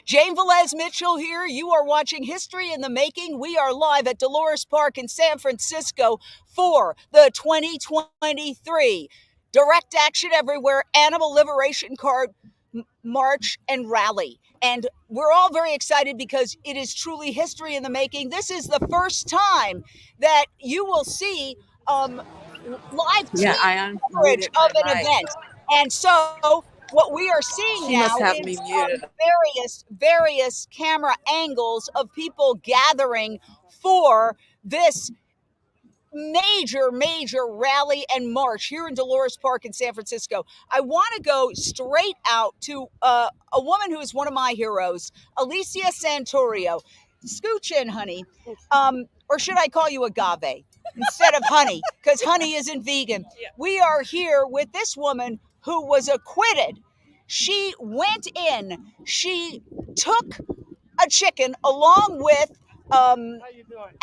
Jane Velez-Mitchell here. You are watching History in the Making. We are live at Dolores Park in San Francisco for the 2023 Direct Action Everywhere Animal Liberation Card March and Rally. And we're all very excited because it is truly history in the making. This is the first time that you will see live TV coverage of an event. And so what we are seeing now is various camera angles of people gathering for this major rally and march here in Dolores Park in San Francisco. I want to go straight out to a woman who is one of my heroes, Alicia Santorio. Scooch in, honey. Or should I call you Agave instead of honey? Because honey isn't vegan. Yeah. We are here with this woman who was acquitted. She went in, she took a chicken along with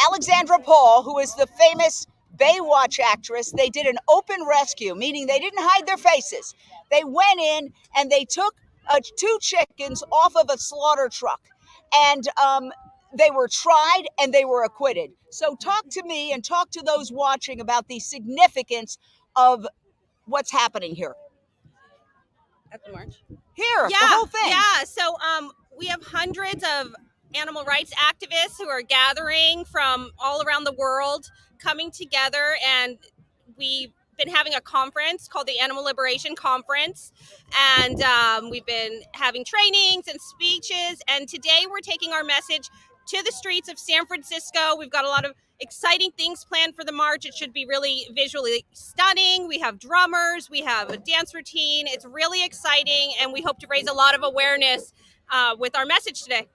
Alexandra Paul, who is the famous Baywatch actress. They did an open rescue, meaning they didn't hide their faces. They went in and they took 2 chickens off of a slaughter truck. And they were tried and they were acquitted. So talk to me and talk to those watching about the significance of what's happening here. At the march? Here, the whole thing. Yeah, so we have hundreds of animal rights activists who are gathering from all around the world, coming together, and we've been having a conference called the Animal Liberation Conference, and we've been having trainings and speeches, and today we're taking our message to the streets of San Francisco. We've got a lot of exciting things planned for the march. It should be really visually stunning. We have drummers, we have a dance routine. It's really exciting, and we hope to raise a lot of awareness with our message today.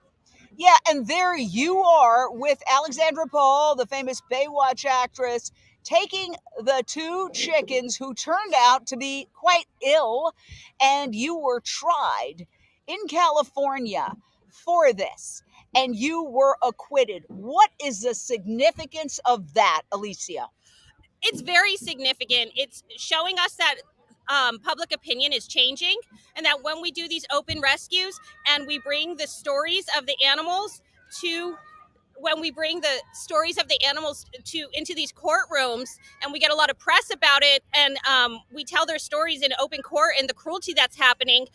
Yeah, and there you are with Alexandra Paul, the famous Baywatch actress, taking the 2 chickens who turned out to be quite ill, and you were tried in California for this, and you were acquitted. What is the significance of that, Alicia? It's very significant. It's showing us that public opinion is changing, and that when we do these open rescues and we bring the stories of the animals into these courtrooms, and we get a lot of press about it, and we tell their stories in open court and the cruelty that's happening,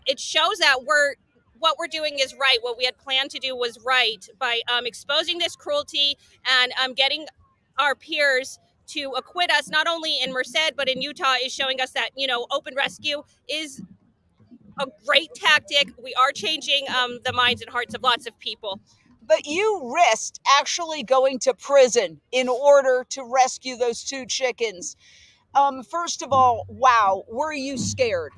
it shows that what we're doing is right. What we had planned to do was right by exposing this cruelty and getting our peers to acquit us, not only in Merced, but in Utah, is showing us that, open rescue is a great tactic. We are changing the minds and hearts of lots of people. But you risked actually going to prison in order to rescue those 2 chickens. First of all, wow, were you scared?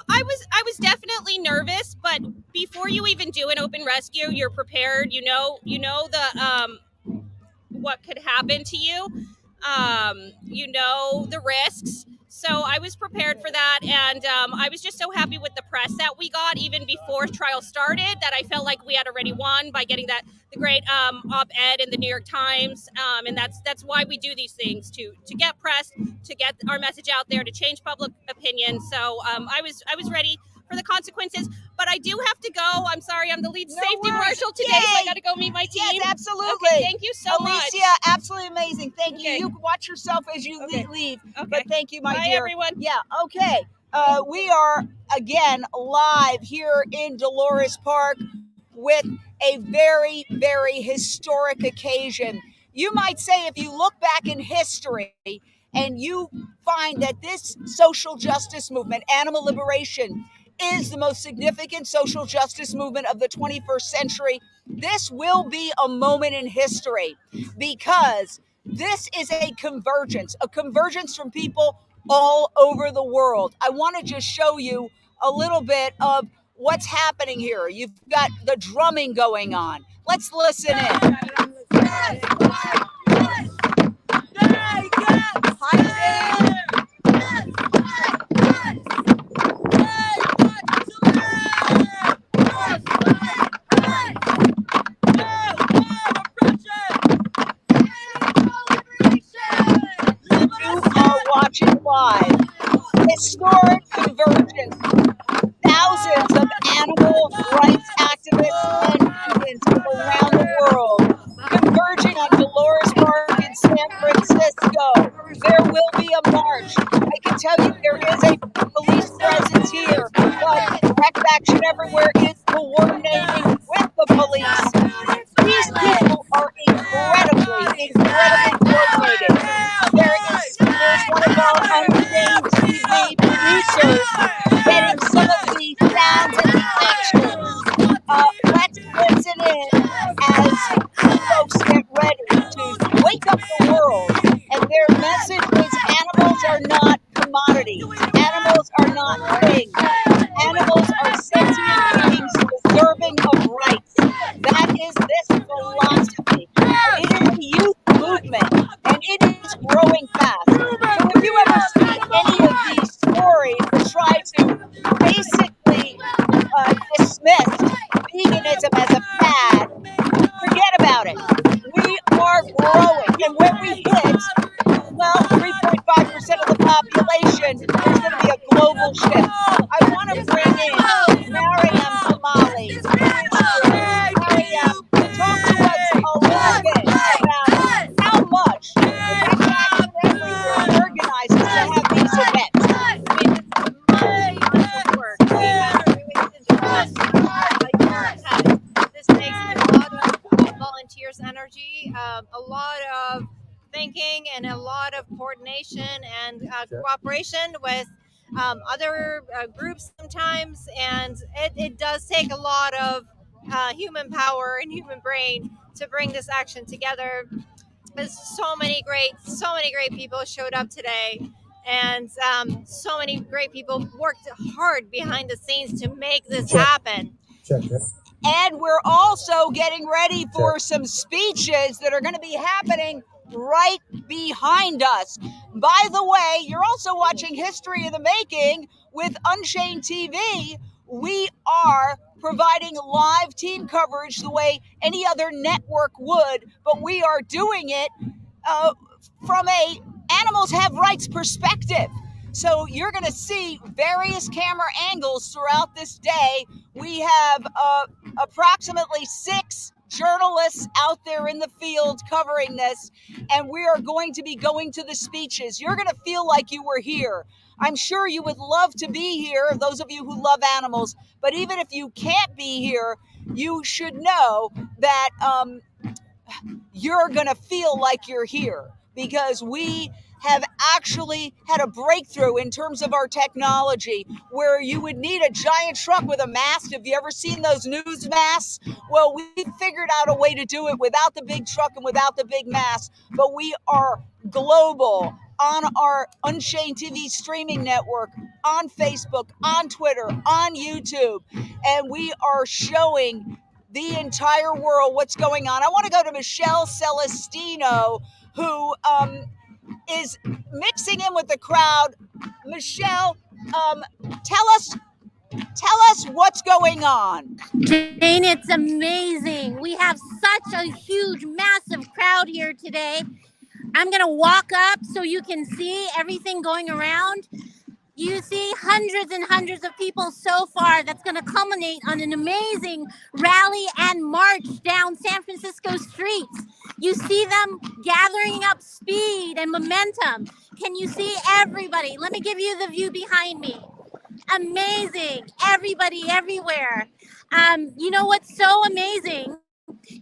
I was definitely nervous, but before you even do an open rescue, you're prepared. You know the what could happen to you. The risks. So I was prepared for that, and I was just so happy with the press that we got even before trial started, that I felt like we had already won by getting the great op-ed in the New York Times, and that's why we do these things, to get press, to get our message out there, to change public opinion. So I was ready for the consequences, but I do have to go. I'm sorry, I'm the lead safety marshal today, so I got to go meet my team. Yes, absolutely. Okay, thank you so much. Alicia, absolutely amazing. Thank you. You watch yourself as you leave. Okay. But thank you, my dear. Bye, everyone. Yeah, okay. We are, again, live here in Dolores Park with a very historic occasion. You might say, if you look back in history and you find that this social justice movement, animal liberation, is the most significant social justice movement of the 21st century, this will be a moment in history, because this is a convergence from people all over the world. I want to just show you a little bit of what's happening here. You've got the drumming going on. Let's listen in. Watching live historic convergence, thousands of animal rights activists and vegans from around the world converging on Dolores Park in San Francisco. There will be a march. I can tell you there is a police presence here, but Direct Action Everywhere is coordinating with the police. These people are incredibly coordinated. There's one of our Unchained TV producers getting some of the sounds and the actions. Let's listen in as folks get ready to wake up the world. And their message is animals are not commodities. Animals are not things. Animals are sentient beings deserving of rights. That is this philosophy. It is a youth movement, and it is growing fast. So if you ever see any of these stories that try to basically dismiss veganism as a fad, forget about it. We are growing, and when we hit, well, 3.5% of the population, there's going to be a global shift. I want to bring in Maryam Kamali, who is here. Maryam, talk to us a little bit about how much Direct Action Everywhere organizes to have these events. Work. We have been doing this in the past like year and a half. This takes a lot of volunteers' energy, a lot of thinking, and a lot of coordination and cooperation with other groups sometimes. And it does take a lot of human power and human brain to bring this action together. There's so many great people showed up today, and so many great people worked hard behind the scenes to make this happen. And we're also getting ready for some speeches that are going to be happening right behind us. By the way, you're also watching History of the Making with Unchained TV. We are providing live team coverage the way any other network would, but we are doing it from a animals have rights perspective. So you're going to see various camera angles throughout this day. We have approximately 6 journalists out there in the field covering this, and we are going to be going to the speeches. You're going to feel like you were here. I'm sure you would love to be here, those of you who love animals, but even if you can't be here, you should know that you're going to feel like you're here, because we have actually had a breakthrough in terms of our technology where you would need a giant truck with a mast. Have you ever seen those news masts? Well, we figured out a way to do it without the big truck and without the big mast, but we are global on our Unchained TV streaming network, on Facebook, on Twitter, on YouTube, and we are showing the entire world what's going on. I want to go to Michelle Celestino, who is mixing in with the crowd. Michelle, tell us what's going on. Jane, it's amazing. We have such a huge, massive crowd here today. I'm going to walk up so you can see everything going around. You see hundreds and hundreds of people so far. That's going to culminate on an amazing rally and march down San Francisco streets. You see them gathering up speed and momentum. Can you see everybody? Let me give you the view behind me. Amazing. Everybody everywhere. You know what's so amazing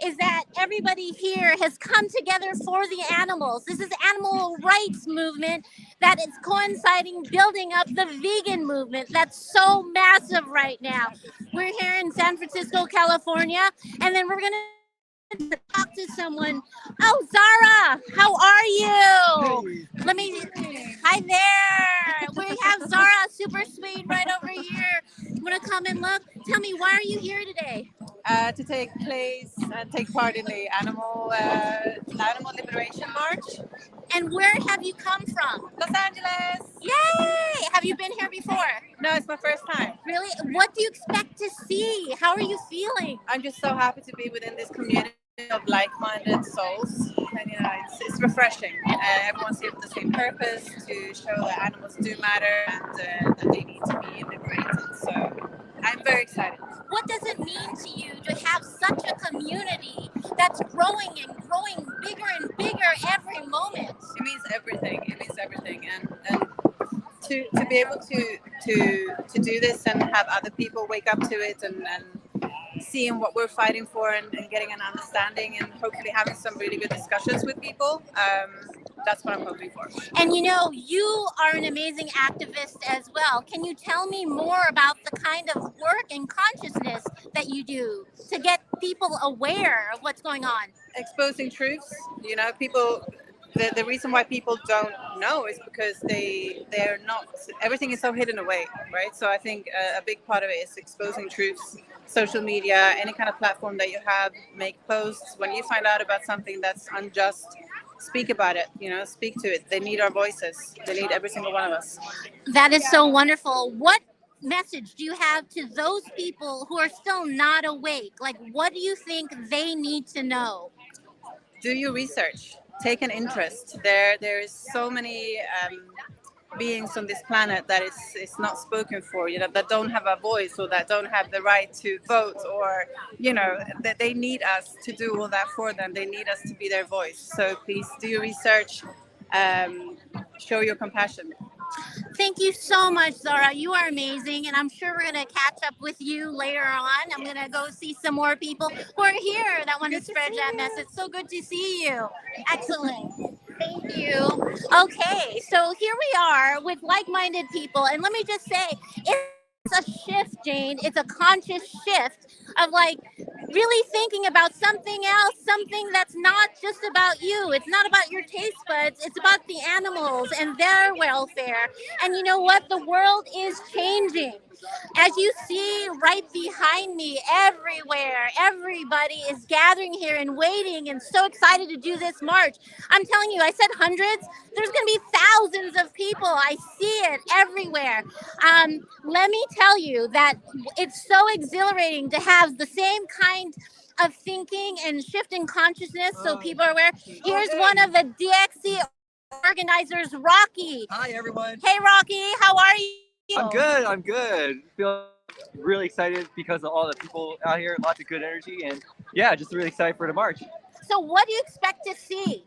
is that everybody here has come together for the animals. This is animal rights movement that is coinciding, building up the vegan movement that's so massive right now. We're here in San Francisco, California, and then we're going to talk to someone. Oh, Zara, how are you? Hi there. We have Zara, super sweet, right over here. You want to come and look? Tell me, why are you here today? To take part in the animal liberation march. And where have you come from? Los Angeles. Yay! Have you been here before? No, it's my first time. Really? What do you expect to see? How are you feeling? I'm just so happy to be within this community of like-minded souls, and it's refreshing. Everyone's here for the same purpose, to show that animals do matter and that they need to be liberated. So I'm very excited. What does it mean to you to have such a community that's growing and growing bigger and bigger every moment? It means everything. It means everything, and to be able to do this and have other people wake up to it and seeing what we're fighting for and getting an understanding and hopefully having some really good discussions with people. That's what I'm hoping for. And you know, you are an amazing activist as well. Can you tell me more about the kind of work and consciousness that you do to get people aware of what's going on? Exposing truths. You know, people. The reason why people don't know is because they're not. Everything is so hidden away, right? So I think a big part of it is exposing truths. Social media, any kind of platform that you have, make posts. When you find out about something that's unjust, speak about it. You know, speak to it. They need our voices. They need every single one of us. That is so wonderful. What message do you have to those people who are still not awake? Like, what do you think they need to know? Do your research. Take an interest. There is so many beings on this planet that is not spoken for, you know, that don't have a voice or that don't have the right to vote, or, you know, that they need us to do all that for them. They need us to be their voice. So please do your research, show your compassion. Thank you so much, Zara. You are amazing, and I'm sure we're going to catch up with you later on. I'm going to go see some more people who are here that want to spread that message. So good to see you. Excellent. Thank you. Okay, so here we are with like-minded people, and let me just say, it's a shift, Jane. It's a conscious shift of like really thinking about something else, something that's not just about you. It's not about your taste buds. It's about the animals and their welfare. And you know what? The world is changing. As you see right behind me, everywhere, everybody is gathering here and waiting and so excited to do this march. I'm telling you, I said hundreds. There's going to be thousands of people. I see it everywhere. Let me tell you that it's so exhilarating to have the same kind of thinking and shift in consciousness so people are aware. Here's one of the DxE organizers, Rocky. Hi, everyone. Hey, Rocky, how are you? I'm good. Feel really excited because of all the people out here, lots of good energy, and yeah, just really excited for the march. So what do you expect to see?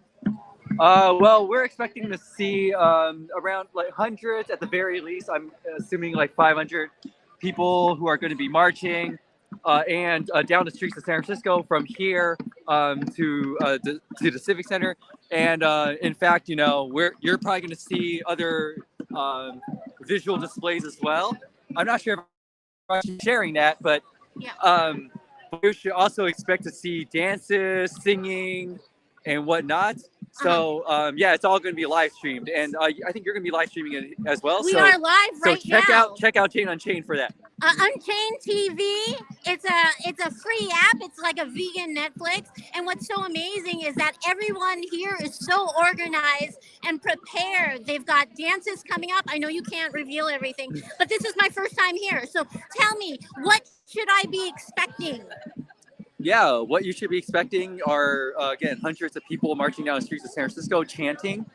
Well, we're expecting to see around like hundreds at the very least. I'm assuming like 500 people who are going to be marching and down the streets of San Francisco from here to the Civic Center. And in fact, you know, you're probably going to see other visual displays as well. I'm not sure if I'm sharing that, but you should also expect to see dances, singing, and whatnot. So yeah, it's all going to be live streamed, and I think you're going to be live streaming it as well. We are live right now. Check out Jane Unchained for that. UnchainedTV. It's a free app. It's like a vegan Netflix. And what's so amazing is that everyone here is so organized and prepared. They've got dances coming up. I know you can't reveal everything, but this is my first time here. So tell me, what should I be expecting? Yeah, what you should be expecting are, again, hundreds of people marching down the streets of San Francisco, chanting,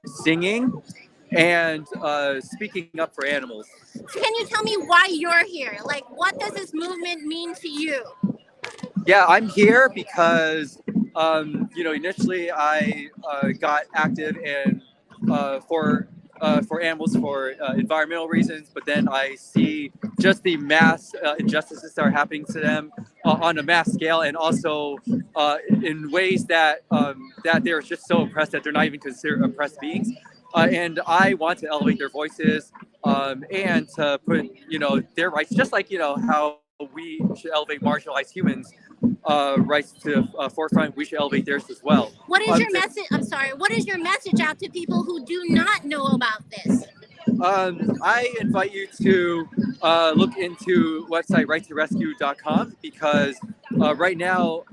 singing, and speaking up for animals. Can you tell me why you're here? Like, what does this movement mean to you? Yeah, I'm here because, you know, initially I got active in for animals for environmental reasons, but then I see just the mass injustices that are happening to them on a mass scale, and also in ways that that they're just so oppressed that they're not even considered oppressed beings. And I want to elevate their voices and to put, you know, their rights, just like, you know, how we should elevate marginalized humans' rights to forefront. We should elevate theirs as well. What is your message? I'm sorry. What is your message out to people who do not know about this? I invite you to look into website righttorescue.com, because right now,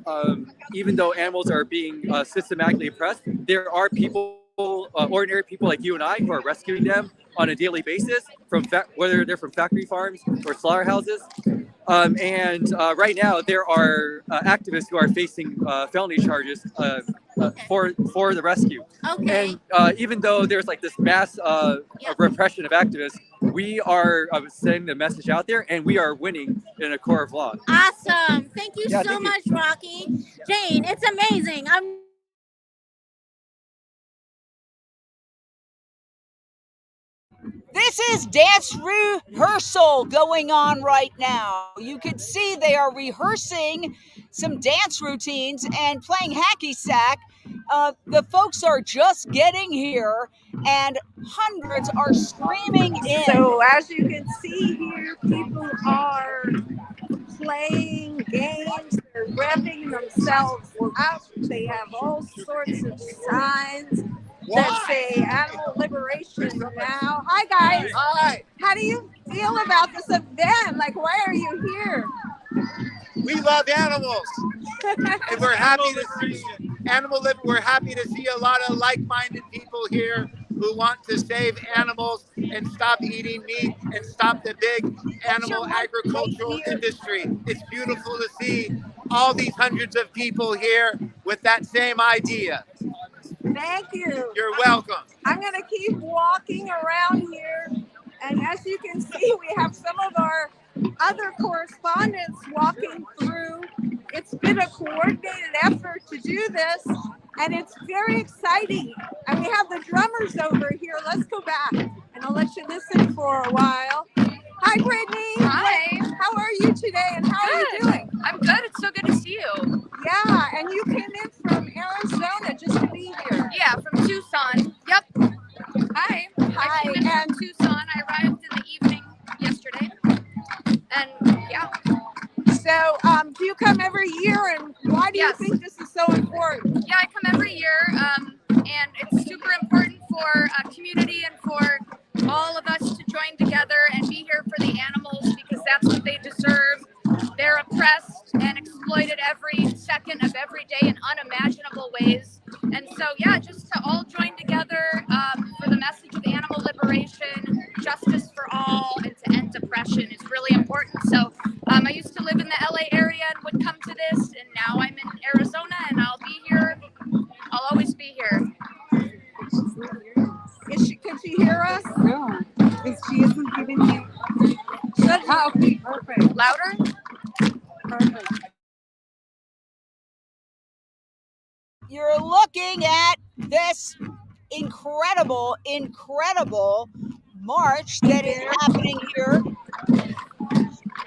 even though animals are being systematically oppressed, there are people, ordinary people like you and I, who are rescuing them on a daily basis, from whether they're from factory farms or slaughterhouses. And right now, there are activists who are facing felony charges for the rescue. Okay. And even though there's like this mass repression of activists, we are sending the message out there, and we are winning in a core of law. Awesome. Thank you Yeah, so thank you. much, Rocky. Jane, it's amazing. This is dance rehearsal going on right now. You can see they are rehearsing some dance routines and playing hacky sack. The folks are just getting here, and hundreds are streaming in. So as you can see here, people are playing games. They're revving themselves up. They have all sorts of signs that say animal liberation now. Hi guys. Hi. How do you feel about this event? Like, why are you here? We love animals, and we're happy to see We're happy to see a lot of like-minded people here who want to save animals and stop eating meat and stop the big animal agricultural industry. It's beautiful to see all these hundreds of people here with that same idea. Thank you. You're welcome. I'm going to keep walking around here. And as you can see, we have some of our other correspondents walking through. It's been a coordinated effort to do this, and it's very exciting. And we have the drummers over here. Let's go back, and I'll let you listen for a while. Hi, Brittany. Hi. How are you today, and how are you doing? I'm good. It's so good to see you. Yeah, and you came in from Arizona just to be here. Yeah, from Tucson. Yep. Hi. I came in from Tucson. I arrived in the evening yesterday. And yeah. So, do you come every year, and why do you think this is so important? Yeah, I come every year, and it's super important for community and for all of us to join together and be here for the animals, because that's what they deserve. They're oppressed and exploited every second of every day in unimaginable ways. And so, yeah, just to all join together for the message of animal liberation, justice for all, and to end oppression is really important. So I used to live in the LA area and would come to this, and now I'm in Arizona, and I'll be here. I'll always be here. Can she hear us? No, she isn't giving you. Okay, perfect. Louder? Perfect. You're looking at this incredible march that is happening here.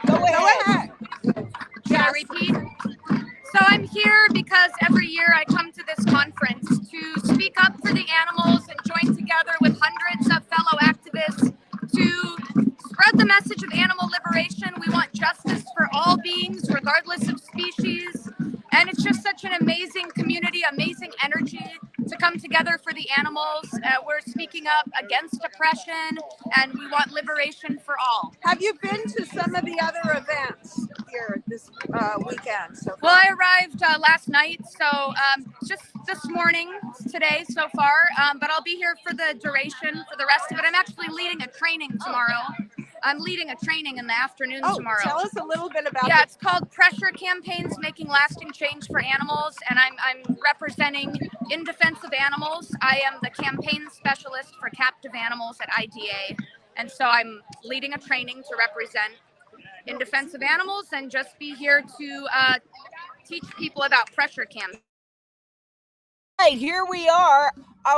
Go ahead. Should I repeat? So I'm here because every year I come to this conference to speak up for the animals and join together with hundreds of fellow activists to spread the message of animal liberation. We want justice for all beings, regardless of species. And it's just such an amazing community, amazing energy to come together for the animals. We're speaking up against oppression, and we want liberation for all. Have you been to some of the other events here this weekend? Well, I arrived last night, so just this morning, today so far, but I'll be here for the duration, for the rest of it. I'm actually leading a training tomorrow. I'm leading a training in the afternoon tomorrow. Tell us a little bit about Yeah, it's called Pressure Campaigns Making Lasting Change for Animals, and I'm representing In Defense of Animals. I am the campaign specialist for captive animals at IDA, and so I'm leading a training to represent In Defense of Animals and just be here to teach people about pressure campaigns. Right, here we are.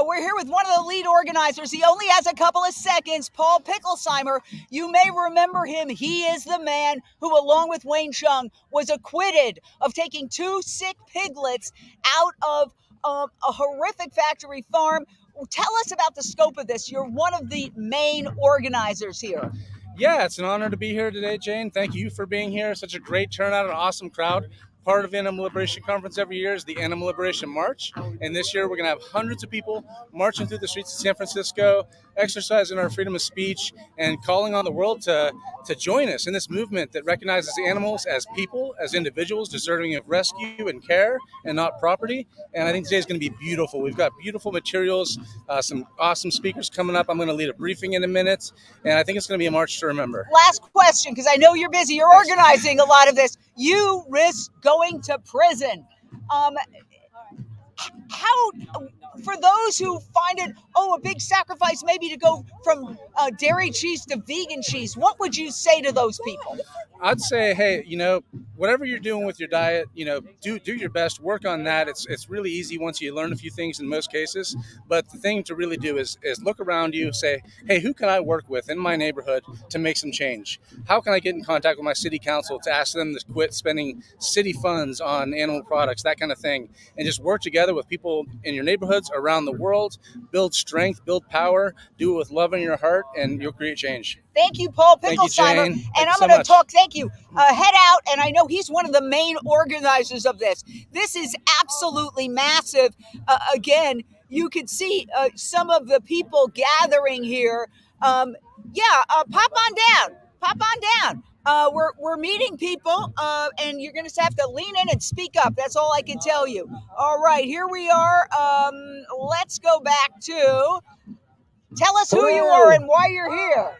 We're here with one of the lead organizers. He only has a couple of seconds, Paul Picklesheimer. You may remember him. He is the man who, along with Wayne Chung, was acquitted of taking 2 sick piglets out of a horrific factory farm. Tell us about the scope of this. You're one of the main organizers here. Yeah, it's an honor to be here today, Jane. Thank you for being here. Such a great turnout, an awesome crowd. Part of the Animal Liberation Conference every year is the Animal Liberation March. And this year we're going to have hundreds of people marching through the streets of San Francisco, exercising our freedom of speech and calling on the world to join us in this movement that recognizes animals as people, as individuals deserving of rescue and care and not property. And I think today's going to be beautiful. We've got beautiful materials, some awesome speakers coming up. I'm going to lead a briefing in a minute. And I think it's going to be a march to remember. Last question, because I know you're busy. You're organizing a lot of this. You risk going to prison. how, for those who find it, a big sacrifice maybe to go from dairy cheese to vegan cheese, what would you say to those people? I'd say, hey, whatever you're doing with your diet, do your best, work on that. It's really easy once you learn a few things in most cases. But the thing to really do is look around you, say, hey, who can I work with in my neighborhood to make some change? How can I get in contact with my city council to ask them to quit spending city funds on animal products, that kind of thing, and just work together with people in your neighborhoods around the world, build strength, build power, do it with love in your heart, and you'll create change. Thank you, Paul Thank you, Picklesheimer. Jane. And I'm so going to much. talk, thank you, head out. And I know he's one of the main organizers of this. This is absolutely massive. Again, you could see some of the people gathering here. Pop on down. Pop on down. We're meeting people, and you're going to have to lean in and speak up. That's all I can tell you. All right, here we are. Let's go back to tell us who you are and why you're here.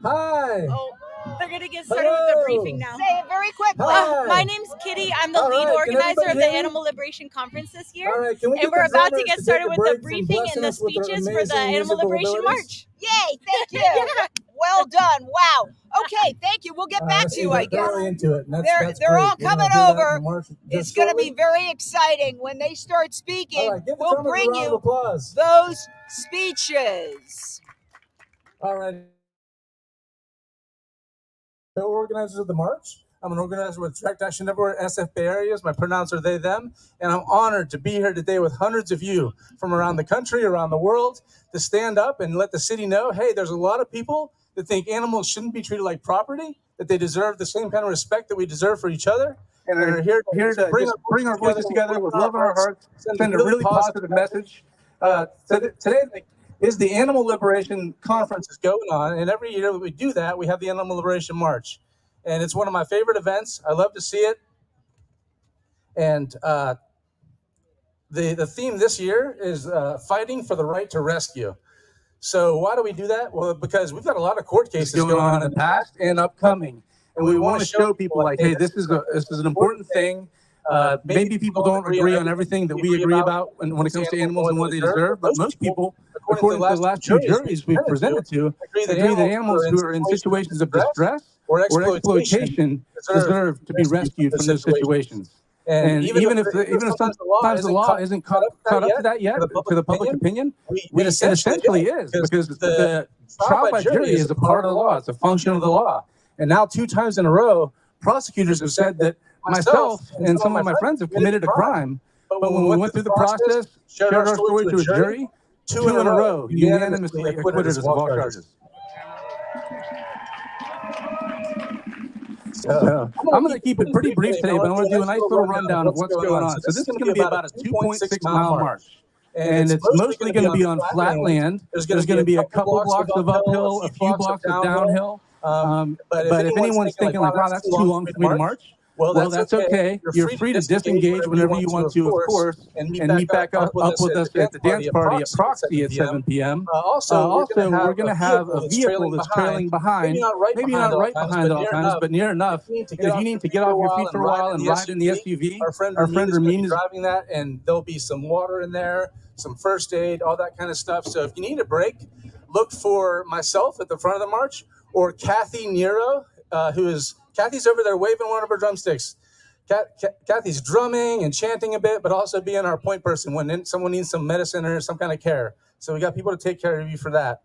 Hi. Oh, they're going to get started with the briefing now. Say it very quickly. My name's Kitty. I'm the lead organizer of the Animal Liberation Conference this year. All right, can we and we're about to get started with the break briefing and the speeches for the Animal musical Liberation abilities? March. Yay, thank you. Well done. Wow. Okay, thank you. We'll get back to you, I guess. Really into it. And that's They're great. all We're gonna coming do that in over. the March just It's going to shortly. be very exciting. When they start speaking, All right, give the we'll drummers a bring round of you applause. those speeches. All right. The organizers of the march. I'm an organizer with Direct Action Everywhere, SF Bay Areas. My pronouns are they, them. And I'm honored to be here today with hundreds of you from around the country, around the world, to stand up and let the city know, hey, there's a lot of people that think animals shouldn't be treated like property, that they deserve the same kind of respect that we deserve for each other. And are here to bring our voices together with love in our hearts, send a really positive message. Today is the Animal Liberation Conference is going on, and every year that we do that, we have the Animal Liberation March. And it's one of my favorite events. I love to see it. And the theme this year is fighting for the right to rescue. So why do we do that? Well, because we've got a lot of court cases going on in the past and upcoming. And we want to show people like, hey, this is an important thing. Maybe people don't agree on everything that we agree about when it comes to animals and what they deserve, but most people, according to the last two juries we've presented to, agree that animals who are in situations of distress or exploitation deserve to be rescued from those situations. And even if sometimes the law isn't caught up to that yet, to the public opinion, it essentially is, because the trial by jury is a part of the law. It's a function of the law. And now 2 times in a row, prosecutors have said that myself and some of my friends have committed a crime. But when we went through the process, shared our story to a jury, 2 in a row, unanimously acquitted us of all charges. So, I'm going to keep it pretty brief today, but I want to do a nice little rundown of what's going on. So this is going to be about a 2.6-mile march. And it's mostly going to be on flat land. There's going to be a couple blocks of uphill, a few blocks of downhill. But if anyone's thinking like, wow, that's too long for me to march, well, that's okay. You're free to disengage whenever you want to, of course, and meet back up with us at the dance party at Proxy at 7 p.m. Also, we're going to have a vehicle that's trailing behind, maybe not right behind at all times, but near enough. And if you need to get off your feet for a while and ride in the SUV, our friend Ramin is driving that, and there'll be some water in there, some first aid, all that kind of stuff. So if you need a break, look for myself at the front of the march, or Kathy Nero, Kathy's over there waving one of her drumsticks. Kathy's drumming and chanting a bit, but also being our point person when someone needs some medicine or some kind of care. So we got people to take care of you for that.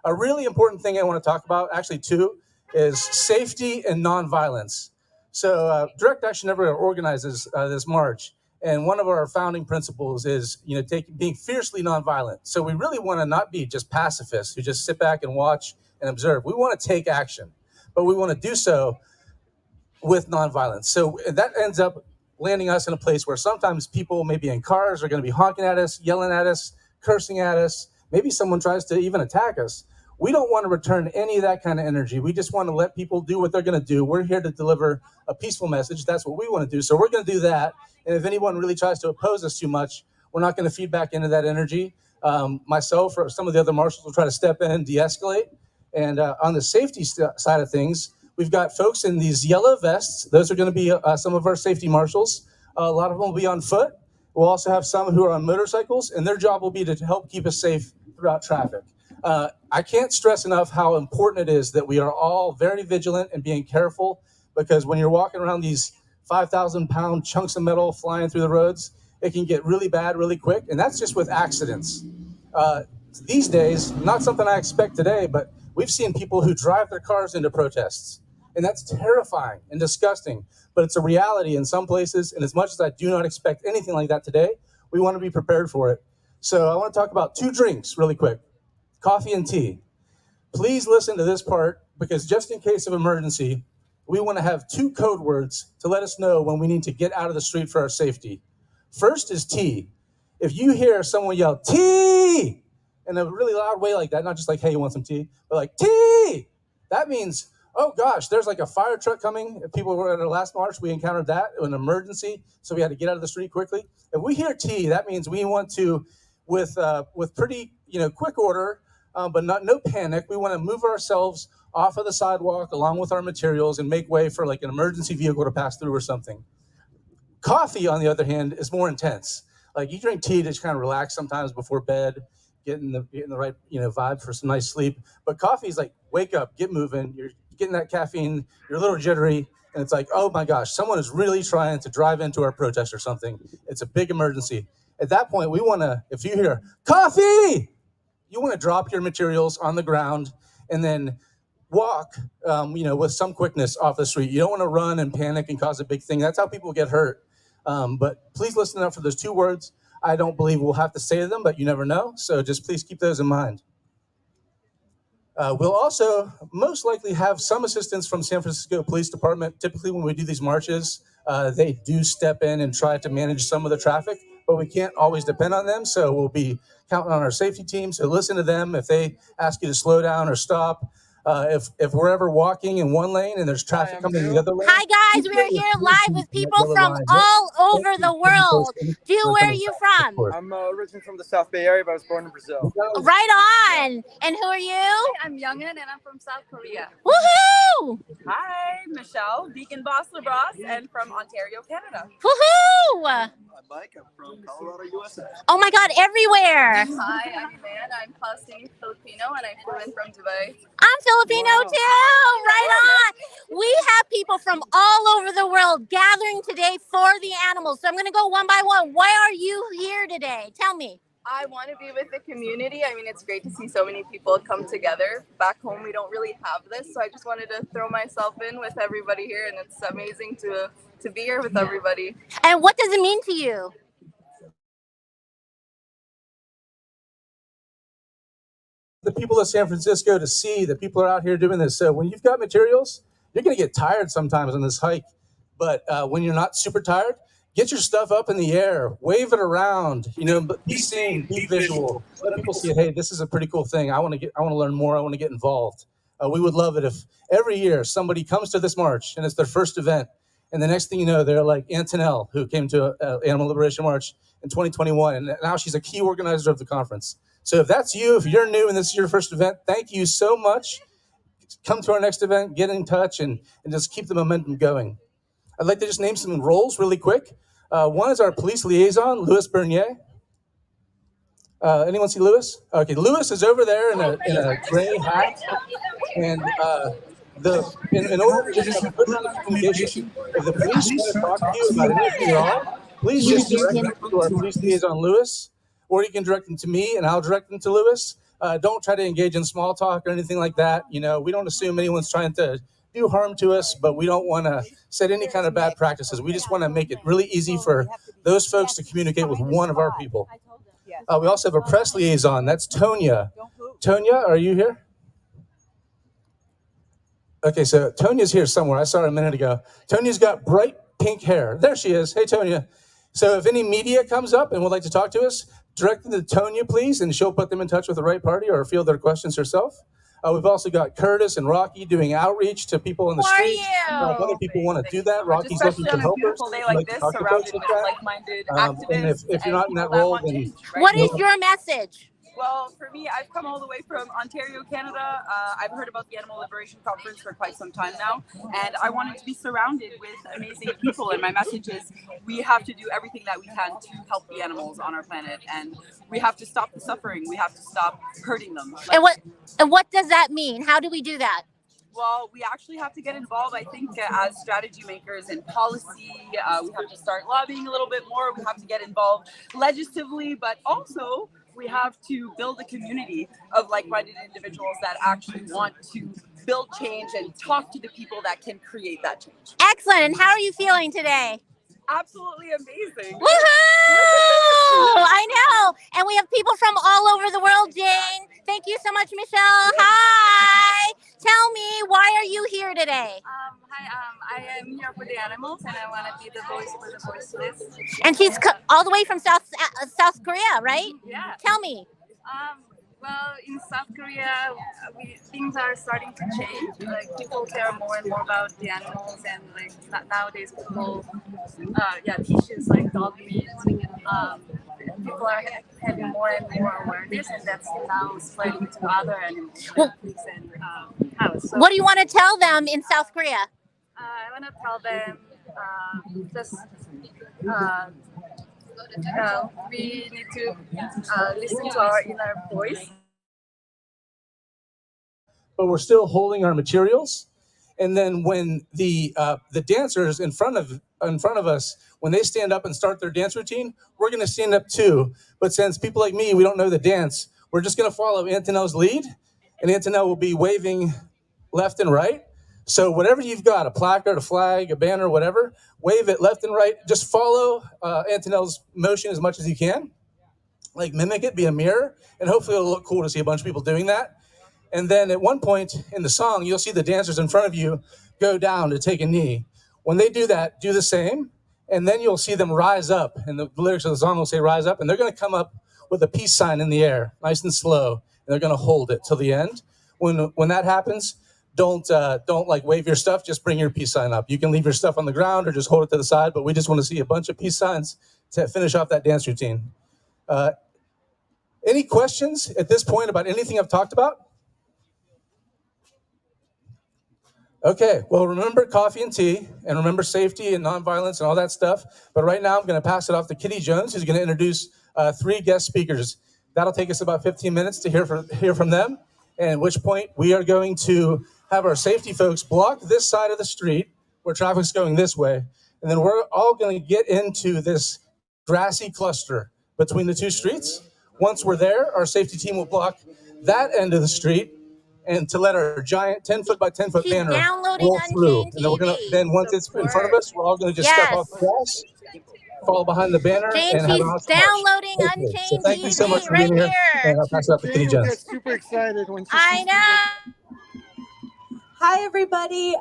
A really important thing I want to talk about, actually two, is safety and nonviolence. So Direct Action Everywhere organizes this march. And one of our founding principles is, being fiercely nonviolent. So we really want to not be just pacifists who just sit back and watch and observe. We want to take action, but we want to do so with nonviolence. So that ends up landing us in a place where sometimes people maybe in cars are going to be honking at us, yelling at us, cursing at us. Maybe someone tries to even attack us. We don't want to return any of that kind of energy. We just want to let people do what they're going to do. We're here to deliver a peaceful message. That's what we want to do. So we're going to do that. And if anyone really tries to oppose us too much, we're not going to feed back into that energy. Myself or some of the other marshals will try to step in and de-escalate. And on the safety side of things, we've got folks in these yellow vests. Those are going to be some of our safety marshals. A lot of them will be on foot. We'll also have some who are on motorcycles, and their job will be to help keep us safe throughout traffic. I can't stress enough how important it is that we are all very vigilant and being careful, because when you're walking around these 5,000-pound chunks of metal flying through the roads, it can get really bad really quick, and that's just with accidents. These days, not something I expect today, but we've seen people who drive their cars into protests, and that's terrifying and disgusting, but it's a reality in some places, and as much as I do not expect anything like that today, we want to be prepared for it. So I want to talk about 2 drinks really quick, coffee and tea. Please listen to this part, because just in case of emergency, we want to have 2 code words to let us know when we need to get out of the street for our safety. First is tea. If you hear someone yell, tea, in a really loud way like that, not just like, hey, you want some tea, but like, tea, that means, oh gosh, there's like a fire truck coming. If people were at our last march, we encountered that, an emergency, so we had to get out of the street quickly. If we hear tea, that means we want to, with pretty quick order, but no panic, we want to move ourselves off of the sidewalk along with our materials and make way for like an emergency vehicle to pass through or something. Coffee, on the other hand, is more intense. Like you drink tea to just kind of relax sometimes before bed, getting the right vibe for some nice sleep. But coffee is like, wake up, get moving. You're getting that caffeine, you're a little jittery, and it's like, oh my gosh, someone is really trying to drive into our protest or something. It's a big emergency. At that point, we want to, if you hear coffee, you want to drop your materials on the ground and then walk, with some quickness off the street. You don't want to run and panic and cause a big thing. That's how people get hurt. But please listen up for those 2 words. I don't believe we'll have to say them, but you never know. So just please keep those in mind. We'll also most likely have some assistance from San Francisco Police Department. Typically when we do these marches, they do step in and try to manage some of the traffic, but we can't always depend on them. So we'll be counting on our safety team. So listen to them if they ask you to slow down or stop. If we're ever walking in one lane and there's traffic coming in the other lane. Hi guys, we are here live with people from all over the world. Where are you from? I'm originally from the South Bay area, but I was born in Brazil. Right on. And who are you? Hi, I'm Youngin and I'm from South Korea. Woohoo! Hi, Michelle, Deacon Boss LaBrosse, and from Ontario, Canada. Woohoo! I'm Mike. I'm from Colorado, USA. Oh my God, everywhere. Hi, I'm Van. I'm Palestinian Filipino and I'm fluent from Dubai. I'm Filipino too. Right on. We have people from all over the world gathering today for the animals. So I'm going to go one by one. Why are you here today? Tell me. I want to be with the community. I mean, it's great to see so many people come together. Back home, we don't really have this. So I just wanted to throw myself in with everybody here. And it's amazing to be here with everybody. And what does it mean to you? The people of San Francisco to see that people are out here doing this. So when you've got materials, you're going to get tired sometimes on this hike. But when you're not super tired, get your stuff up in the air, wave it around, but be seen, be visual. Let people see, hey, this is a pretty cool thing. I want to learn more. I want to get involved. We would love it if every year somebody comes to this march and it's their first event. And the next thing you know, they're like Antonelle, who came to Animal Liberation March in 2021. And now she's a key organizer of the conference. So if that's you, if you're new and this is your first event, thank you so much. Come to our next event, get in touch, and just keep the momentum going. I'd like to just name some roles really quick. One is our police liaison, Louis Bernier. Anyone see Louis? Okay, Louis is over there in a gray hat. And in order to just have a good amount of communication, if the police want to talk to you about anything at all, please just direct them to our police liaison, Louis. Or you can direct them to me, and I'll direct them to Louis. Don't try to engage in small talk or anything like that. We don't assume anyone's trying to do harm to us, but we don't want to set any kind of bad practices. We just want to make it really easy for those folks to communicate with one of our people. We also have a press liaison. That's Tonya. Tonya, are you here? Okay, so Tonya's here somewhere. I saw her a minute ago. Tonya's got bright pink hair. There she is. Hey, Tonya. So if any media comes up and would like to talk to us, direct them to Tonya, please, and she'll put them in touch with the right party or field their questions herself. We've also got Curtis and Rocky doing outreach to people in the street. If other people want to do that, Rocky's looking for helpers. Day like this, surrounded by like-minded activists. And if you're not in that role, then... What is your message? Well, for me, I've come all the way from Ontario, Canada. I've heard about the Animal Liberation Conference for quite some time now, and I wanted to be surrounded with amazing people. And my message is we have to do everything that we can to help the animals on our planet, and we have to stop the suffering. We have to stop hurting them. And what does that mean? How do we do that? Well, we actually have to get involved, I think, as strategy makers in policy. We have to start lobbying a little bit more. We have to get involved legislatively, but also we have to build a community of like-minded individuals that actually want to build change and talk to the people that can create that change. Excellent. And how are you feeling today? Absolutely amazing. Woohoo! I know. And we have people from all over the world, Jane. Thank you so much, Michelle. Hi. Tell me, why are you here today? I am here for the animals, and I want to be the voice for the voiceless. And she's all the way from South Korea, right? Yeah. Tell me. Well, in South Korea, things are starting to change. Like, people care more and more about the animals, and like nowadays people, teaches like dog meat. People are having more and more awareness, and that's now spreading to other animals. Cows. So, what do you want to tell them in South Korea? I want to tell them we need to listen to our inner voice. But we're still holding our materials. And then when the dancers in front of us, when they stand up and start their dance routine, we're going to stand up too. But since people like me, we don't know the dance, we're just going to follow Antonelle's lead, and Antonelle will be waving left and right. So whatever you've got, a placard, a flag, a banner, whatever, wave it left and right. Just follow Antonelle's motion as much as you can. Like, mimic it, be a mirror, and hopefully it'll look cool to see a bunch of people doing that. And then at one point in the song, you'll see the dancers in front of you go down to take a knee. When they do that, do the same, and then you'll see them rise up. And the lyrics of the song will say rise up, and they're going to come up with a peace sign in the air, nice and slow, and they're going to hold it till the end. When that happens, don't like wave your stuff, just bring your peace sign up. You can leave your stuff on the ground or just hold it to the side, but we just want to see a bunch of peace signs to finish off that dance routine. Any questions at this point about anything I've talked about? Okay, well, remember coffee and tea, and remember safety and nonviolence and all that stuff. But right now, I'm going to pass it off to Kitty Jones, who's going to introduce 3 guest speakers. That'll take us about 15 minutes to hear from them, at which point we are going to have our safety folks block this side of the street where traffic's going this way, and then we're all going to get into this grassy cluster between the 2 streets. Once we're there, our safety team will block that end of the street, and to let our giant 10-foot by 10-foot banner roll through. And then once it's in front of us, we're all going to just step off the grass, follow behind the banner, Jane, and have she's an awesome downloading march. Unchained So thank you so much TV for being right here. And I'll pass it up to Kitty Jones. Super excited when I know. Hi, everybody.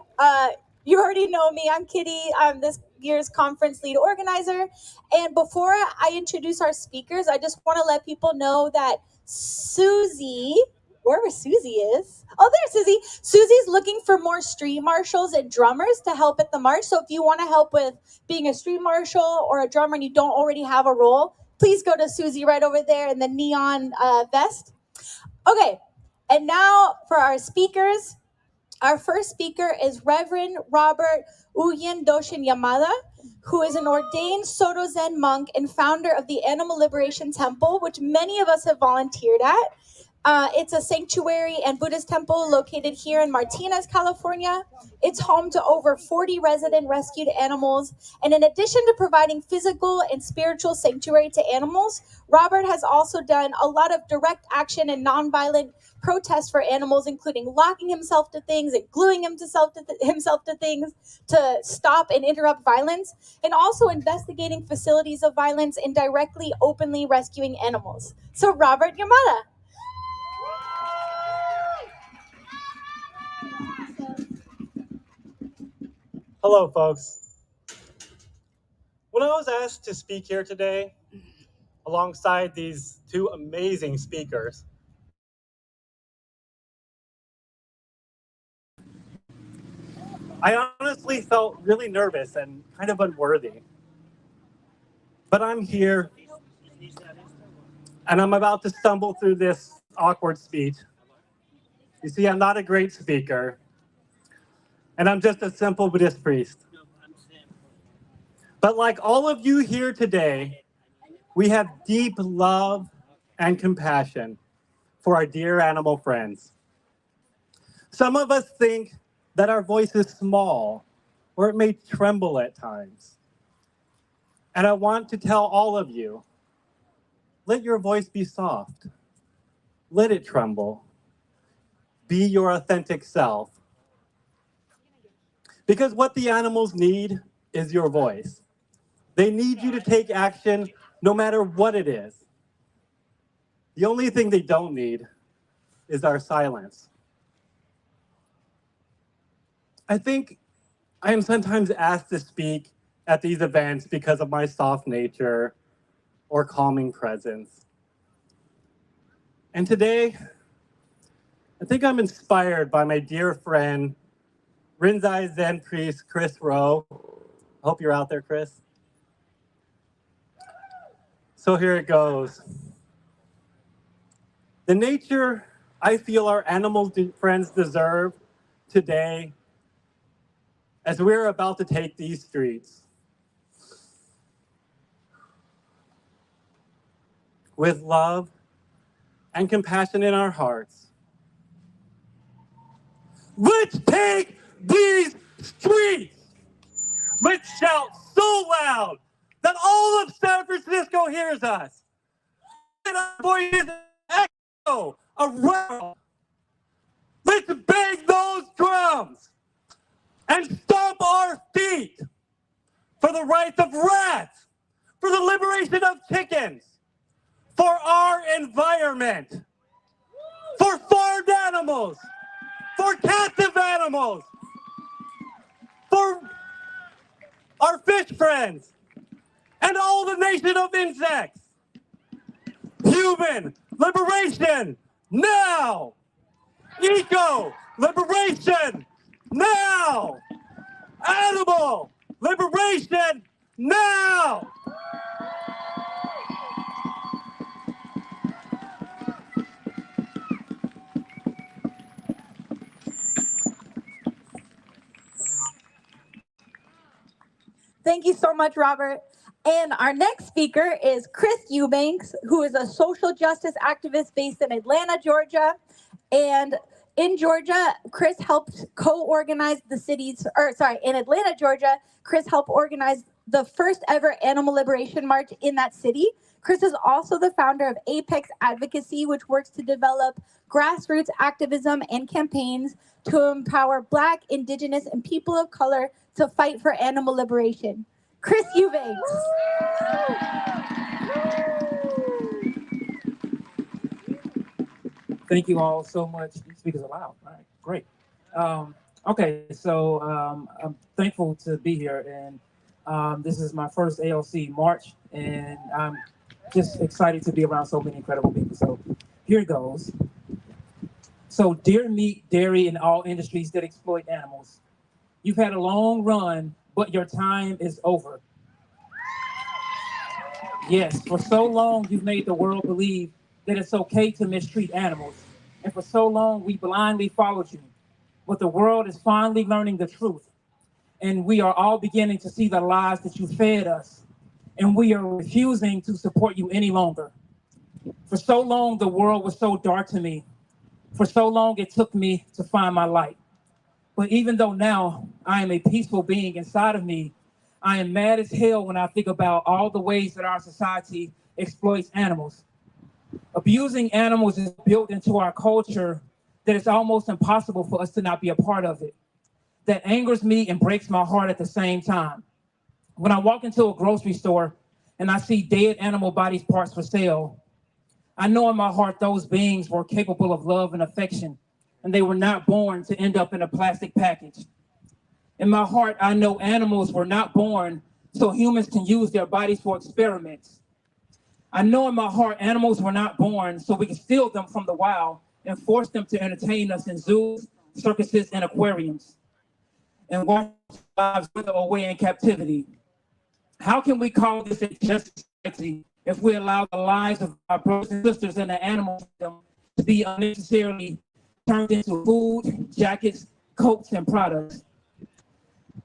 You already know me. I'm Kitty. I'm this year's conference lead organizer. And before I introduce our speakers, I just want to let people know that Susie, wherever Susie is. Oh, there's Susie. Susie's looking for more street marshals and drummers to help at the march. So if you want to help with being a street marshal or a drummer and you don't already have a role, please go to Susie right over there in the neon vest. Okay, and now for our speakers. Our first speaker is Reverend Robert Uyen Doshin Yamada, who is an ordained Soto Zen monk and founder of the Animal Liberation Temple, which many of us have volunteered at. It's a sanctuary and Buddhist temple located here in Martinez, California. It's home to over 40 resident rescued animals. And in addition to providing physical and spiritual sanctuary to animals, Robert has also done a lot of direct action and nonviolent protests for animals, including locking himself to things and gluing himself to things to stop and interrupt violence, and also investigating facilities of violence and directly, openly rescuing animals. So Robert Yamada. Hello, folks. When I was asked to speak here today, alongside these 2 amazing speakers, I honestly felt really nervous and kind of unworthy. But I'm here and I'm about to stumble through this awkward speech. You see, I'm not a great speaker, and I'm just a simple Buddhist priest. But like all of you here today, we have deep love and compassion for our dear animal friends. Some of us think that our voice is small, or it may tremble at times. And I want to tell all of you, let your voice be soft. Let it tremble. Be your authentic self. Because what the animals need is your voice. They need you to take action no matter what it is. The only thing they don't need is our silence. I think I am sometimes asked to speak at these events because of my soft nature or calming presence. And today, I think I'm inspired by my dear friend, Rinzai Zen priest Chris Rowe. I hope you're out there, Chris. So here it goes. The nature I feel our animal friends deserve today as we're about to take these streets. With love and compassion in our hearts. Let's take these streets! Let's shout so loud that all of San Francisco hears us. Let our voices echo around. Let's bang those drums and stomp our feet for the rights of rats, for the liberation of chickens, for our environment, for farmed animals, for captive animals, for our fish friends, and all the nation of insects. Human liberation now! Eco liberation now! Animal liberation now! Thank you so much, Robert. And our next speaker is Chris Eubanks, who is a social justice activist based in Atlanta, Georgia. And in Georgia, Chris helped co-organize in Atlanta, Georgia, Chris helped organize the first ever animal liberation march in that city. Chris is also the founder of Apex Advocacy, which works to develop grassroots activism and campaigns to empower Black, Indigenous, and people of color to fight for animal liberation. Chris Eubanks. Thank you all so much. Speakers allowed. All right, great. Okay, so I'm thankful to be here, and this is my first ALC March, and I'm just excited to be around so many incredible people. So here it goes. So dear meat, dairy, and all industries that exploit animals, you've had a long run, but your time is over. Yes, for so long, you've made the world believe that it's okay to mistreat animals. And for so long, we blindly followed you. But the world is finally learning the truth. And we are all beginning to see the lies that you fed us. And we are refusing to support you any longer. For so long, the world was so dark to me. For so long, it took me to find my light. But even though now I am a peaceful being inside of me, I am mad as hell when I think about all the ways that our society exploits animals. Abusing animals is built into our culture that it's almost impossible for us to not be a part of it. That angers me and breaks my heart at the same time. When I walk into a grocery store and I see dead animal bodies parts for sale, I know in my heart those beings were capable of love and affection, and they were not born to end up in a plastic package. In my heart, I know animals were not born so humans can use their bodies for experiments. I know in my heart animals were not born so we can steal them from the wild and force them to entertain us in zoos, circuses, and aquariums, and watch lives wither away in captivity. How can we call this a just society if we allow the lives of our brothers and sisters in the animal kingdom to be unnecessarily turned into food, jackets, coats, and products.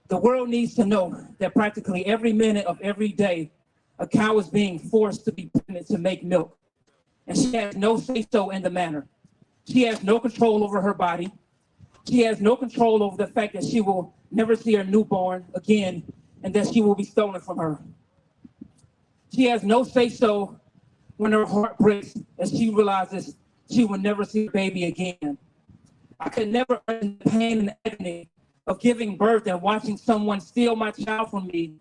The world needs to know that practically every minute of every day, a cow is being forced to be pregnant to make milk. And she has no say-so in the matter. She has no control over her body. She has no control over the fact that she will never see her newborn again and that she will be stolen from her. She has no say-so when her heart breaks as she realizes she will never see her baby again. I could never earn the pain and agony of giving birth and watching someone steal my child from me.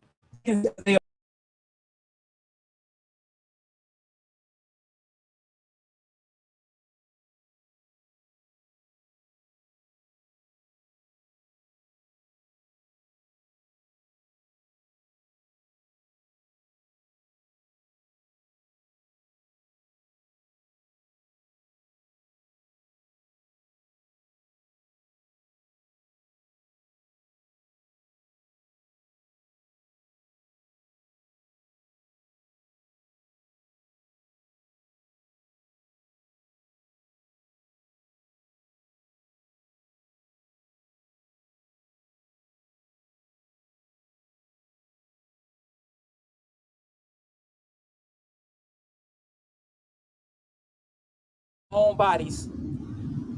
Own bodies.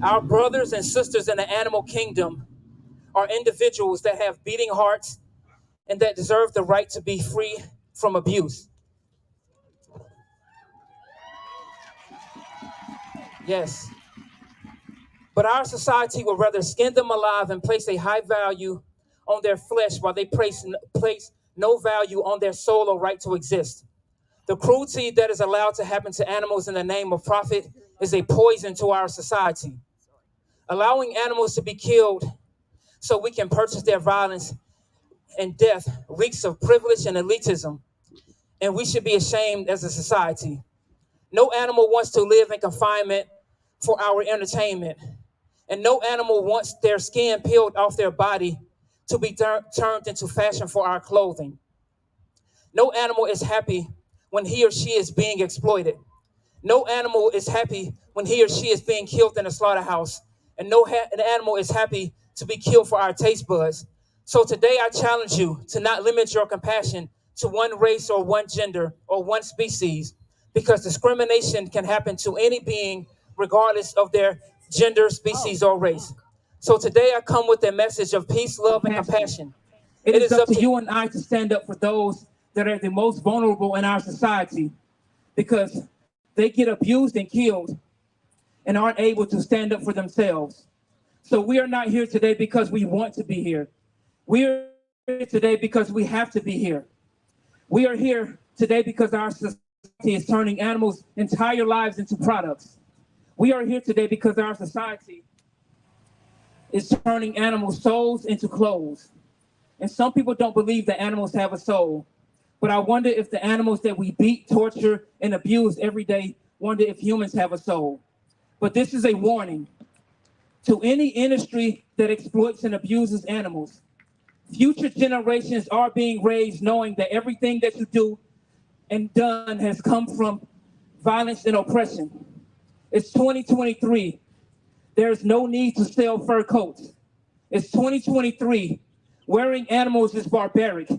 Our brothers and sisters in the animal kingdom are individuals that have beating hearts and that deserve the right to be free from abuse. Yes. But our society would rather skin them alive and place a high value on their flesh while they place no value on their soul or right to exist. The cruelty that is allowed to happen to animals in the name of profit is a poison to our society. Allowing animals to be killed so we can purchase their violence and death reeks of privilege and elitism, and we should be ashamed as a society. No animal wants to live in confinement for our entertainment, and no animal wants their skin peeled off their body to be turned into fashion for our clothing. No animal is happy when he or she is being exploited. No animal is happy when he or she is being killed in a slaughterhouse, and no animal is happy to be killed for our taste buds. So today I challenge you to not limit your compassion to one race or one gender or one species, because discrimination can happen to any being regardless of their gender, species, or race. So today I come with a message of peace, love, and compassion. It is up to you and I to stand up for those that are the most vulnerable in our society, because they get abused and killed and aren't able to stand up for themselves. So we are not here today because we want to be here. We are here today because we have to be here. We are here today because our society is turning animals' entire lives into products. We are here today because our society is turning animals' souls into clothes. And some people don't believe that animals have a soul. But I wonder if the animals that we beat, torture, and abuse every day wonder if humans have a soul. But this is a warning to any industry that exploits and abuses animals. Future generations are being raised knowing that everything that you do and done has come from violence and oppression. It's 2023. There's no need to sell fur coats. It's 2023. Wearing animals is barbaric.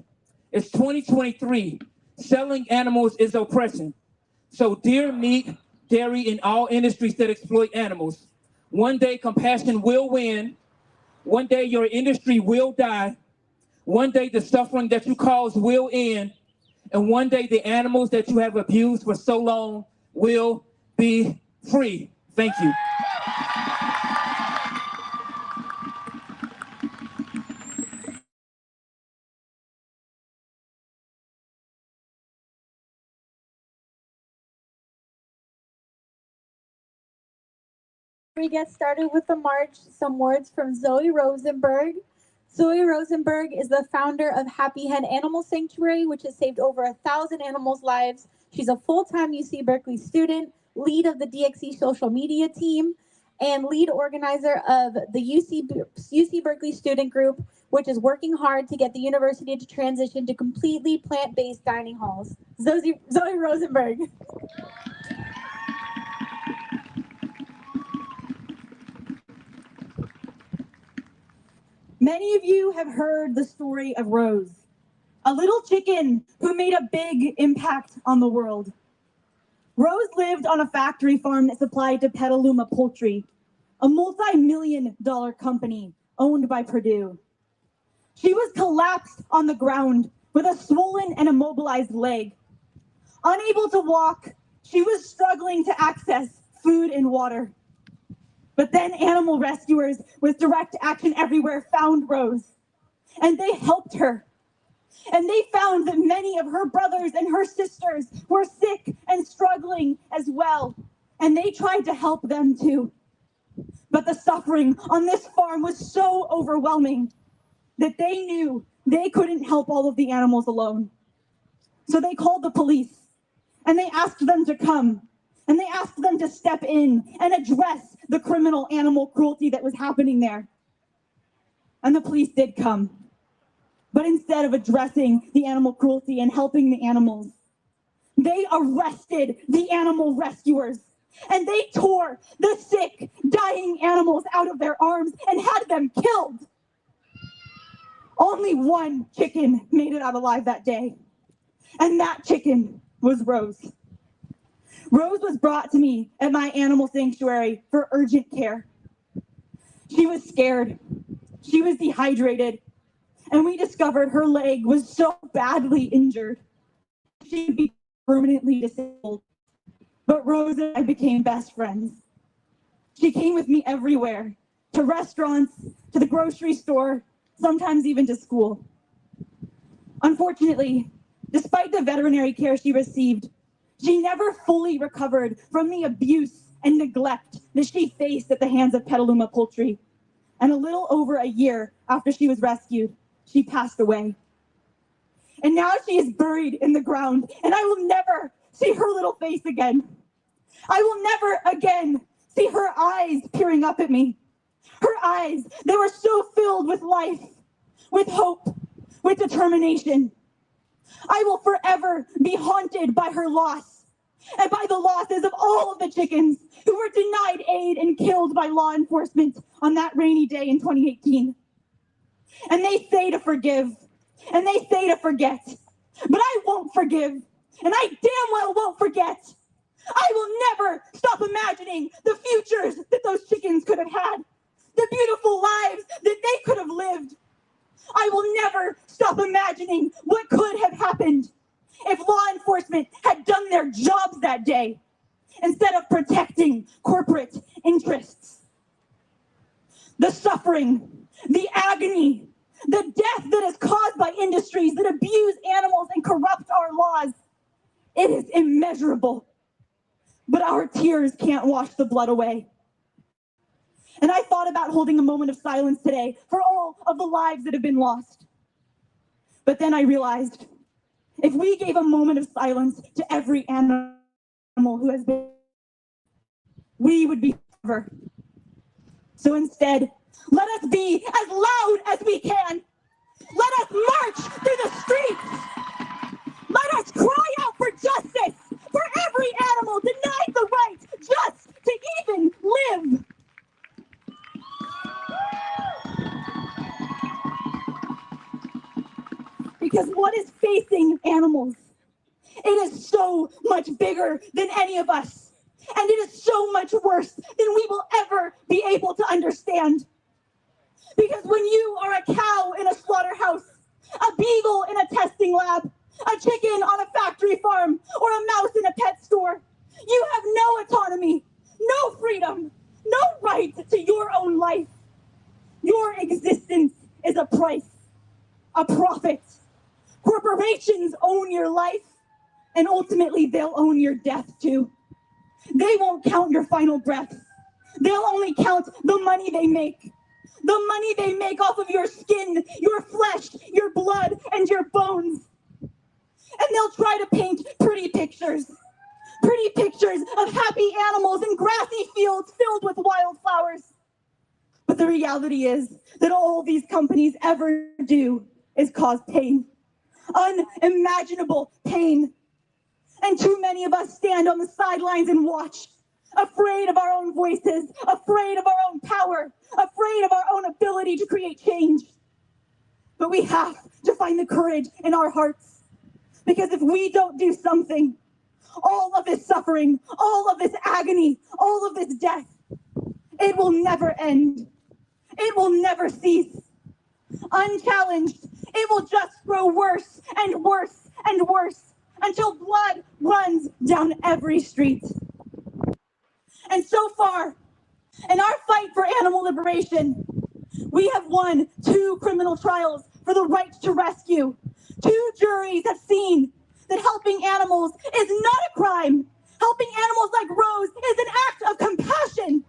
It's 2023. Selling animals is oppression. So dear meat, dairy, and all industries that exploit animals, one day compassion will win. One day your industry will die. One day the suffering that you cause will end. And one day the animals that you have abused for so long will be free. Thank you. We get started with the march, some words from Zoe Rosenberg. Zoe Rosenberg is the founder of Happy Hen Animal Sanctuary, which has saved over 1,000 animals' lives. She's a full-time UC Berkeley student, lead of the DxE social media team, and lead organizer of the UC Berkeley student group, which is working hard to get the university to transition to completely plant-based dining halls. Zoe Rosenberg. Many of you have heard the story of Rose, a little chicken who made a big impact on the world. Rose lived on a factory farm that supplied to Petaluma Poultry, a multi-million-dollar company owned by Purdue. She was collapsed on the ground with a swollen and immobilized leg. Unable to walk, she was struggling to access food and water. But then animal rescuers with Direct Action Everywhere found Rose, and they helped her. And they found that many of her brothers and her sisters were sick and struggling as well, and they tried to help them too. But the suffering on this farm was so overwhelming that they knew they couldn't help all of the animals alone. So they called the police, and they asked them to come, and they asked them to step in and address the criminal animal cruelty that was happening there. And the police did come. But instead of addressing the animal cruelty and helping the animals, they arrested the animal rescuers, and they tore the sick, dying animals out of their arms and had them killed. Only one chicken made it out alive that day, and that chicken was Rose. Rose was brought to me at my animal sanctuary for urgent care. She was scared. She was dehydrated. And we discovered her leg was so badly injured, she would be permanently disabled. But Rose and I became best friends. She came with me everywhere, to restaurants, to the grocery store, sometimes even to school. Unfortunately, despite the veterinary care she received, she never fully recovered from the abuse and neglect that she faced at the hands of Petaluma Poultry. And a little over a year after she was rescued, she passed away. And now she is buried in the ground, and I will never see her little face again. I will never again see her eyes peering up at me. Her eyes, they were so filled with life, with hope, with determination. I will forever be haunted by her loss and by the losses of all of the chickens who were denied aid and killed by law enforcement on that rainy day in 2018. And they say to forgive, and they say to forget, but I won't forgive, and I damn well won't forget. I will never stop imagining the futures that those chickens could have had, the beautiful lives that they could have lived. I will never stop imagining what could have happened if law enforcement had done their jobs that day instead of protecting corporate interests. The suffering, the agony, the death that is caused by industries that abuse animals and corrupt our laws, it is immeasurable. But our tears can't wash the blood away. And I thought about holding a moment of silence today for all of the lives that have been lost. But then I realized, if we gave a moment of silence to every animal who has been, we would be forever. So instead, let us be as loud as we can. Let us march through the streets. Let us cry out for justice for every animal denied the right just to even live. Because what is facing animals? It is so much bigger than any of us. And it is so much worse than we will ever be able to understand. Because when you are a cow in a slaughterhouse, a beagle in a testing lab, a chicken on a factory farm, or a mouse in a pet store, you have no autonomy, no freedom, no right to your own life. Your existence is a price, a profit. Corporations own your life, and ultimately they'll own your death too. They won't count your final breath. They'll only count the money they make. The money they make off of your skin, your flesh, your blood, and your bones. And they'll try to paint pretty pictures of happy animals in grassy fields filled with wildflowers. But the reality is that all these companies ever do is cause pain, unimaginable pain. And too many of us stand on the sidelines and watch, afraid of our own voices, afraid of our own power, afraid of our own ability to create change. But we have to find the courage in our hearts, because if we don't do something, all of this suffering, all of this agony, all of this death, it will never end. It will never cease. Unchallenged, it will just grow worse and worse and worse until blood runs down every street. And so far, in our fight for animal liberation, we have won 2 criminal trials for the right to rescue. 2 juries have seen that helping animals is not a crime. Helping animals like Rose is an act of compassion.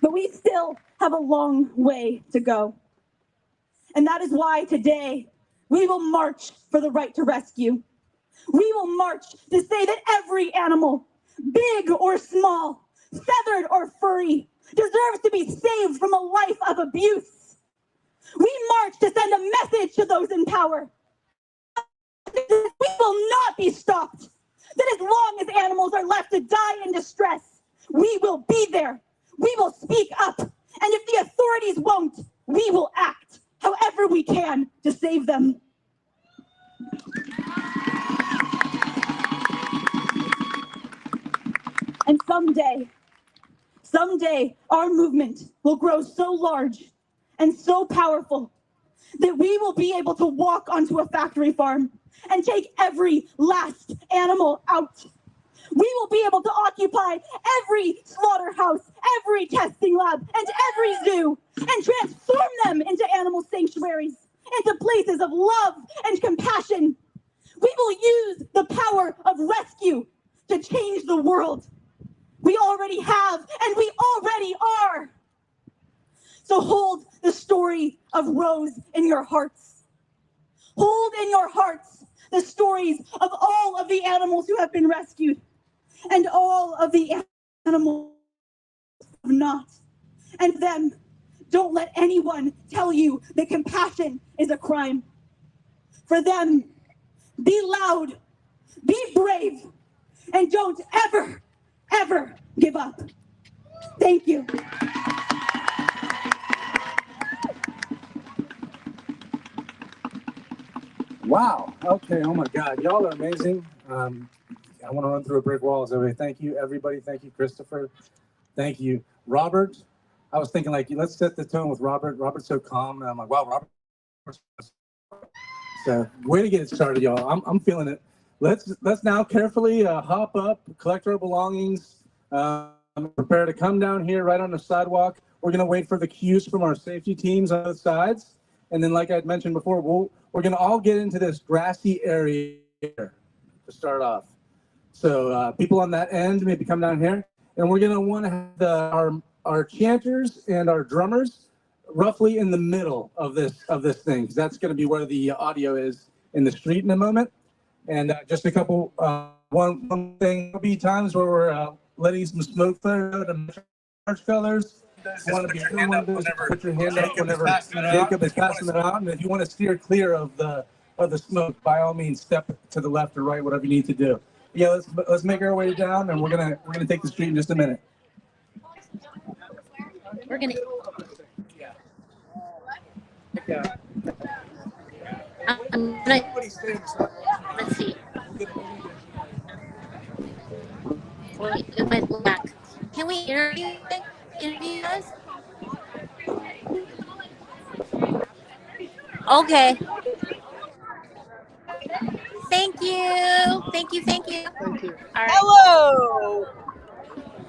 But we still have a long way to go. And that is why today we will march for the right to rescue. We will march to say that every animal, big or small, feathered or furry, deserves to be saved from a life of abuse. We march to send a message to those in power. We will not be stopped. That as long as animals are left to die in distress, we will be there. We will speak up. And if the authorities won't, we will act however we can to save them. And someday, our movement will grow so large and so powerful that we will be able to walk onto a factory farm and take every last animal out. We will be able to occupy every slaughterhouse, every testing lab, and every zoo, and transform them into animal sanctuaries, into places of love and compassion. We will use the power of rescue to change the world. We already have, and we already are. So hold the story of Rose in your hearts. Hold in your hearts the stories of all of the animals who have been rescued and all of the animals who have not. And then don't let anyone tell you that compassion is a crime. For them, be loud, be brave, and don't ever, ever give up. Thank you. Wow. Okay. Oh my God. Y'all are amazing. I want to run through a brick wall. So thank you, everybody. Thank you, Christopher. Thank you, Robert. I was thinking like, let's set the tone with Robert. Robert's so calm. And I'm like, wow, Robert. So way to get it started, y'all. I'm feeling it. Let's now carefully hop up, collect our belongings, prepare to come down here right on the sidewalk. We're gonna wait for the cues from our safety teams on both sides. And then like I had mentioned before, we're gonna all get into this grassy area here to start off. So people on that end maybe come down here, and we're gonna wanna have our chanters and our drummers roughly in the middle of this thing, because that's gonna be where the audio is in the street in a moment. And just a couple, one thing, there'll be times where we're letting some smoke flare out and march colors. You want to be put your hand up whenever Jacob is passing it out, and if you want to steer clear of the smoke, by all means, step to the left or right, whatever you need to do. Yeah, let's make our way down, and we're gonna take the street in just a minute. We're gonna. Let's see. Wait, it went back. Can we interview us? Okay. Thank you. Thank you. Thank you. Thank you. All right. Hello.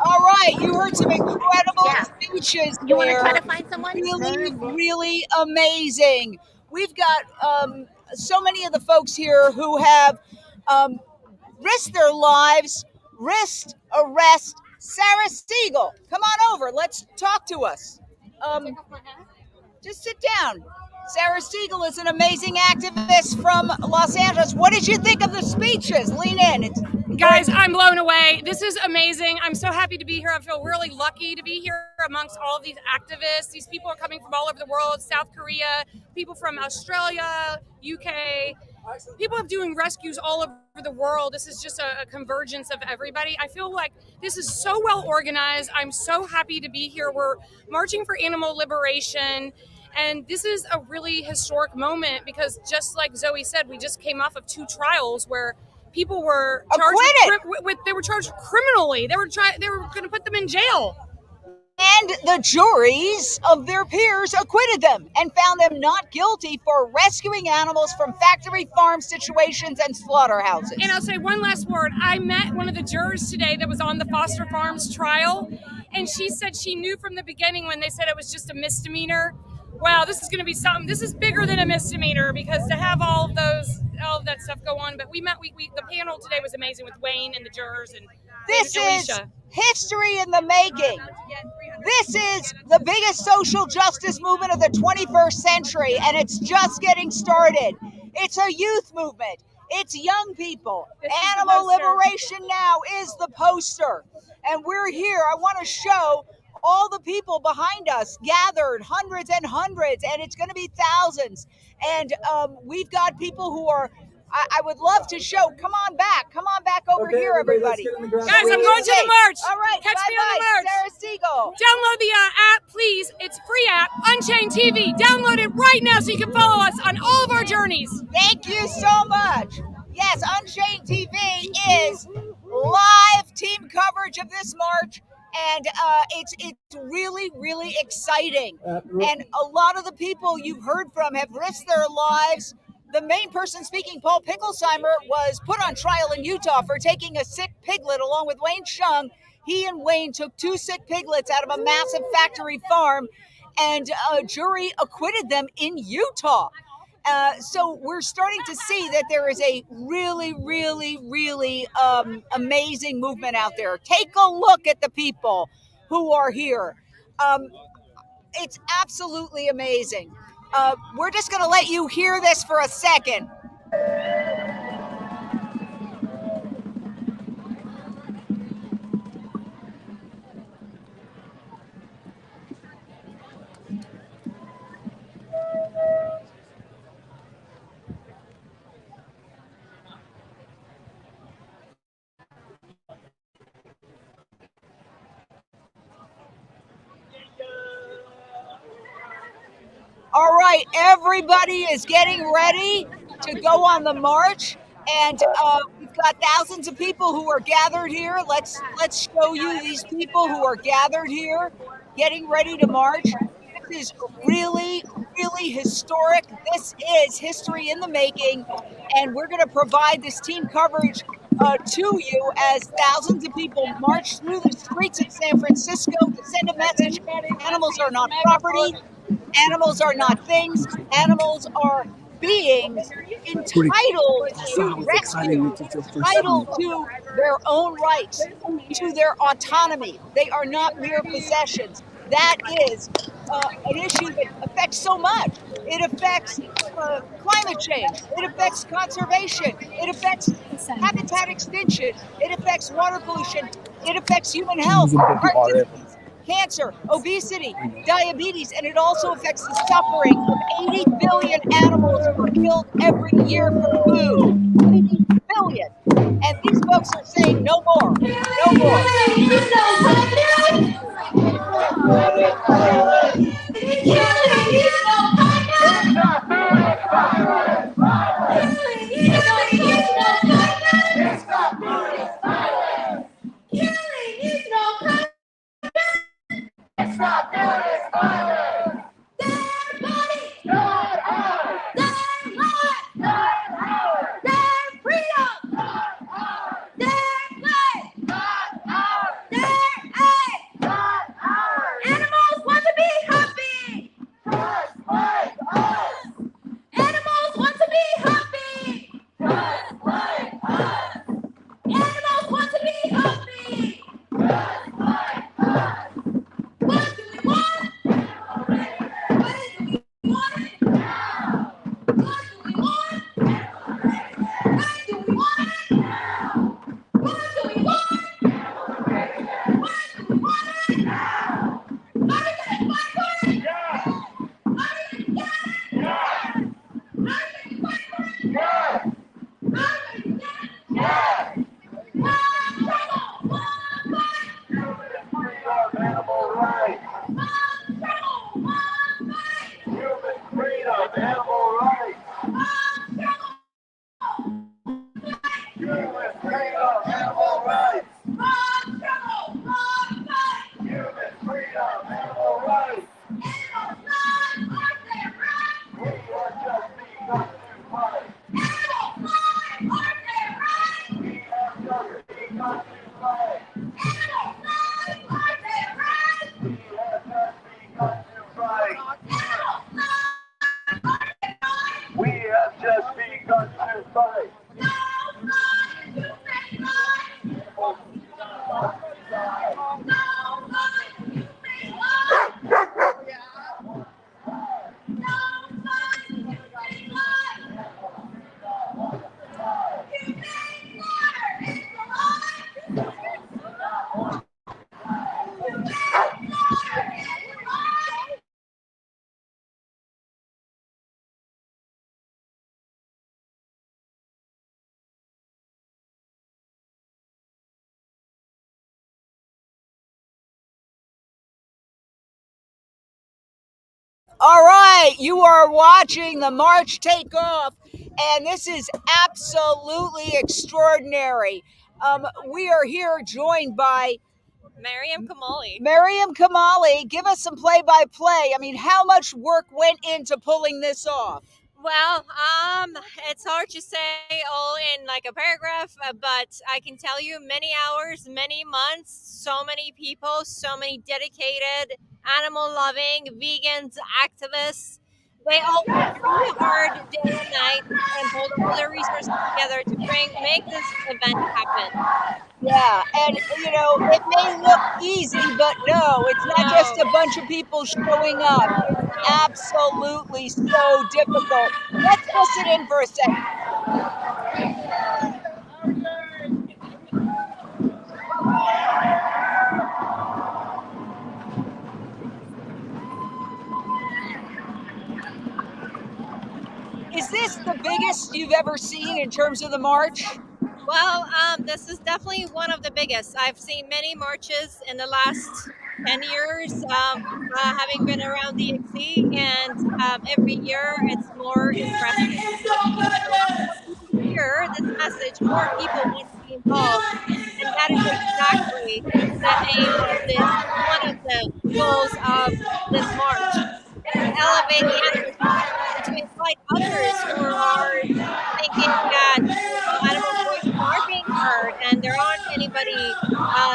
All right, you heard some incredible speeches there. You want to try to find someone? Really, really amazing. We've got so many of the folks here who have risked their lives, risked arrest. Sarah Siegel, come on over. Let's talk to us. Just sit down. Sarah Siegel is an amazing activist from Los Angeles. What did you think of the speeches? Lean in. Guys, I'm blown away. This is amazing. I'm so happy to be here. I feel really lucky to be here amongst all of these activists. These people are coming from all over the world, South Korea, people from Australia, UK. People are doing rescues all over the world. This is just a convergence of everybody. I feel like this is so well organized. I'm so happy to be here. We're marching for animal liberation. And this is a really historic moment because just like Zoe said, we just came off of 2 trials where people were charged they were charged criminally. They were going to put them in jail. And the juries of their peers acquitted them and found them not guilty for rescuing animals from factory farm situations and slaughterhouses. And I'll say one last word. I met one of the jurors today that was on the Foster Farms trial, and she said she knew from the beginning when they said it was just a misdemeanor. Wow, this is going to be something. This is bigger than a misdemeanor because to have all of that stuff go on. But the panel today was amazing with Wayne and the jurors and this Alicia. Is history in the making. This is the biggest social justice movement of the 21st century, and it's just getting started. It's a youth movement. It's young people. Animal Liberation Now is the poster, and we're here. I want to show all the people behind us gathered, hundreds and hundreds, and it's going to be thousands. And we've got people who are, I would love to show. Come on back over here, everybody. Guys, I'm going to the march. All right, catch me on the march. Sarah Siegel. Download the app, please. It's free app, Unchained TV. Download it right now so you can follow us on all of our journeys. Thank you so much. Yes, Unchained TV is live team coverage of this march. And it's really, really exciting. And a lot of the people you've heard from have risked their lives. The main person speaking, Paul Picklesheimer, was put on trial in Utah for taking a sick piglet along with Wayne Chung. He and Wayne took 2 sick piglets out of a massive factory farm, and a jury acquitted them in Utah. So we're starting to see that there is a really, really, really amazing movement out there. Take a look at the people who are here. It's absolutely amazing. We're just going to let you hear this for a second. All right, everybody is getting ready to go on the march, and we've got thousands of people who are gathered here. Let's show you these people who are gathered here, getting ready to march. This is really, really historic. This is history in the making, and we're going to provide this team coverage to you as thousands of people march through the streets of San Francisco to send a message. Animals are not property. Animals are not things. Animals are beings entitled to rescue, entitled to their own rights, to their autonomy. They are not mere possessions. That is an issue that affects so much. It affects climate change. It affects conservation. It affects habitat extinction. It affects water pollution. It affects human health, heart disease, cancer, obesity, diabetes, and it also affects the suffering of 80 billion animals who are killed every year for food. 80 billion. And these folks are saying no more. No more. Stop doing this violence! Their bodies! Not ours! Their lives! Not ours! Their freedom! Not ours! Their life! Not ours! Their eggs! Not ours! Animals want to be animal rights. Human freedom, animal rights. Human freedom, animal rights. We are just begun to fight. We have just begun to fight. We have just begun to fight. We have just begun to fight. All right, you are watching the march take off, and this is absolutely extraordinary. We are here joined by Maryam Kamali. Maryam Kamali. Give us some play-by-play. I mean, how much work went into pulling this off? Well, it's hard to say all in like a paragraph, but I can tell you many hours, many months, so many people, so many dedicated, animal-loving, vegans, activists. They all worked really hard day and night and pulled all their resources together to make this event happen. Yeah, and you know, it may look easy, but no, it's not just a bunch of people showing up. It's absolutely so difficult. Let's listen in for a second. Is this the biggest you've ever seen in terms of the march? Well, this is definitely one of the biggest. I've seen many marches in the last 10 years, having been around DxE, and every year it's more impressive. Hear this message, more people want to be involved, and that is exactly the aim of this, one of the goals of this march, to elevate the animals, to invite others who are thinking that animal voices are being heard and there aren't anybody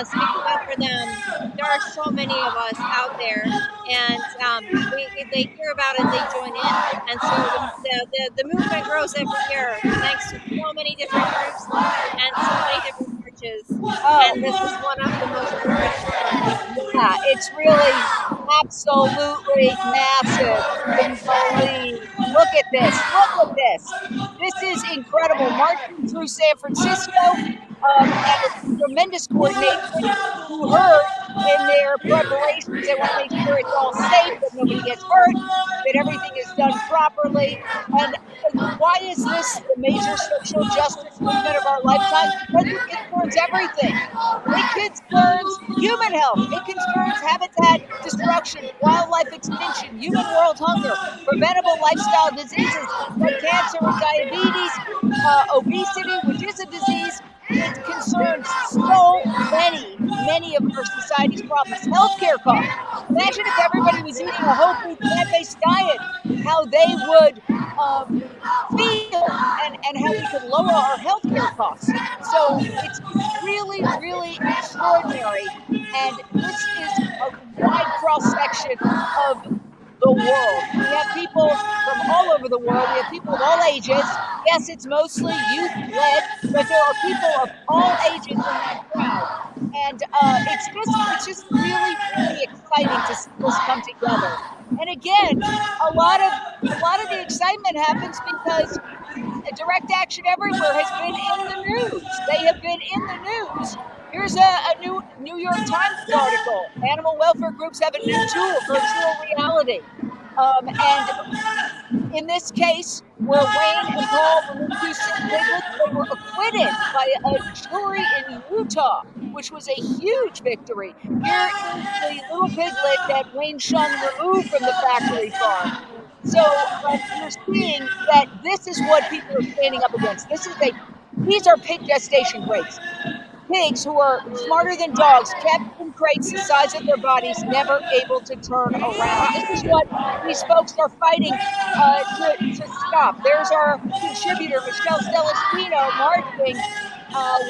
speaking up for them. There are so many of us out there, and they hear about it, they join in, and so the movement grows every year thanks to so many different groups and so many different marches. And this is one of the most important. Yeah, it's really absolutely massive. Couldn't believe. Look at this. Look at this. This is incredible. Marching through San Francisco, and it's tremendous coordination. You heard in their preparations, they want to make sure it's all safe, that nobody gets hurt, that everything is done properly. And why is this the major social justice movement of our lifetime? Because it concerns everything. It concerns human health. It concerns habitat destruction, wildlife extinction, human world hunger, preventable lifestyle diseases like cancer and diabetes, obesity, which is a disease. It concerns so many of our society's problems. Healthcare costs. Imagine if everybody was eating a whole food plant-based diet, how they would feel and how we could lower our healthcare costs. So it's really, really extraordinary. And this is a wide cross-section of the world. We have people from all over the world. We have people of all ages. Yes, it's mostly youth-led, but there are people of all ages in that crowd. And it's just really, really exciting to see this come together. And again, a lot of the excitement happens because Direct Action Everywhere has been in the news. They have been in the news. Here's a New York Times article. Animal welfare groups have a new tool, virtual reality. And in this case, where Wayne and Paul were they were acquitted by a jury in Utah, which was a huge victory. Here is the little piglet that Wayne Shun removed from the factory farm. So you're seeing that this is what people are standing up against. These are pig gestation crates. Pigs who are smarter than dogs, kept in crates the size of their bodies, never able to turn around. This is what these folks are fighting to stop. There's our contributor, Michelle Celestino, marching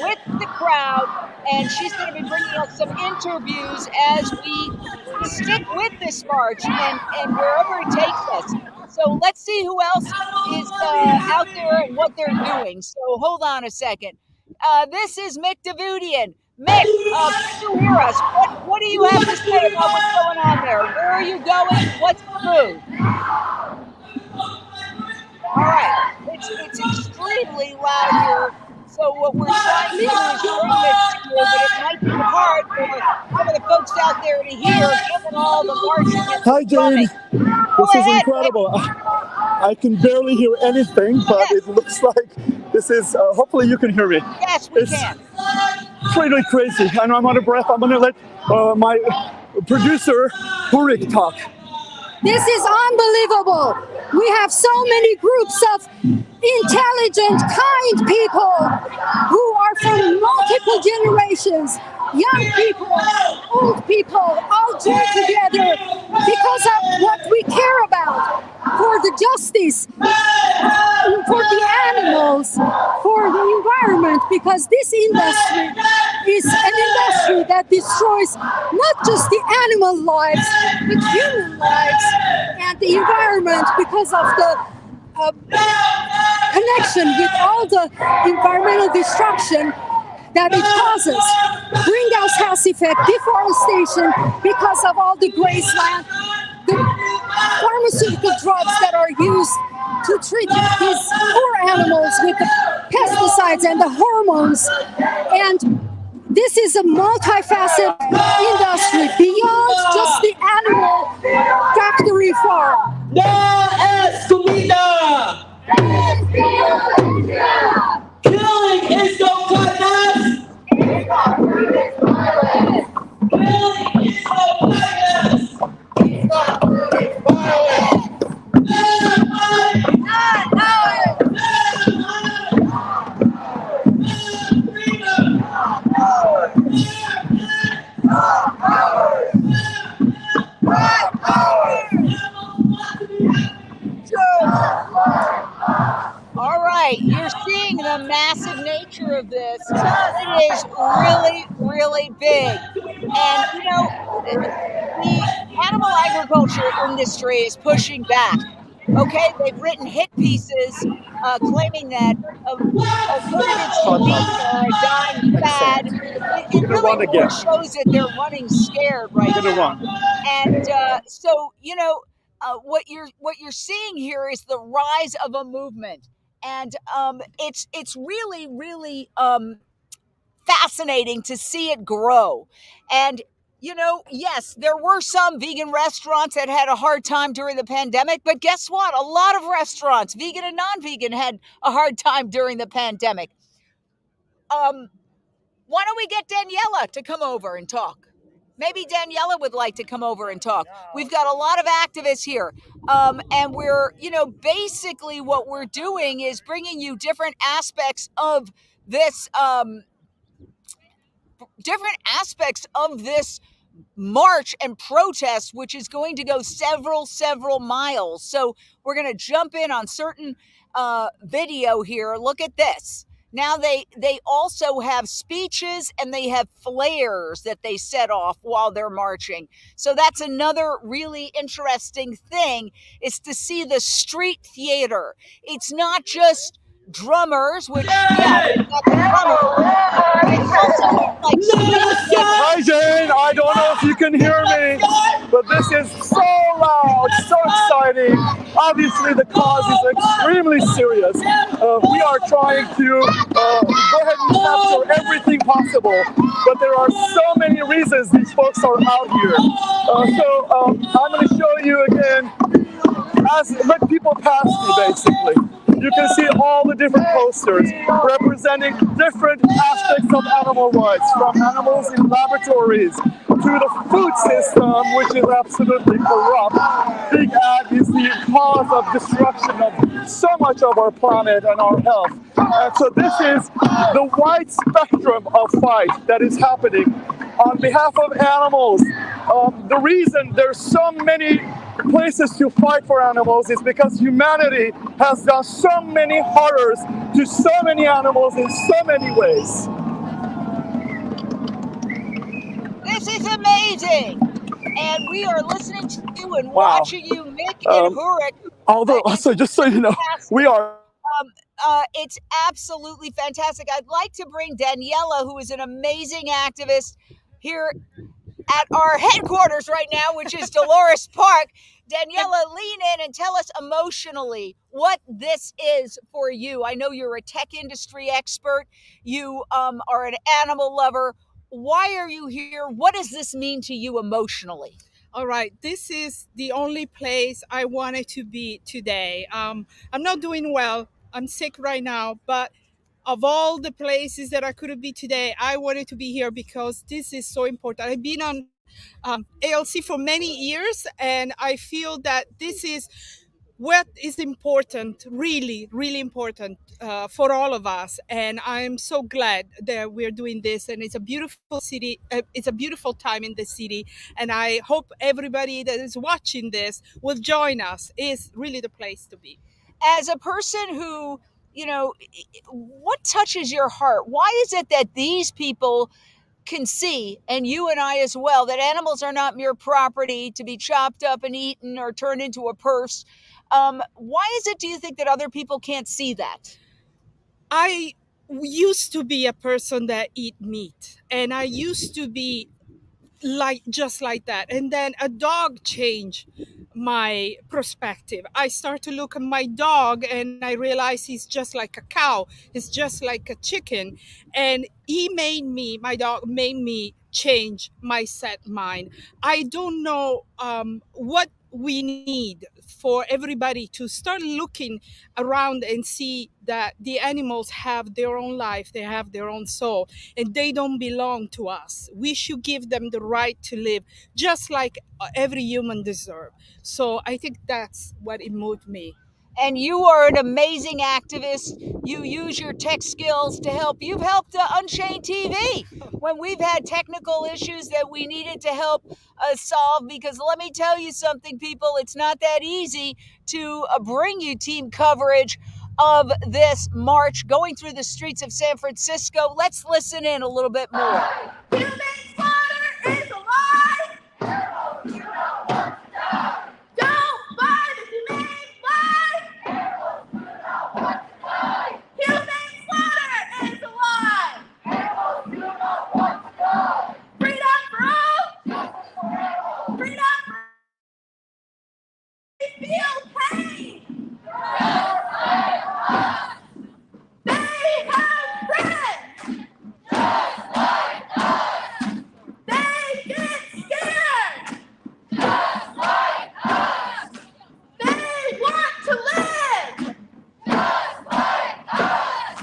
with the crowd, and she's going to be bringing us some interviews as we stick with this march and wherever it takes us. So let's see who else is out there and what they're doing. So hold on a second. This is Mick Davoudian. Mick, can you hear us? What do you have to say about what's going on there? Where are you going? What's the mood? All right, it's extremely loud here. So what we're trying to do is bring this to you, but it might be hard for some of the folks out there to hear, given all the marching and Hi, Jane. This is incredible. I can barely hear anything, but it looks like this is, hopefully you can hear me. Yes, we can. Pretty crazy, and I'm out of breath. I'm gonna let my producer, Hurik, talk. This is unbelievable. We have so many groups of intelligent, kind people who are from multiple generations, young people, old people, all joined together because of what we care about, for the justice, for the animals, for the environment, because this industry is an industry that destroys not just the animal lives, but human lives and the environment because of the connection with all the environmental destruction that it causes. Greenhouse gas effect, deforestation because of all the grazeland, the pharmaceutical drugs that are used to treat these poor animals with the pesticides and the hormones. And this is a multifaceted industry beyond just the animal factory farm. No es comida. Killing is no kindness. Killing is no kindness. It's violence. All right, you're seeing the massive nature of this. It is really, really big. And, you know, the animal agriculture industry is pushing back. Okay, they've written hit pieces claiming that alternatives to meat are a dying fad. It really shows that they're running scared right now. And so, you know, what you're seeing here is the rise of a movement. And it's really, really fascinating to see it grow. And you know, yes, there were some vegan restaurants that had a hard time during the pandemic, but guess what? A lot of restaurants, vegan and non-vegan, had a hard time during the pandemic. Why don't we get Daniela to come over and talk? Maybe Daniela would like to come over and talk. We've got a lot of activists here. And we're, you know, basically what we're doing is bringing you different aspects of this, march and protest, which is going to go several miles. So we're going to jump in on certain video here. Look at this. Now they also have speeches and they have flares that they set off while they're marching. So that's another really interesting thing, is to see the street theater. It's not just drummers, which they've got the drummers. It's also like Hi Jane, I don't know if you can hear me, but this is so loud, so exciting. Obviously the cause is extremely serious. We are trying to go ahead and capture everything possible, but there are so many reasons these folks are out here. I'm going to show you again, let people pass me basically. You can see all the different posters representing different aspects of animal rights, from animals in laboratories to the food system, which is absolutely corrupt. Big Ag is the cause of destruction of so much of our planet and our health. And so this is the wide spectrum of fight that is happening on behalf of animals. The reason there's so many places to fight for animals is because humanity has done so many horrors to so many animals in so many ways. This is amazing. And we are listening to you and watching you, Mick and Hurik. Although, so just so you know, we are. It's absolutely fantastic. I'd like to bring Daniela, who is an amazing activist, here at our headquarters right now, which is Dolores Park. Daniela, lean in and tell us emotionally what this is for you. I know you're a tech industry expert. You are an animal lover. Why are you here? What does this mean to you emotionally? All right, this is the only place I wanted to be today. I'm not doing well. I'm sick right now, but of all the places that I could be today, I wanted to be here because this is so important. I've been on ALC for many years, and I feel that this is what is important, really, really important for all of us. And I'm so glad that we're doing this. And it's a beautiful city. It's a beautiful time in the city. And I hope everybody that is watching this will join us. It's really the place to be. As a person who, you know, what touches your heart? Why is it that these people can see, and you and I as well, that animals are not mere property to be chopped up and eaten or turned into a purse? Why is it, do you think, that other people can't see that? I used to be a person that eat meat, and I used to be just like that. And then a dog changed my perspective. I start to look at my dog and I realize he's just like a cow. He's just like a chicken. And my dog made me change my set mind. I don't know what we need for everybody to start looking around and see that the animals have their own life, they have their own soul, and they don't belong to us. We should give them the right to live just like every human deserves. So I think that's what it moved me. And you are an amazing activist. You use your tech skills to help. You've helped UnchainedTV when we've had technical issues that we needed to help solve. Because let me tell you something, people, it's not that easy to bring you team coverage of this march going through the streets of San Francisco. Let's listen in a little bit more. Human slaughter is a lie. Animals do not want to die. Don't buy the humane flag. Animals do not want to die. Human slaughter is a lie. Animals do not want to die. Freedom for all. Justice for animals. Freedom for all. They feel pain. Just like us. They have friends. Just like us. They get scared. Just like us. They want to live. Just like us.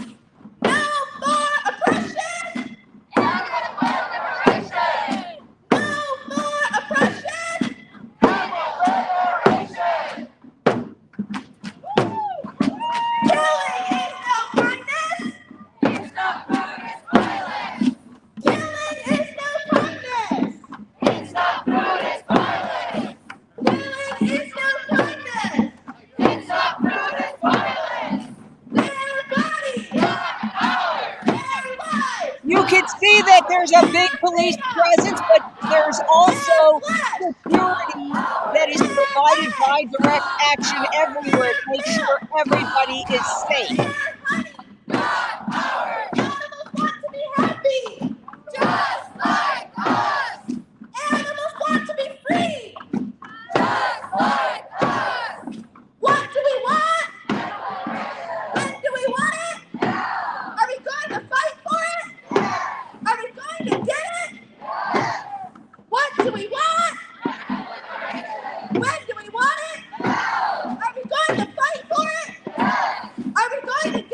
No more oppression. Animal liberation. No more oppression. Animal liberation. Killing is no kindness. It's not food, it's violence. Killing is no kindness. It's not food, it's violence. Killing is no kindness. It's not food, it's violence. Their bodies, their lives. You can see that there's a big police presence, but there's also security that is provided by Direct Action everywhere to make sure everybody is safe. Animals want to be happy, just like us. Animals want to be free, just like us. What do we want? When do we want it? Are we going to fight for it? Are we going to get it? What do we want? When do we want it? Are we going to fight for it? Are we going to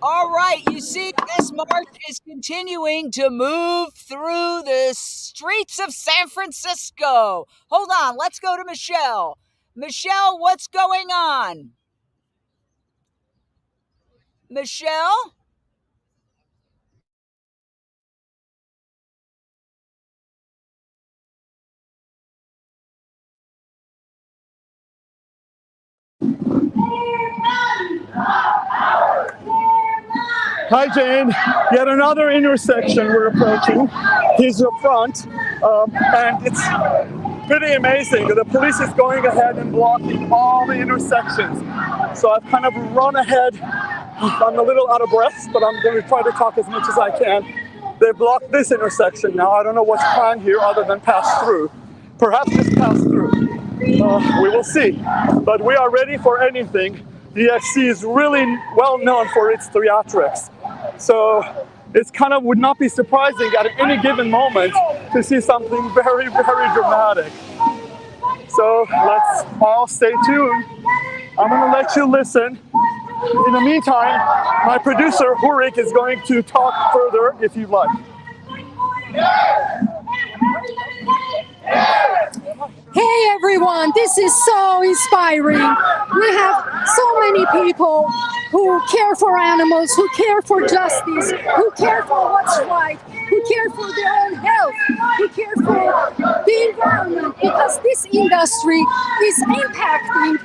All right, you see, this march is continuing to move through the streets of San Francisco. Hold on, let's go to Michelle. Michelle, what's going on? Michelle? Hi, Jane. Yet another intersection we're approaching. Here's the front, and it's pretty amazing. The police is going ahead and blocking all the intersections. So I've kind of run ahead. I'm a little out of breath, but I'm going to try to talk as much as I can. They blocked this intersection now. I don't know what's planned here other than pass through. Perhaps just pass through. We will see. But we are ready for anything. DxE is really well known for its theatrics. So it's kind of would not be surprising at any given moment to see something very, very dramatic. So let's all stay tuned. I'm going to let you listen. In the meantime, my producer, Hurik, is going to talk further if you'd like. Hey everyone, this is so inspiring. We have so many people who care for animals, who care for justice, who care for what's right, who care for their own health, who care for the environment, because this industry is impacting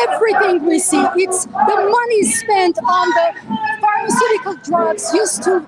everything we see. It's the money spent on the pharmaceutical drugs used to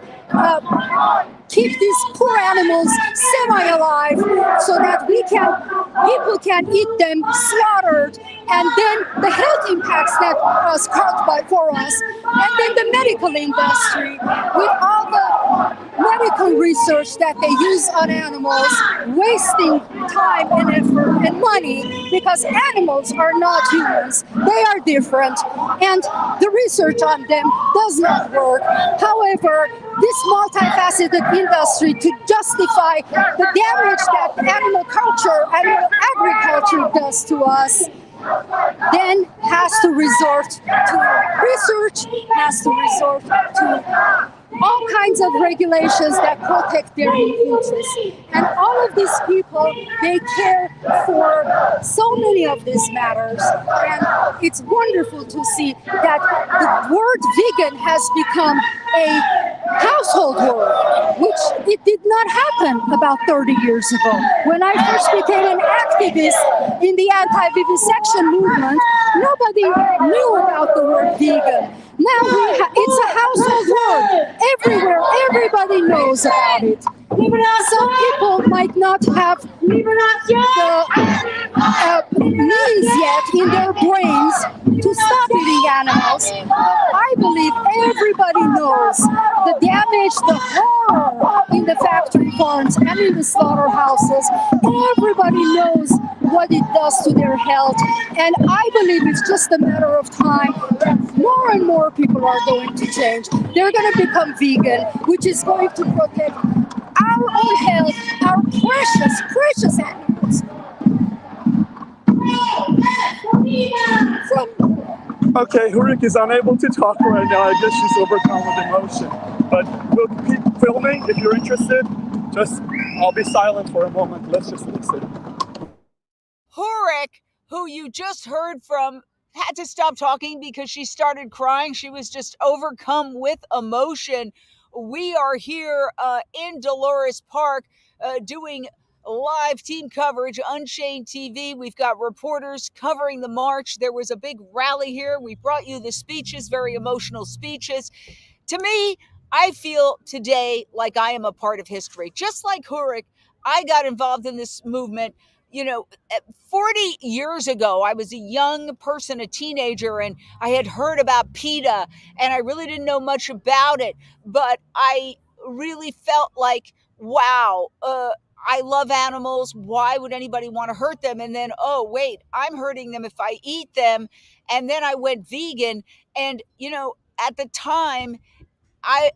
keep these poor animals semi-alive so that people can eat them slaughtered, and then the health impacts that was caused for us, and then the medical industry with all the medical research that they use on animals, wasting time and effort and money, because animals are not humans. They are different, and the research on them does not work. However, this multifaceted industry, to justify the damage that animal culture, animal agriculture does to us, then has to resort to research, has to resort to all kinds of regulations that protect their interests. And all of these people, they care for so many of these matters. And it's wonderful to see that the word vegan has become a household word, which it did not happen about 30 years ago. When I first became an activist in the anti-vivisection movement, nobody knew about the word vegan. Now it's a household word. Everywhere, everybody knows about it. Some people might not have the means yet in their brains to stop eating animals. I believe everybody knows the damage, the horror in the factory farms and in the slaughterhouses. Everybody knows what it does to their health. And I believe it's just a matter of time that more and more people are going to change. They're going to become vegan, which is going to protect our own health, our precious, precious animals. Okay, Hurik is unable to talk right now. I guess she's overcome with emotion. But we'll keep filming if you're interested. I'll be silent for a moment. Let's just listen. Hurik, who you just heard from, had to stop talking because she started crying. She was just overcome with emotion. We are here in Dolores Park doing live team coverage, UnchainedTV. We've got reporters covering the march. There was a big rally here. We brought you the speeches, very emotional speeches. To me, I feel today like I am a part of history. Just like Hurik, I got involved in this movement. 40 years ago, I was a young person, a teenager, and I had heard about PETA, and I really didn't know much about it, but I really felt like, wow, I love animals. Why would anybody want to hurt them? And then, oh, wait, I'm hurting them if I eat them. And then I went vegan. And, you know, at the time,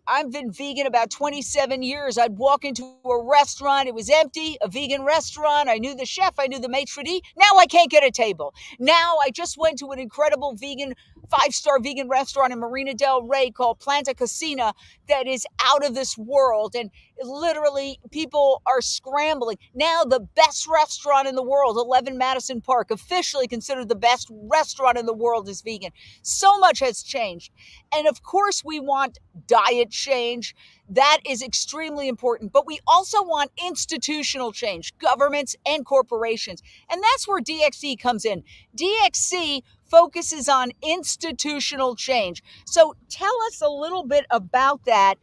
I've been vegan about 27 years. I'd walk into a restaurant. It was empty, a vegan restaurant. I knew the chef. I knew the maitre d'. Now I can't get a table. Now I just went to an incredible vegan, 5-star vegan restaurant in Marina del Rey called Planta Casina that is out of this world. And literally people are scrambling. Now the best restaurant in the world, 11 Madison Park, officially considered the best restaurant in the world, is vegan. So much has changed. And of course we want diet change. That is extremely important. But we also want institutional change, governments and corporations. And that's where DxE comes in. DxE focuses on institutional change. So tell us a little bit about that.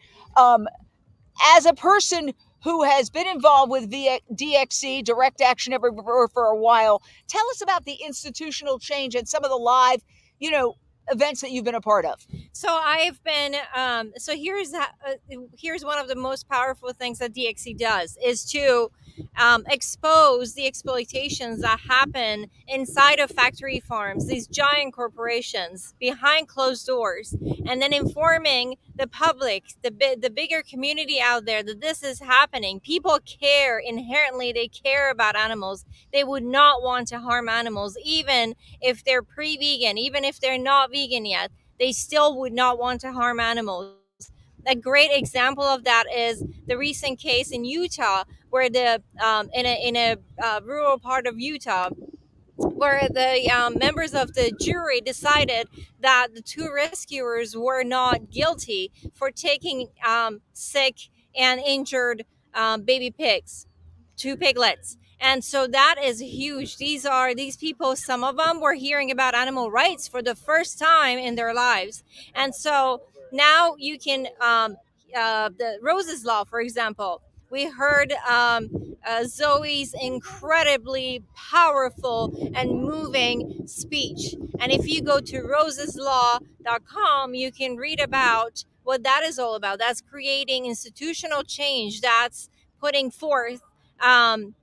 As a person who has been involved with DxE, Direct Action Everywhere, for a while, tell us about the institutional change and some of the live, you know, events that you've been a part of. So I've been, so here's one of the most powerful things that DxE does, is to expose the exploitations that happen inside of factory farms, these giant corporations behind closed doors, and then informing the public, the bigger community out there, that this is happening. People care inherently. They care about animals. They would not want to harm animals, even if they're pre-vegan, even if they're not vegan yet. They still would not want to harm animals. A great example of that is the recent case in Utah, where the in a rural part of Utah, where the members of the jury decided that the 2 rescuers were not guilty for taking sick and injured baby pigs, 2 piglets. And so that is huge. These people, some of them were hearing about animal rights for the first time in their lives. And so now you can, the Rose's Law, for example, we heard Zoe's incredibly powerful and moving speech. And if you go to roseslaw.com, you can read about what that is all about. That's creating institutional change. That's putting forth the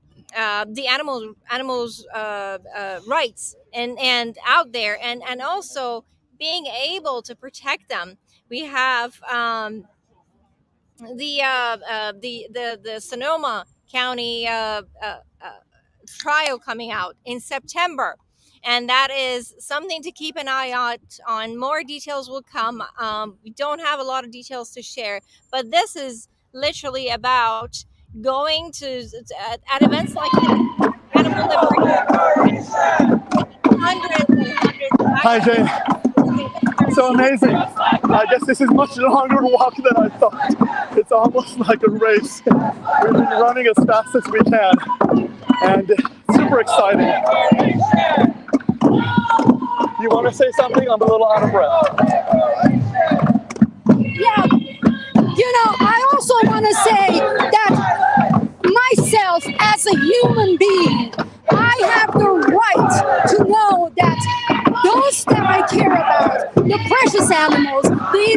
animals' rights and out there, and also being able to protect them. We have the Sonoma County trial coming out in September, and that is something to keep an eye out on. More details will come. We don't have a lot of details to share, but this is literally about going to at events like this, animal liberation, hundreds and hundreds. Hi, Jane. So amazing. I guess this is much longer walk than I thought. It's almost like a race. We've been running as fast as we can, and super exciting. You want to say something? I'm a little out of breath. Yeah, you know, I also want to say that myself as a human being, I have the right to know that those that I care about, the precious animals,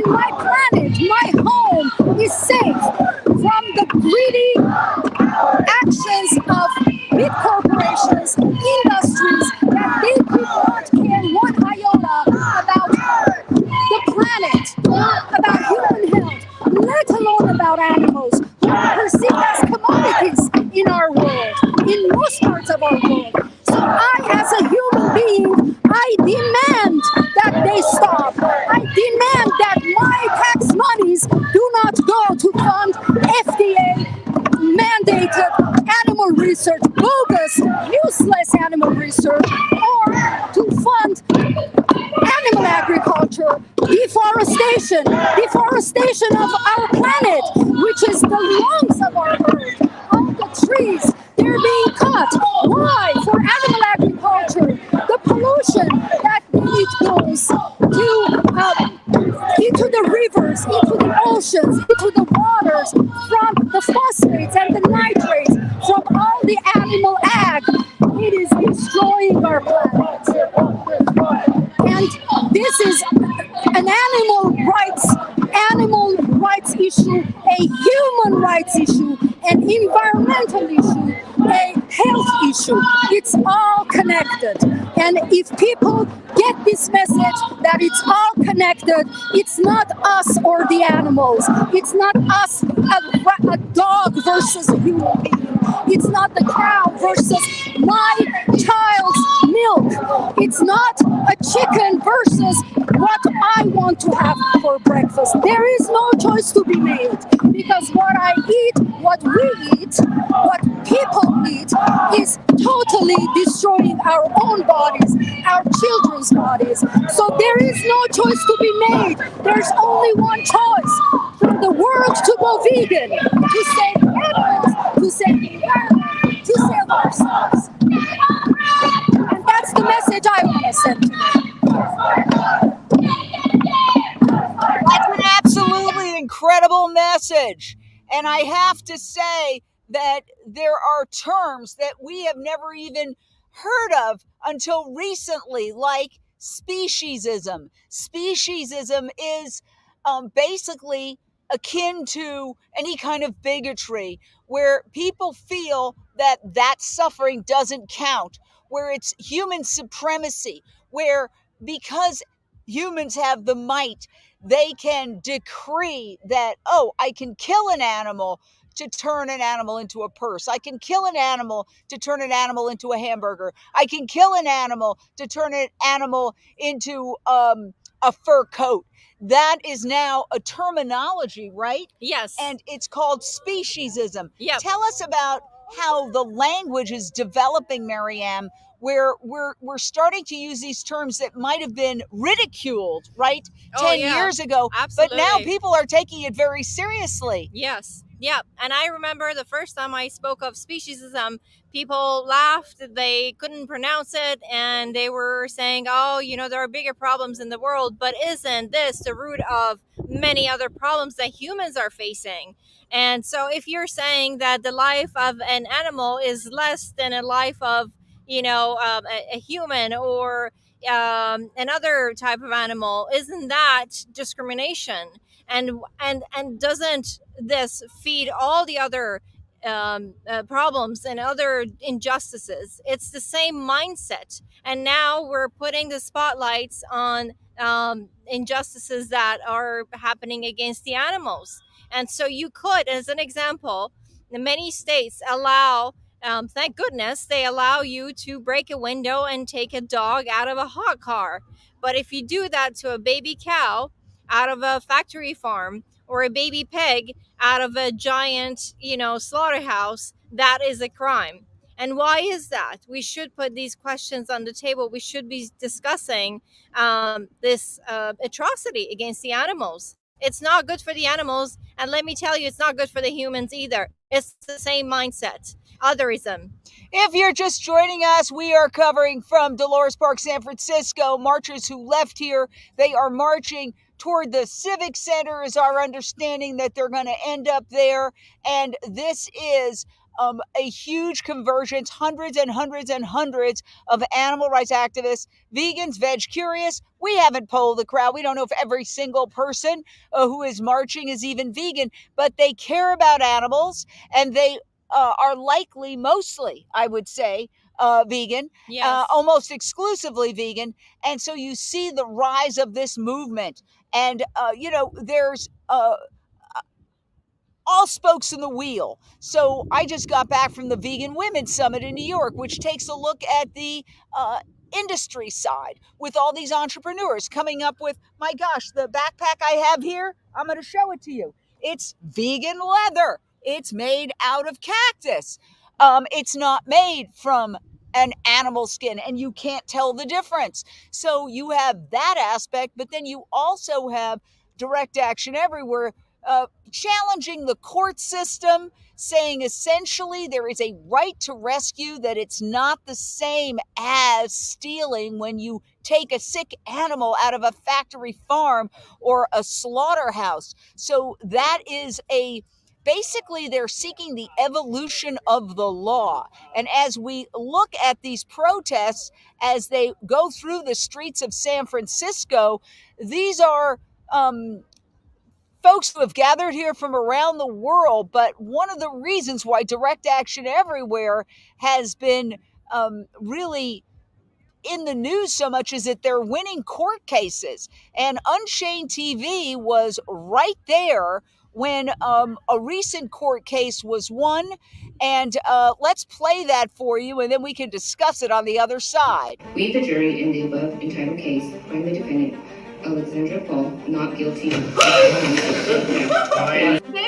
my planet, my home is safe from the greedy actions of big corporations, industries, that they do not care one iota about the planet, about human health, let alone about animals who are perceived as commodities in our world, in most parts of our world. So I, as a human being, I demand that they stop. I demand that my tax monies do not go to fund FDA-mandated animal research, bogus, useless animal research, or to fund animal agriculture, deforestation of our planet, which is the lungs of our earth. All the trees, they're being cut. Why? For animal agriculture. The pollution that it goes into the rivers, into the oceans, into the waters, from the phosphates and the nitrates, from all the animal ag. It is destroying our planet. And this is an animal rights issue, a human rights issue, an environmental issue, a health issue. It's all connected. And if people get this message that it's all connected, it's not us or the animals. It's not us, a dog versus a human being. It's not the cow versus my child's milk. It's not a chicken versus what I want to have for breakfast. There is no choice to be made, because what I eat, what we eat, what people eat is totally destroying our own bodies, our children's bodies. So there is no choice to be made. There's only one choice: for the world to go vegan, to save animals, to save the environment, to save ourselves. And that's the message I want to send today. That's an absolutely incredible message. And I have to say that there are terms that we have never even heard of until recently, like speciesism. Speciesism is basically akin to any kind of bigotry, where people feel that that suffering doesn't count, where it's human supremacy, where because humans have the might, they can decree that, oh, I can kill an animal to turn an animal into a purse. I can kill an animal to turn an animal into a hamburger. I can kill an animal to turn an animal into a fur coat. That is now a terminology, right? Yes. And it's called speciesism. Yep. Tell us about how the language is developing, Maryam, where we're starting to use these terms that might have been ridiculed, right, 10 years ago. Absolutely. But now people are taking it very seriously. Yes. Yeah. And I remember the first time I spoke of speciesism, people laughed, they couldn't pronounce it, and they were saying, oh, you know, there are bigger problems in the world, but isn't this the root of many other problems that humans are facing? And so if you're saying that the life of an animal is less than a life of, you know, a human or another type of animal, isn't that discrimination? And doesn't this feed all the other problems and other injustices? It's the same mindset, and now we're putting the spotlights on injustices that are happening against the animals. And so you could, as an example, many states allow, thank goodness, they allow you to break a window and take a dog out of a hot car. But if you do that to a baby cow out of a factory farm, or a baby pig out of a giant, you know, slaughterhouse, that is a crime. And why is that? We should put these questions on the table. We should be discussing this atrocity against the animals. It's not good for the animals. And let me tell you, it's not good for the humans either. It's the same mindset. Otherism. If you're just joining us, we are covering from Dolores Park, San Francisco. Marchers who left here, they are marching toward the Civic Center, is our understanding that they're going to end up there. And this is a huge convergence, hundreds and hundreds and hundreds of animal rights activists, vegans, veg curious. We haven't polled the crowd. We don't know if every single person who is marching is even vegan, but they care about animals, and they are likely, mostly, I would say, vegan, Yes. almost exclusively vegan. And so you see the rise of this movement. And, you know, there's all spokes in the wheel. So I just got back from the Vegan Women's Summit in New York, which takes a look at the industry side with all these entrepreneurs coming up with, my gosh, the backpack I have here, I'm going to show it to you. It's vegan leather. It's made out of cactus. It's not made from an animal skin, and you can't tell the difference. So you have that aspect, but then you also have direct action everywhere, challenging the court system, saying essentially there is a right to rescue, that it's not the same as stealing when you take a sick animal out of a factory farm or a slaughterhouse. So that is basically, they're seeking the evolution of the law. And as we look at these protests, as they go through the streets of San Francisco, these are folks who have gathered here from around the world. But one of the reasons why Direct Action Everywhere has been really in the news so much is that they're winning court cases. And UnchainedTV was right there when a recent court case was won. And let's play that for you, and then we can discuss it on the other side. We, the jury, in the above entitled case, find the defendant, Alexandra Paul, not guilty. They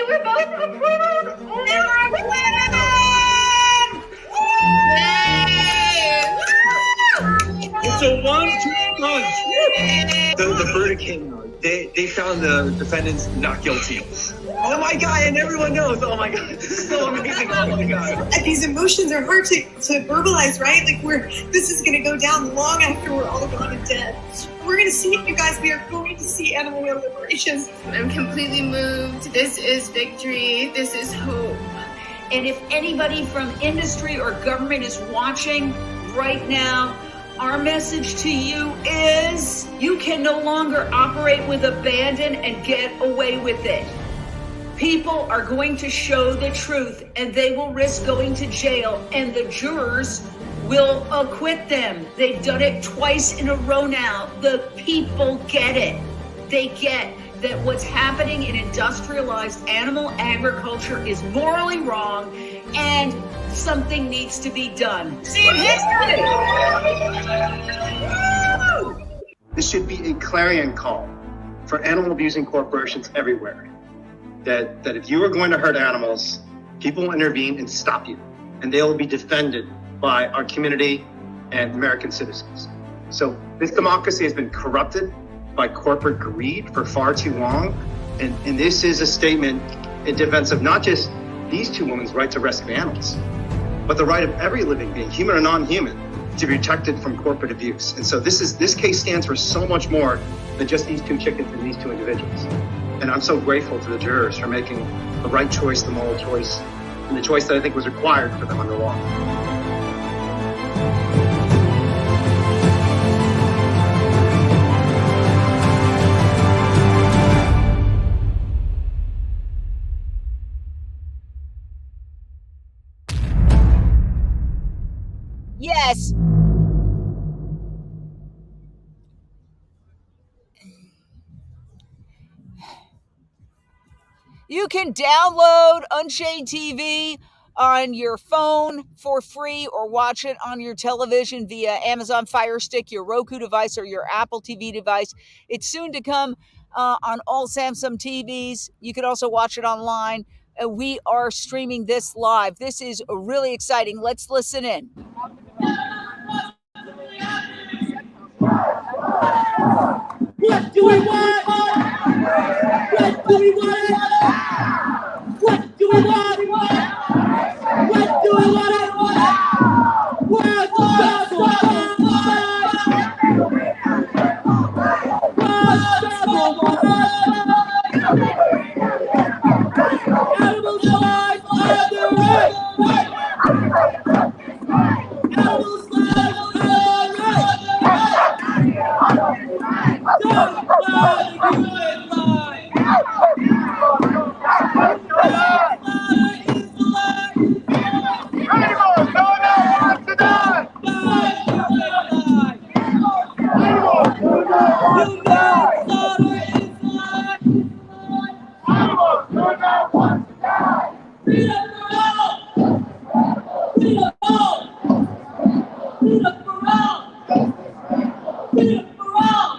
were both acquitted. They were acquitted. It's a 1-2 punch. The verdict came out. They found the defendants not guilty. Oh my God, and everyone knows. Oh my God, this is so amazing. Oh my God. These emotions are hard to verbalize, right? Like this is gonna go down long after we're all gone and dead. We're gonna see it, you guys. We are going to see animal liberation. I'm completely moved. This is victory. This is hope. And if anybody from industry or government is watching right now, our message to you is you can no longer operate with abandon and get away with it. People are going to show the truth, and they will risk going to jail, and the jurors will acquit them. They've done it twice in a row now. The people get it. They get that what's happening in industrialized animal agriculture is morally wrong, and something needs to be done. See in history. This should be a clarion call for animal abusing corporations everywhere. That if you are going to hurt animals, people will intervene and stop you, and they will be defended by our community and American citizens. So this democracy has been corrupted by corporate greed for far too long, and this is a statement in defense of not just these two women's right to rescue animals, but the right of every living being, human or non-human, to be protected from corporate abuse. And so this case stands for so much more than just these two chickens and these two individuals. And I'm so grateful to the jurors for making the right choice, the moral choice, and the choice that I think was required for them under law. Yes. You can download UnchainedTV on your phone for free or watch it on your television via Amazon Fire Stick, your Roku device, or your Apple TV device. It's soon to come on all Samsung TVs. You can also watch it online. We are streaming this live. This is really exciting. Let's listen in. What do we want? What do we want? What do we want? What do we want? Animals' lives are the right. Animals' lives are the right. Don't lie, human life. Animals don't want to die. Animals do not want to die. Animals do not want to die. Freedom for all. Freedom for all. Freedom for all. Freedom for all.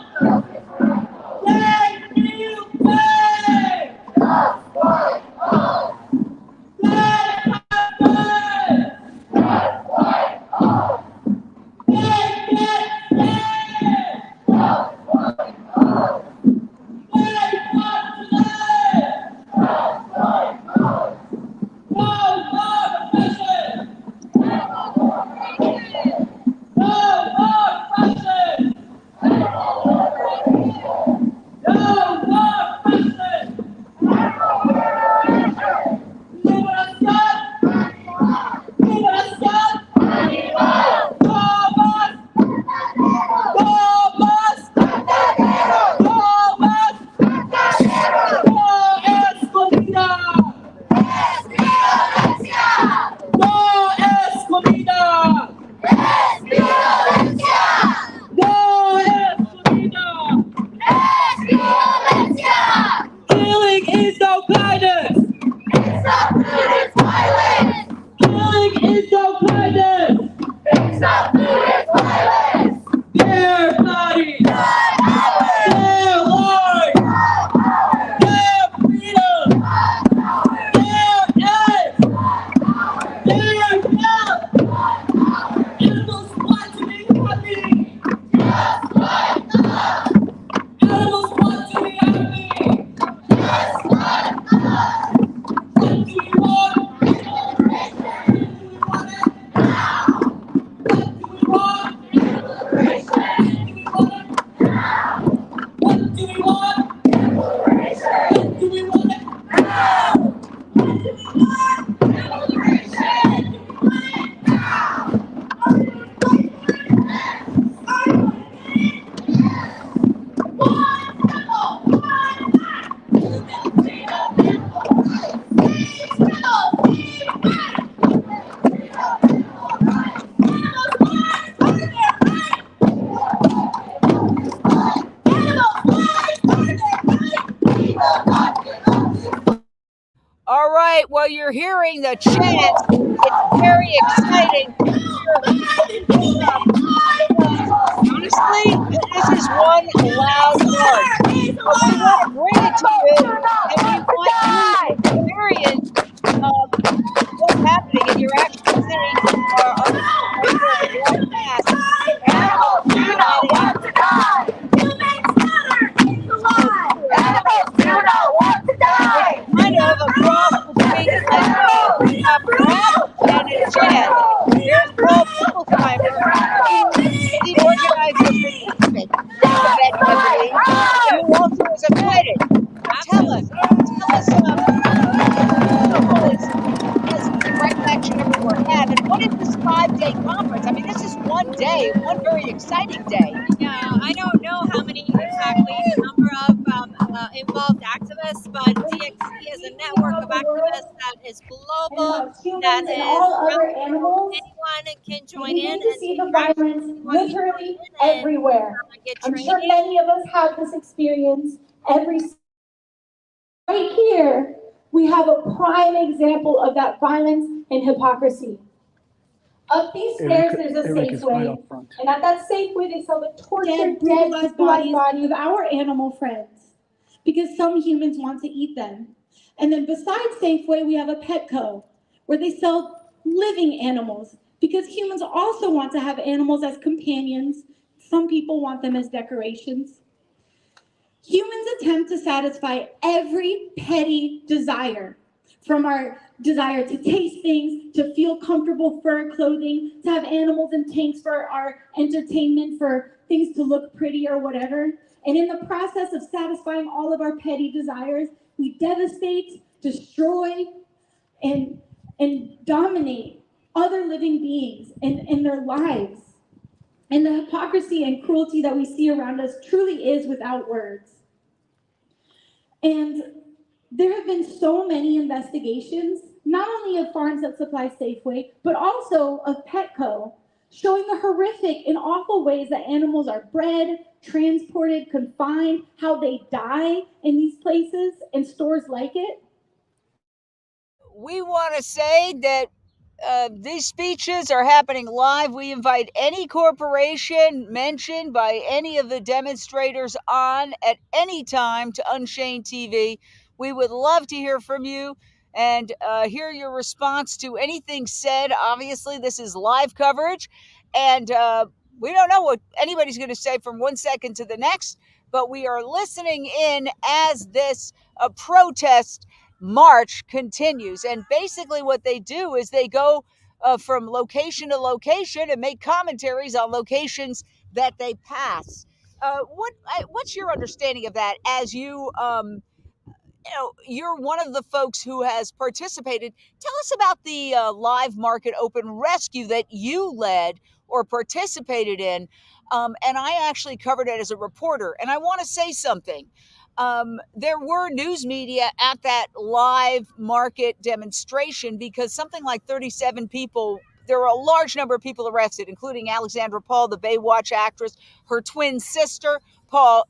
Thank you, pay. That's right. hearing the chants. It's very exciting. Honestly, this is one loud march. But we want to bring it to you, and we want you to experience what's happening in your actual city. Right there, walk past. Animals do not want to die. Animals do not want to die. It's kind of a cross between we have rap and a chant. Here's Paul Picklesheimer, the organizer participant in the event, I believe, and who also was acquitted. Tell us, has direct action everywhere had, and what is this 5-day conference? I mean, this is one day, one very exciting day. Yeah, I don't know how many exactly number of involved activists, but DxE is a network of activists that is global, that is anyone can join in and see the violence literally everywhere. I'm sure many of us have this experience right here. We have a prime example of that violence and hypocrisy. Up these stairs, there's a Safeway, and at that Safeway, they sell the tortured, dead, bodies of our animal friends, because some humans want to eat them. And then besides Safeway, we have a Petco, where they sell living animals, because humans also want to have animals as companions. Some people want them as decorations. Humans attempt to satisfy every petty desire, from our desire to taste things, to feel comfortable fur clothing, to have animals in tanks for our entertainment, for things to look pretty or whatever. And in the process of satisfying all of our petty desires, we devastate, destroy, and dominate other living beings and their lives. And the hypocrisy and cruelty that we see around us truly is without words. And there have been so many investigations, not only of farms that supply Safeway, but also of Petco, showing the horrific and awful ways that animals are bred, transported, confined, how they die in these places and stores like it. We want to say that these speeches are happening live. We invite any corporation mentioned by any of the demonstrators on at any time to UnchainedTV. We would love to hear from you and hear your response to anything said. Obviously, this is live coverage, and we don't know what anybody's going to say from one second to the next, but we are listening in as this protest march continues. And basically what they do is they go from location to location and make commentaries on locations that they pass. What's your understanding of that as you're one of the folks who has participated? Tell us about the live market open rescue that you led or participated in. And I actually covered it as a reporter. And I want to say something. There were news media at that live market demonstration because something like 37 people, there were a large number of people arrested, including Alexandra Paul, the Baywatch actress, her twin sister,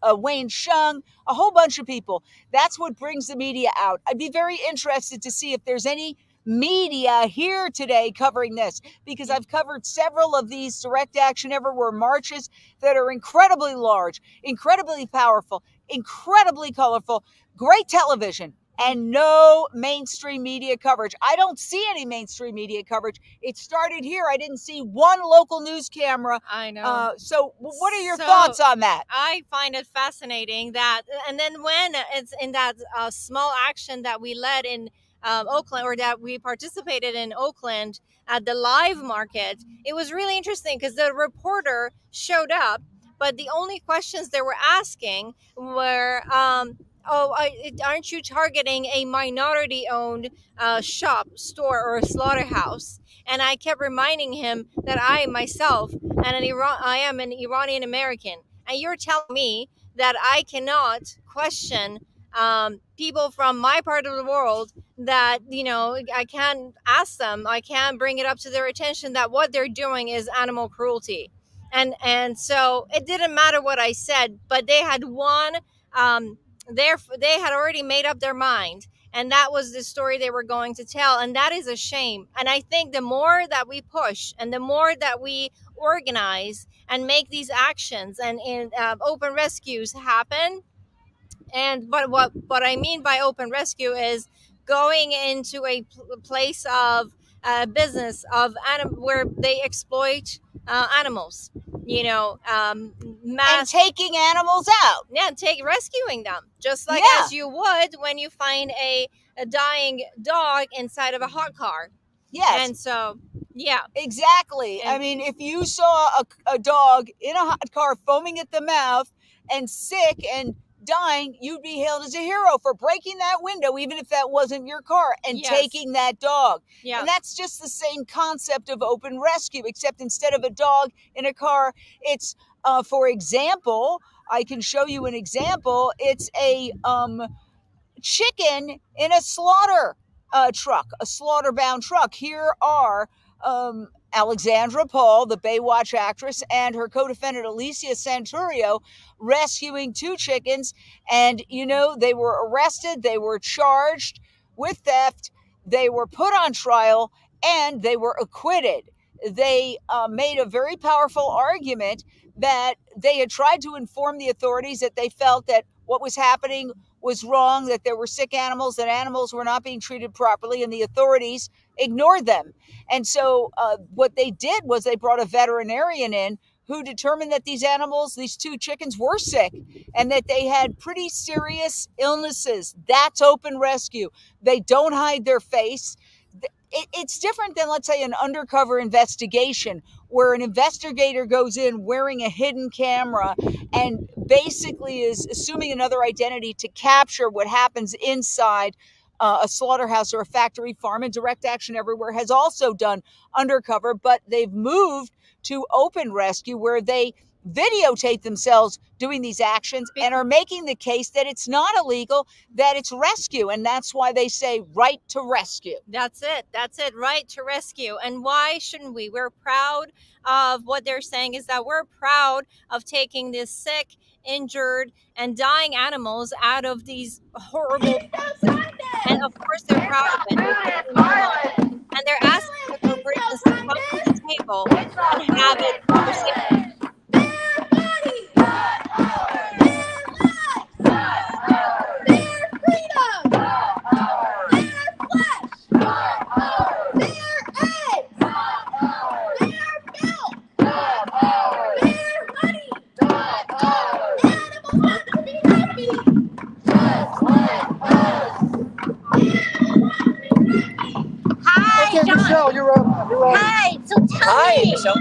Wayne Shung, a whole bunch of people. That's what brings the media out. I'd be very interested to see if there's any media here today covering this, because I've covered several of these direct action everywhere marches that are incredibly large, incredibly powerful, incredibly colorful, great television, and no mainstream media coverage. I don't see any mainstream media coverage. It started here. I didn't see one local news camera. I know. So what are your thoughts on that? I find it fascinating that, and then when it's in that small action that we led in Oakland, or that we participated in Oakland at the live market, it was really interesting because the reporter showed up, but the only questions they were asking were, aren't you targeting a minority-owned store or a slaughterhouse? And I kept reminding him that I myself I am an Iranian American, and you're telling me that I cannot question people from my part of the world, that I can't ask them, I can't bring it up to their attention that what they're doing is animal cruelty. And so it didn't matter what I said, but they had they had already made up their mind, And that was the story they were going to tell. And that is a shame. And I think the more that we push and the more that we organize and make these actions and open rescues happen. And but what I mean by open rescue is going into a place of business of where they exploit animals, you know, and taking animals out. Yeah, rescuing them, just like as you would when you find a dying dog inside of a hot car. Yes. And so, yeah. Exactly. And I mean, if you saw a dog in a hot car foaming at the mouth and sick and dying, you'd be hailed as a hero for breaking that window, even if that wasn't your car, and taking that dog. Yeah. And that's just the same concept of open rescue, except instead of a dog in a car, it's, for example, I can show you an example. It's a chicken in a slaughter truck, a slaughter-bound truck. Here are Alexandra Paul, the Baywatch actress, and her co-defendant Alicia Santurio rescuing 2 chickens. And, you know, they were arrested, they were charged with theft, they were put on trial, and they were acquitted. They made a very powerful argument that they had tried to inform the authorities that they felt that what was happening was wrong, that there were sick animals, that animals were not being treated properly, and the authorities ignored them. And so what they did was they brought a veterinarian in who determined that these animals, these 2 chickens, were sick and that they had pretty serious illnesses. That's open rescue. They don't hide their face. It's different than, let's say, an undercover investigation where an investigator goes in wearing a hidden camera and basically is assuming another identity to capture what happens inside a slaughterhouse or a factory farm. And Direct Action Everywhere has also done undercover, but they've moved to open rescue where they videotape themselves doing these actions and are making the case that it's not illegal, that it's rescue. And that's why they say right to rescue. That's it. That's it. Right to rescue. And why shouldn't we? We're proud of what they're saying is that we're proud of taking this sick, injured, and dying animals out of these horrible places. And of course they're proud of it. And they're asking the corporations to come to the table and have a conversation. Michelle, you're up. Hi. So tell me, Michelle.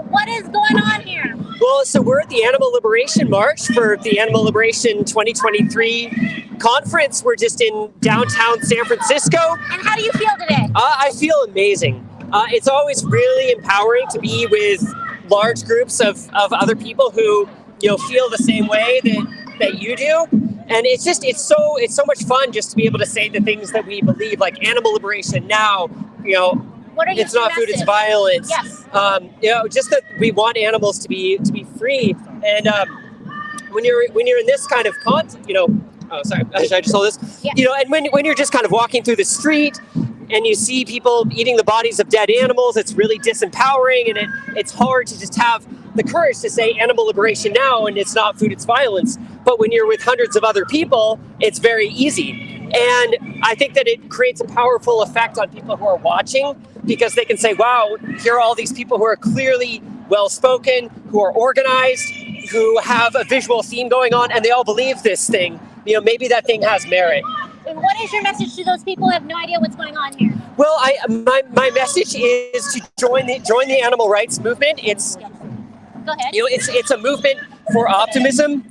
What is going on here? Well, so we're at the Animal Liberation March for the Animal Liberation 2023 conference. We're just in downtown San Francisco. And how do you feel today? I feel amazing. It's always really empowering to be with large groups of other people who, you know, feel the same way that you do. And it's so much fun just to be able to say the things that we believe, like animal liberation now, you know, it's not food, it's violence. Yes. You know, just that we want animals to be free. And when you're in this kind of you know, oh sorry, I just told this. Yeah. You know, and when you're just kind of walking through the street and you see people eating the bodies of dead animals, it's really disempowering, and it's hard to just have the courage to say animal liberation now, and it's not food, it's violence. But when you're with hundreds of other people, it's very easy. And I think that it creates a powerful effect on people who are watching, because they can say, wow, here are all these people who are clearly well-spoken, who are organized, who have a visual theme going on, and they all believe this thing. You know, maybe that thing has merit. And what is your message to those people who have no idea what's going on here? Well, my message is to join the animal rights movement. It's Go ahead. You know, it's a movement for optimism.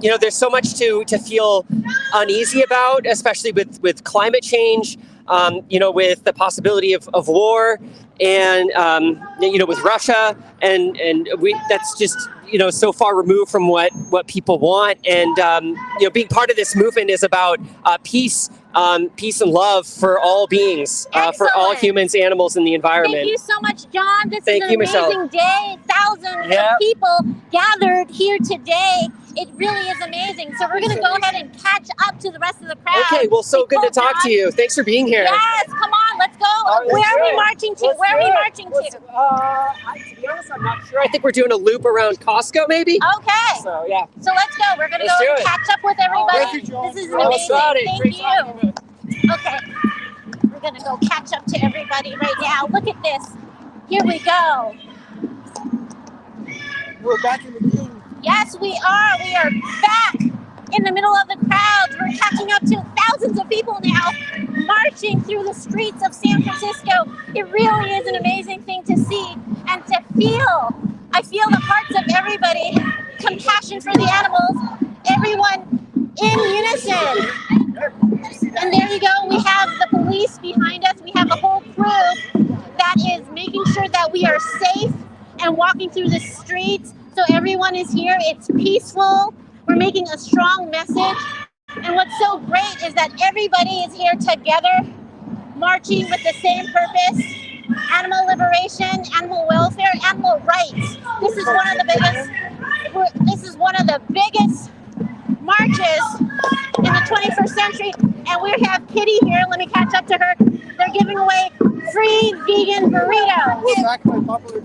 You know, there's so much to feel uneasy about, especially with climate change. You know, with the possibility of war, and you know, with Russia, and that's just, you know, so far removed from what people want. And you know, being part of this movement is about peace and love for all beings, for all humans, animals, and the environment. Thank you so much, John. This Thank is you, an amazing Michelle. day. Thousands of people gathered here today. It really is amazing. So we're going to go ahead and catch up to the rest of the crowd. Okay, well, so good to talk to you. Thanks for being here. Yes, come on, let's go. Where are we marching to? Where are we marching to? To be honest, I'm not sure. I think we're doing a loop around Costco, maybe. Okay. So, yeah. So let's go. We're going to Let's go do and it. catch up with everybody. Thank you, John. This is Well amazing. done. Thank Great you. Okay. We're going to go catch up to everybody right now. Look at this. Here we go. We're back in the game. Yes, we are. We are back in the middle of the crowds. We're catching up to thousands of people now marching through the streets of San Francisco. It really is an amazing thing to see and to feel. I feel the hearts of everybody, compassion for the animals, everyone in unison. And there you go. We have the police behind us. We have a whole crew that is making sure that we are safe and walking through the streets. So everyone is here. It's peaceful. We're making a strong message. And what's so great is that everybody is here together, marching with the same purpose: animal liberation, animal welfare, animal rights. This is one of the biggest marches in the 21st century. And we have Kitty here. Let me catch up to her. They're giving away free vegan burritos.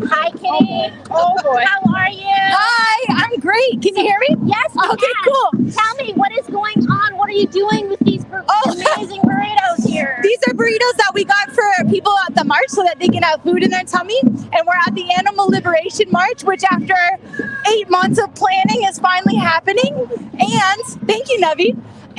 Hi, Kitty. Oh boy. How are you? Hi, I'm great. Can you hear me? Yes. Okay, cool. Tell me, what is going on? What are you doing with these amazing burritos here? These are burritos that we got for people at the march so that they can have food in their tummy. And we're at the Animal Liberation March, which after 8 months of planning is finally happening. And thank you, Navi.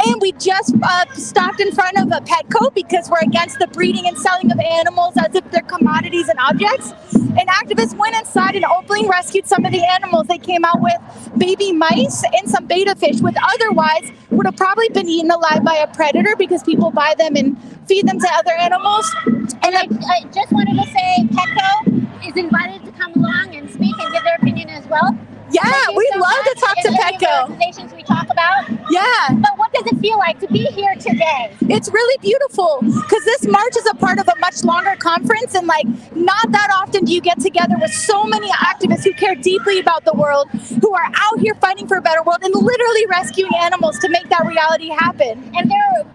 And we just stopped in front of a Petco because we're against the breeding and selling of animals as if they're commodities and objects. And activists went inside and openly rescued some of the animals. They came out with baby mice and some betta fish, which otherwise would have probably been eaten alive by a predator because people buy them and feed them to other animals. And I just wanted to say Petco is invited to come along and speak and give their opinion as well. Yeah, we'd love to talk to Petco. Organizations we talk about. Yeah. But what does it feel like to be here today? It's really beautiful because this march is a part of a much longer conference, and like not that often do you get together with so many activists who care deeply about the world, who are out here fighting for a better world and literally rescuing animals to make that reality happen. And there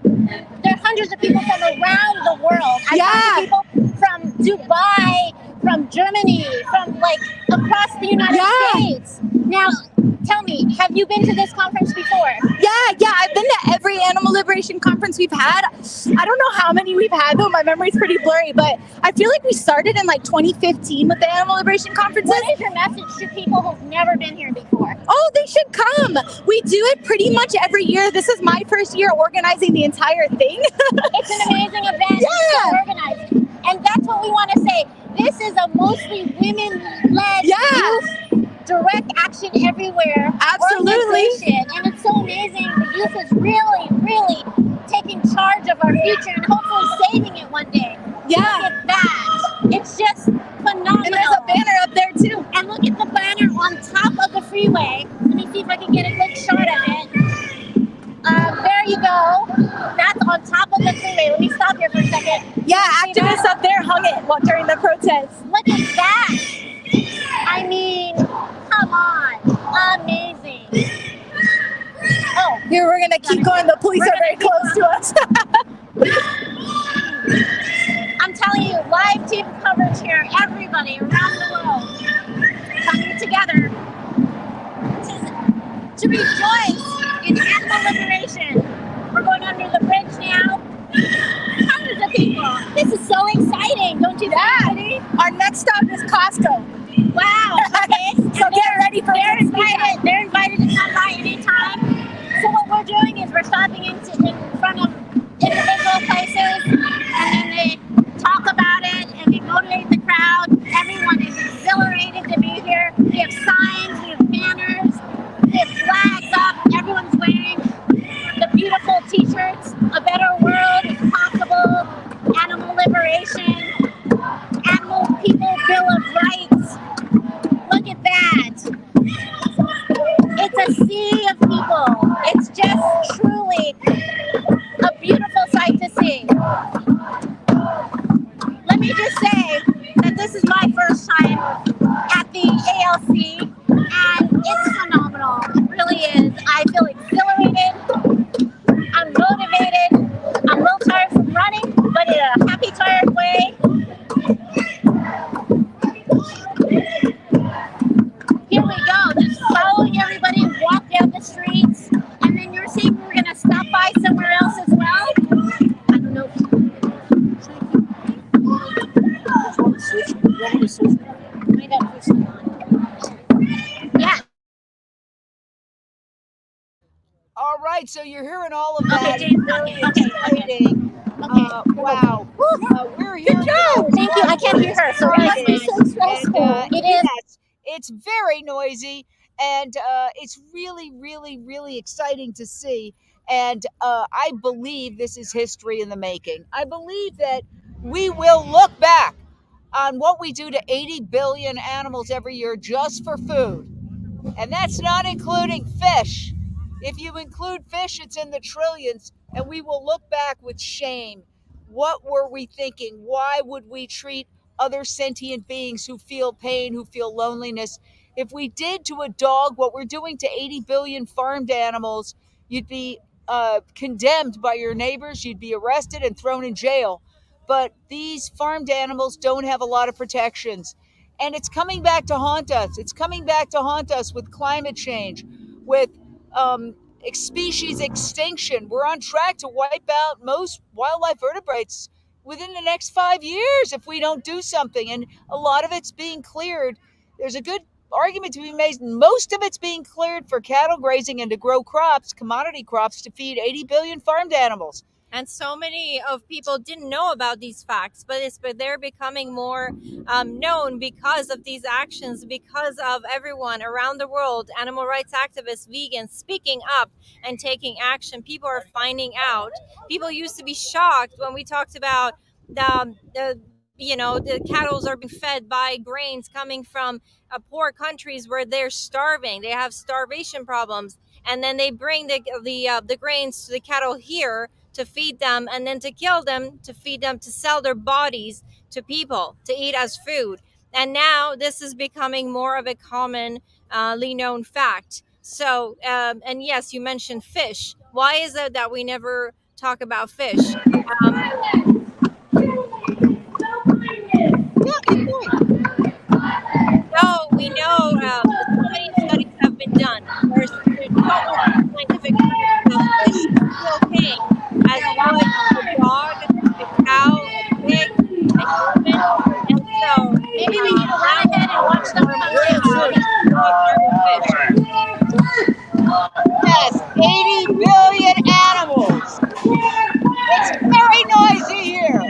are hundreds of people from around the world. I talked to people from Dubai, from Germany, from like across the United States. Now, tell me, have you been to this conference before? Yeah, I've been to every animal liberation conference we've had. I don't know how many we've had though, my memory's pretty blurry, but I feel like we started in like 2015 with the animal liberation conferences. What is your message to people who've never been here before? Oh, they should come. We do it pretty much every year. This is my first year organizing the entire thing. It's an amazing event to organize. And that's what we want to say. This is a mostly women-led youth direct action everywhere. Absolutely. And it's so amazing. The youth is really, really taking charge of our future and hopefully saving it one day. Yeah. Look at that. It's just phenomenal. And there's a banner up there too. And look at the banner on top of the freeway. Let me see if I can get a good shot of it. There you go. That's on top of the freeway. Let me stop here for a second. Yeah, activists up there hung it during the protests. Look at that. I mean, come on. Amazing. Oh, here we're gonna keep going. The police are very close to us. I'm telling you, live TV coverage here. Everybody around the world coming together to rejoice in animal liberation. We're going under the bridge now. Hundreds of people. This is so exciting, don't you think? Our next stop is Costco. Wow. Okay. So get ready for They're invited to come by anytime. So what we're doing is we're stopping in front of individual places, and then they talk about it and they motivate the crowd. Everyone is exhilarated to be here. We have signs, we have banners, we have flags up. Everyone's wearing the beautiful t-shirts. A better world is possible. Animal liberation. Animal people Bill of Rights. Look at that. It's a sea of people. It's just truly a beautiful sight to see. Let me just say that this is my first time at the ALC, and it's phenomenal. It really is. Yeah. All right, so you're hearing all of that. It's very exciting. Wow. We're here. Good job. Thank you. I can't hear her, so It must be so stressful. It is. Yes, it's very noisy, and it's really, really, really exciting to see. And I believe this is history in the making. I believe that we will look back on what we do to 80 billion animals every year just for food. And that's not including fish. If you include fish, it's in the trillions, and we will look back with shame. What were we thinking? Why would we treat other sentient beings who feel pain, who feel loneliness? If we did to a dog what we're doing to 80 billion farmed animals, you'd be condemned by your neighbors, you'd be arrested and thrown in jail. But these farmed animals don't have a lot of protections. And it's coming back to haunt us. It's coming back to haunt us with climate change, with species extinction. We're on track to wipe out most wildlife vertebrates within the next 5 years if we don't do something. And a lot of it's being cleared. There's a good argument to be made. Most of it's being cleared for cattle grazing and to grow crops, commodity crops, to feed 80 billion farmed animals. And so many of people didn't know about these facts, but they're becoming more known because of these actions, because of everyone around the world, animal rights activists, vegans, speaking up and taking action. People are finding out. People used to be shocked when we talked about the cattle are being fed by grains coming from poor countries where they're starving. They have starvation problems, and then they bring the grains to the cattle here to feed them, and then to kill them, to feed them, to sell their bodies to people to eat as food. And now this is becoming more of a commonly known fact. So, and yes, you mentioned fish. Why is it that we never talk about fish? No, we know so many studies have been done. There's so much scientific proof that fish still pay as good a dog, a cow, a pig, a human. And so maybe we need to run ahead and watch them Yes, 80 billion animals. It's very noisy here.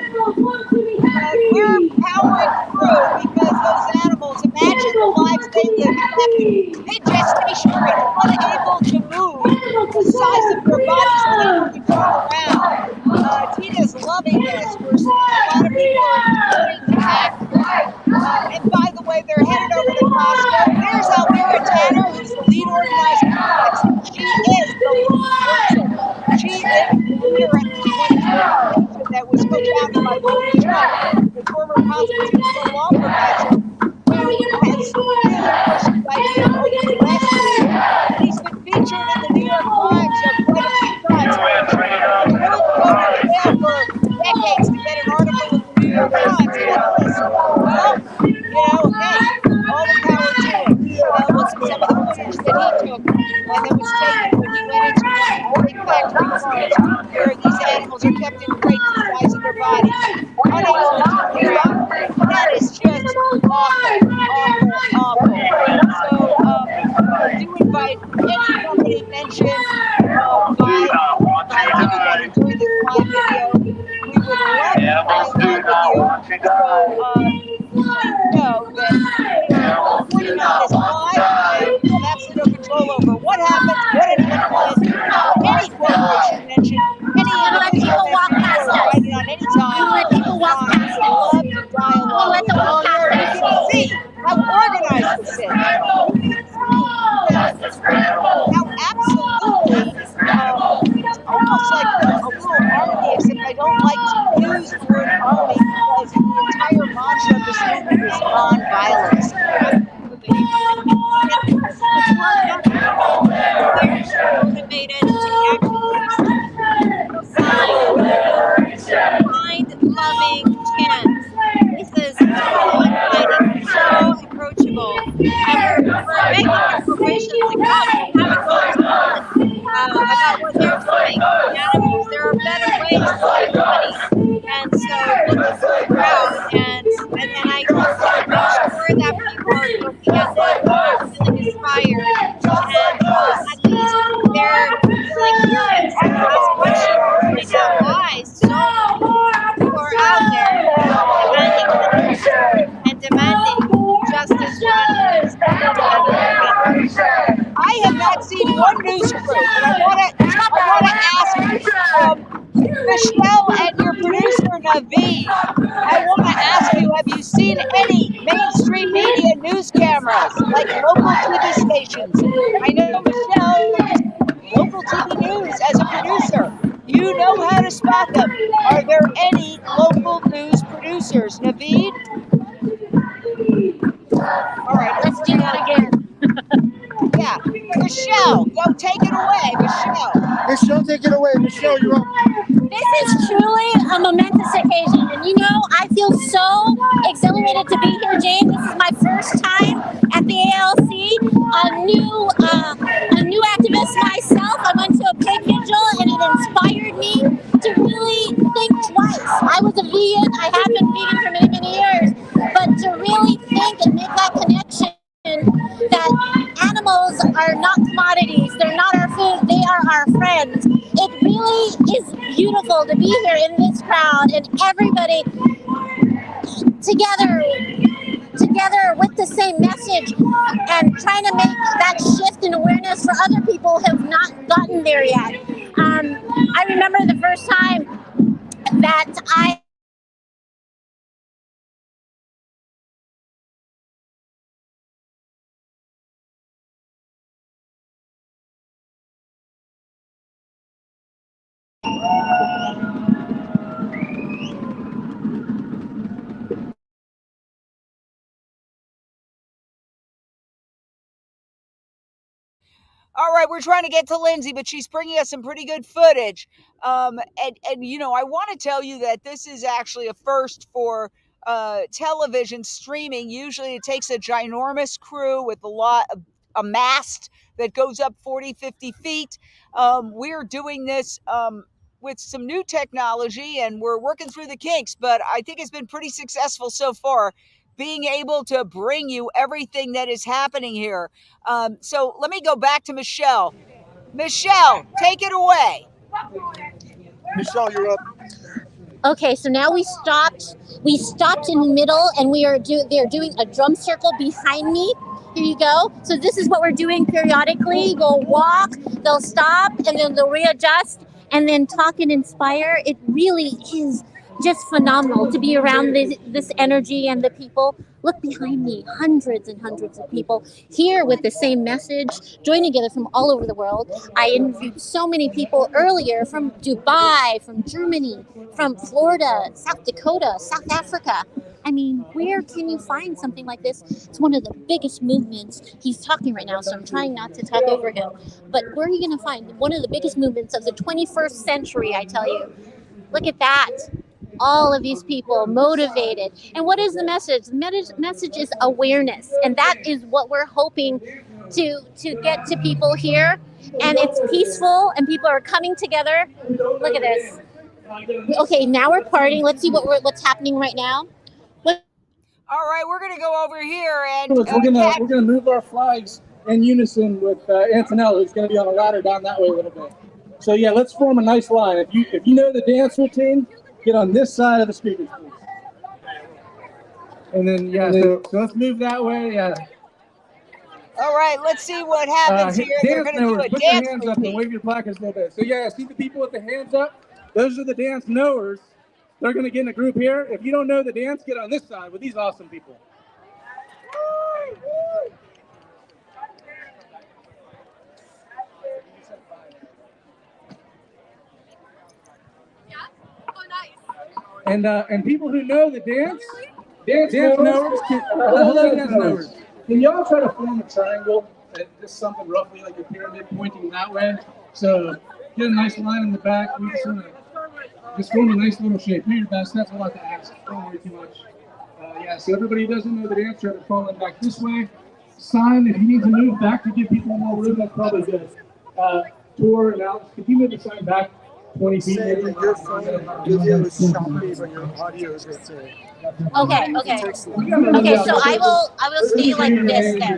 We're powering through because those animals, imagine the lives they live, having mid-gestation rates, unable to move, the size of their bodies that they can turn around. Tina's loving this. We're seeing a lot of people are going back. And by the way, they're headed over to Costco. There's Elvira Tanner, who's the lead organizer. She is the lead. She is the leader at the 2020 that was co-founded by William Trump, the former constitutional law professor, who has really pushed the idea over the last year. And he's been featured in the New York Times quite a few times. He really go to jail for decades to get an article in the New York Times about this. Well, hey, all the power to him. Look at some of the footage that he took that was taken when he went into big factory farms where these animals are kept in crates the size of their bodies, unable to turn around. That is just awful, awful, awful. So I do invite any company mentioned by anybody doing this live video. We would love to play along with you. So know that putting on this live and have no control over what happens, what anyone does, any corporation mentioned, any individual mentioned, or write it on any time. Let people walk past love to dialogue. Let them walk past You can see how organized this is. You can see how absolutely it's almost like a little army, except I don't like to use the word army because the entire mantra of this movement is non-violence. Motivated to kind, loving chance. This is so inviting, so approachable, and we're making corporations to come and have a conversation about what they're doing. Animals, there are better ways to make money, and so looking for the crowd, and I one news crew, but I want to ask Michelle and your producer Naveed. I want to ask you: have you seen any mainstream media news cameras, like local TV stations? I know Michelle is local TV news as a producer. You know how to spot them. Are there any local news producers, Naveed? All right, let's do that again. Yeah, Michelle, go take it away, Michelle. Michelle, take it away. Michelle, you're up. This is truly a momentous occasion, and you know, I feel so exhilarated to be here, Jane. This is my first time at the ALC. A new activist myself. I went to a pig vigil, and it inspired me to really think twice. I was a vegan. I have been vegan for many, many years, but to really think and make that connection that animals are not commodities, they're not our food, they are our friends. It really is beautiful to be here in this crowd and everybody together with the same message and trying to make that shift in awareness for other people who have not gotten there yet. I remember the first time that I All right, we're trying to get to Lindsey, but she's bringing us some pretty good footage. And you know, I want to tell you that this is actually a first for television streaming. Usually it takes a ginormous crew with a mast that goes up 40, 50 feet. We're doing this with some new technology, and we're working through the kinks, but I think it's been pretty successful so far, being able to bring you everything that is happening here. So let me go back to Michelle. Michelle, take it away. Michelle, you're up. Okay, so now we stopped in the middle, and they're doing a drum circle behind me. Here you go. So this is what we're doing periodically. We'll walk, they'll stop, and then they'll readjust, and then talk and inspire. It really is just phenomenal to be around this energy and the people. Look behind me, hundreds and hundreds of people here with the same message, joining together from all over the world. I interviewed so many people earlier from Dubai, from Germany, from Florida, South Dakota, South Africa. I mean, where can you find something like this? It's one of the biggest movements. He's talking right now, so I'm trying not to talk over him. But where are you going to find one of the biggest movements of the 21st century, I tell you? Look at that. All of these people motivated. And what is the message? The message is awareness. And that is what we're hoping to get to people here. And it's peaceful and people are coming together. Look at this. Okay, now we're partying. Let's see what's happening right now. All right, we're going to go over here and we're gonna move our flags in unison with Antonella, who's going to be on a ladder down that way a little bit. So yeah, let's form a nice line. If you know the dance routine, get on this side of the speakers, please. And then so let's move that way. Yeah. All right, let's see what happens here. They're going to do a put dance your hands up and wave your placards a little bit. So yeah, see the people with the hands up? Those are the dance knowers. They're going to get in a group here. If you don't know the dance, get on this side with these awesome people. And people who know the dance knowers, can y'all try to form a triangle? Just something roughly like a pyramid pointing that way. So get a nice line in the back. We just want to form a nice little shape. Do your best. That's a lot to ask. Don't worry too much. Yeah. So everybody who doesn't know the dance, try to fall in back this way. Sign if you need to move back to give people more room. That's probably good. Tour and Alex, could you move the sign back 20 feet? Your phone video is choppy, but your audio is good too. Okay. So I will stay like this then.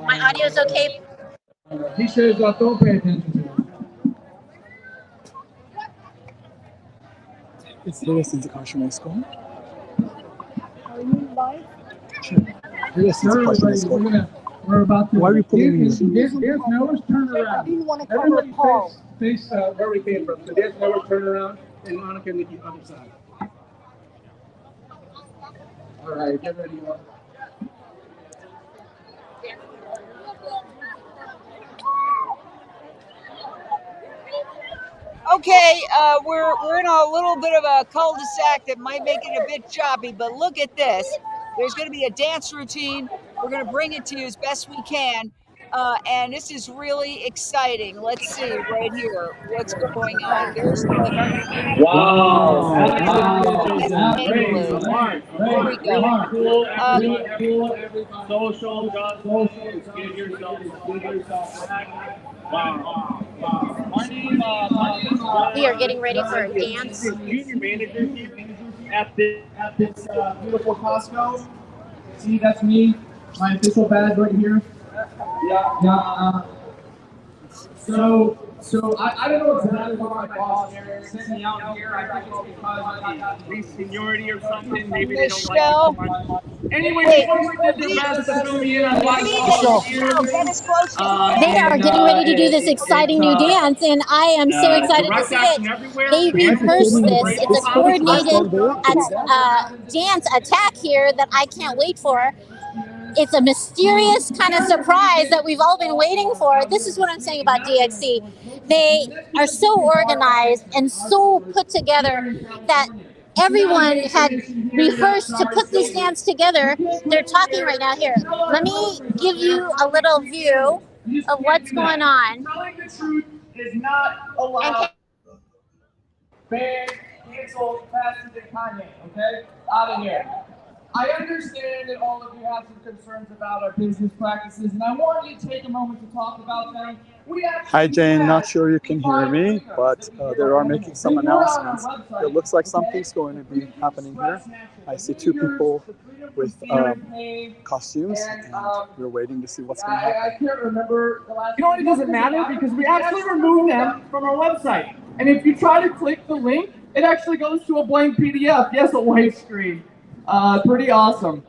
My audio is okay. He shows up. Don't pay attention to him. It's Lewis in the Kashmir School. Are you live? Sure. Yes, it's a We're about to. Why are you pulling me? There's nowhere to turn around. I didn't want to come Everybody with Paul. face where we came from. So there's nowhere to turn around, and Monica and the other side. All right, get ready. Okay, we're in a little bit of a cul-de-sac that might make it a bit choppy, but look at this. There's going to be a dance routine. We're going to bring it to you as best we can, and this is really exciting. Let's see right here what's going on. There's the Wow! Here we go. Social justice. Give yourself back. Wow. We are getting ready for a dance. Junior manager at this beautiful Costco. See, that's me. My official badge right here. Yeah. So I don't know exactly what my boss sent me out here. I think it's because of the seniority or something. Maybe they don't like it so much. Anyway, they did their best to fill me in on why They are getting ready to do this exciting new dance, and I am so excited to see it. They rehearsed this. It's a coordinated dance attack here that I can't wait for. It's a mysterious kind of surprise that we've all been waiting for. This is what I'm saying about DxE. They are so organized and so put together that everyone had rehearsed to put this dance together. They're talking right now. Here, let me give you a little view of what's going on. Telling the truth is not allowed. Ban, cancel, Pastor and Kanye, okay? Out of here. I understand that all of you have some concerns about our business practices, and I want you to take a moment to talk about them. Hi Jane, not sure you can hear me, but they are making some announcements. It looks like something's going to be happening here. I see two people with costumes, and we're waiting to see what's going to happen. I can't remember the last. You know what? It doesn't matter because we actually removed them from our website. And if you try to click the link, it actually goes to a blank PDF. Yes, a white screen. Pretty awesome.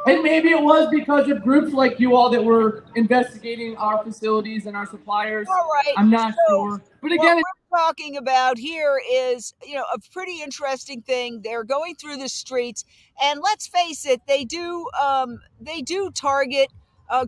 And maybe it was because of groups like you all that were investigating our facilities and our suppliers. All right. I'm not sure. But again, what we're talking about here is, a pretty interesting thing. They're going through the streets, and let's face it, they do target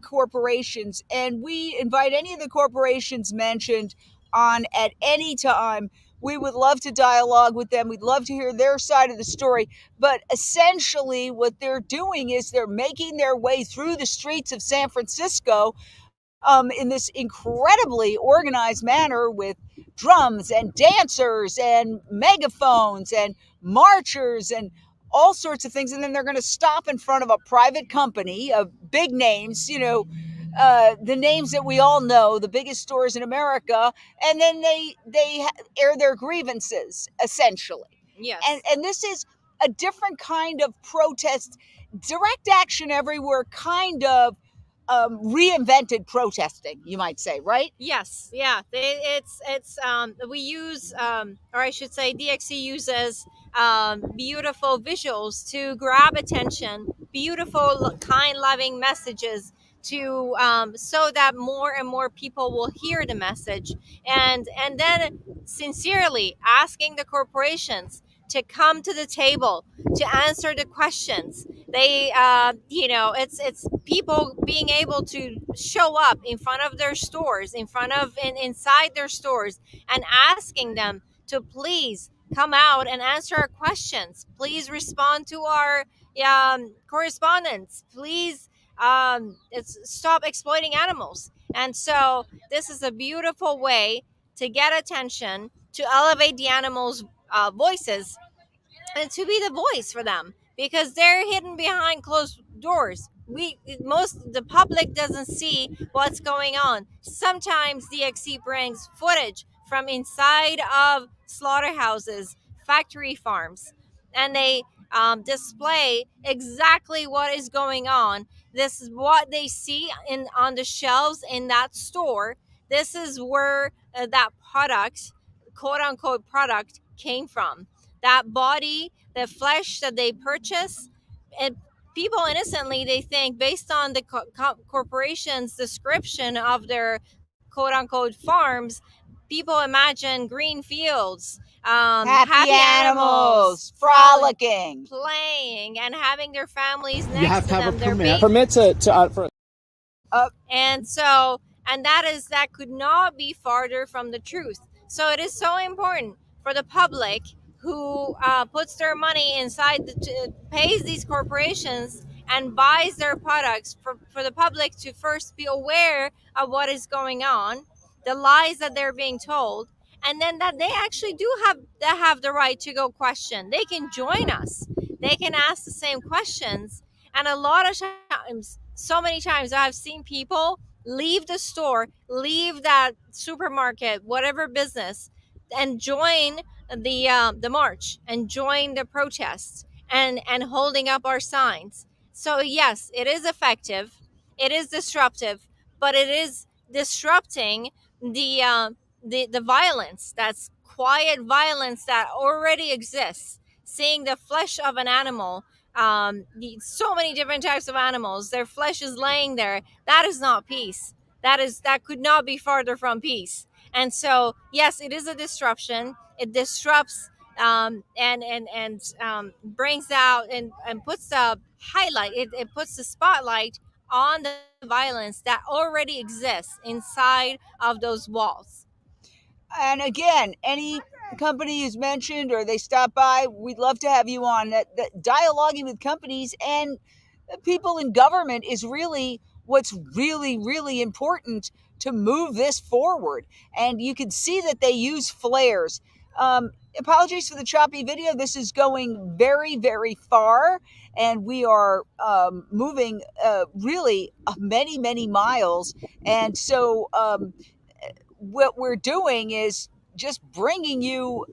corporations, and we invite any of the corporations mentioned on at any time. We would love to dialogue with them. We'd love to hear their side of the story. But essentially what they're doing is they're making their way through the streets of San Francisco in this incredibly organized manner with drums and dancers and megaphones and marchers and all sorts of things. And then they're going to stop in front of a private company of big names, the names that we all know, the biggest stores in America, and then they air their grievances, essentially. Yes. And this is a different kind of protest, direct action everywhere, kind of reinvented protesting, you might say, right? Yes, yeah. We use, or I should say, DxE uses beautiful visuals to grab attention, beautiful, kind, loving messages to so that more and more people will hear the message, and then sincerely asking the corporations to come to the table to answer the questions. They, it's people being able to show up in front of their stores, inside their stores, and asking them to please come out and answer our questions. Please respond to our correspondence. Please stop exploiting animals. And so this is a beautiful way to get attention, to elevate the animals' voices, and to be the voice for them, because they're hidden behind closed doors. The public doesn't see what's going on. Sometimes DxE brings footage from inside of slaughterhouses, factory farms, and they display exactly what is going on. This is what they see on the shelves in that store. This is where that product, quote unquote product, came from. That body, the flesh that they purchase, people innocently, they think based on the corporation's description of their quote unquote farms, people imagine green fields, happy animals, frolicking, playing, and having their families You next have to have a them. permit for And that could not be farther from the truth. So it is so important for the public who puts their money inside, pays these corporations and buys their products, for the public to first be aware of what is going on, the lies that they're being told, and then that they actually do have the right to go question. They can join us. They can ask the same questions. And a lot of times, so many times, I've seen people leave the store, leave that supermarket, whatever business, and join the march and join the protests and holding up our signs. So yes, it is effective, it is disruptive, but it is disrupting the violence, that's quiet violence that already exists. Seeing the flesh of an animal, so many different types of animals, their flesh is laying there. That is not peace. That could not be farther from peace. And so yes, it is a disruption. It disrupts, and brings out and puts the highlight, it puts the spotlight on the violence that already exists inside of those walls. And again, any company is mentioned or they stop by, we'd love to have you on. That dialoguing with companies and people in government is really what's really, really important to move this forward. And you can see that they use flares. Apologies for the choppy video. This is going very, very far, and we are moving really many, many miles. And so what we're doing is just bringing you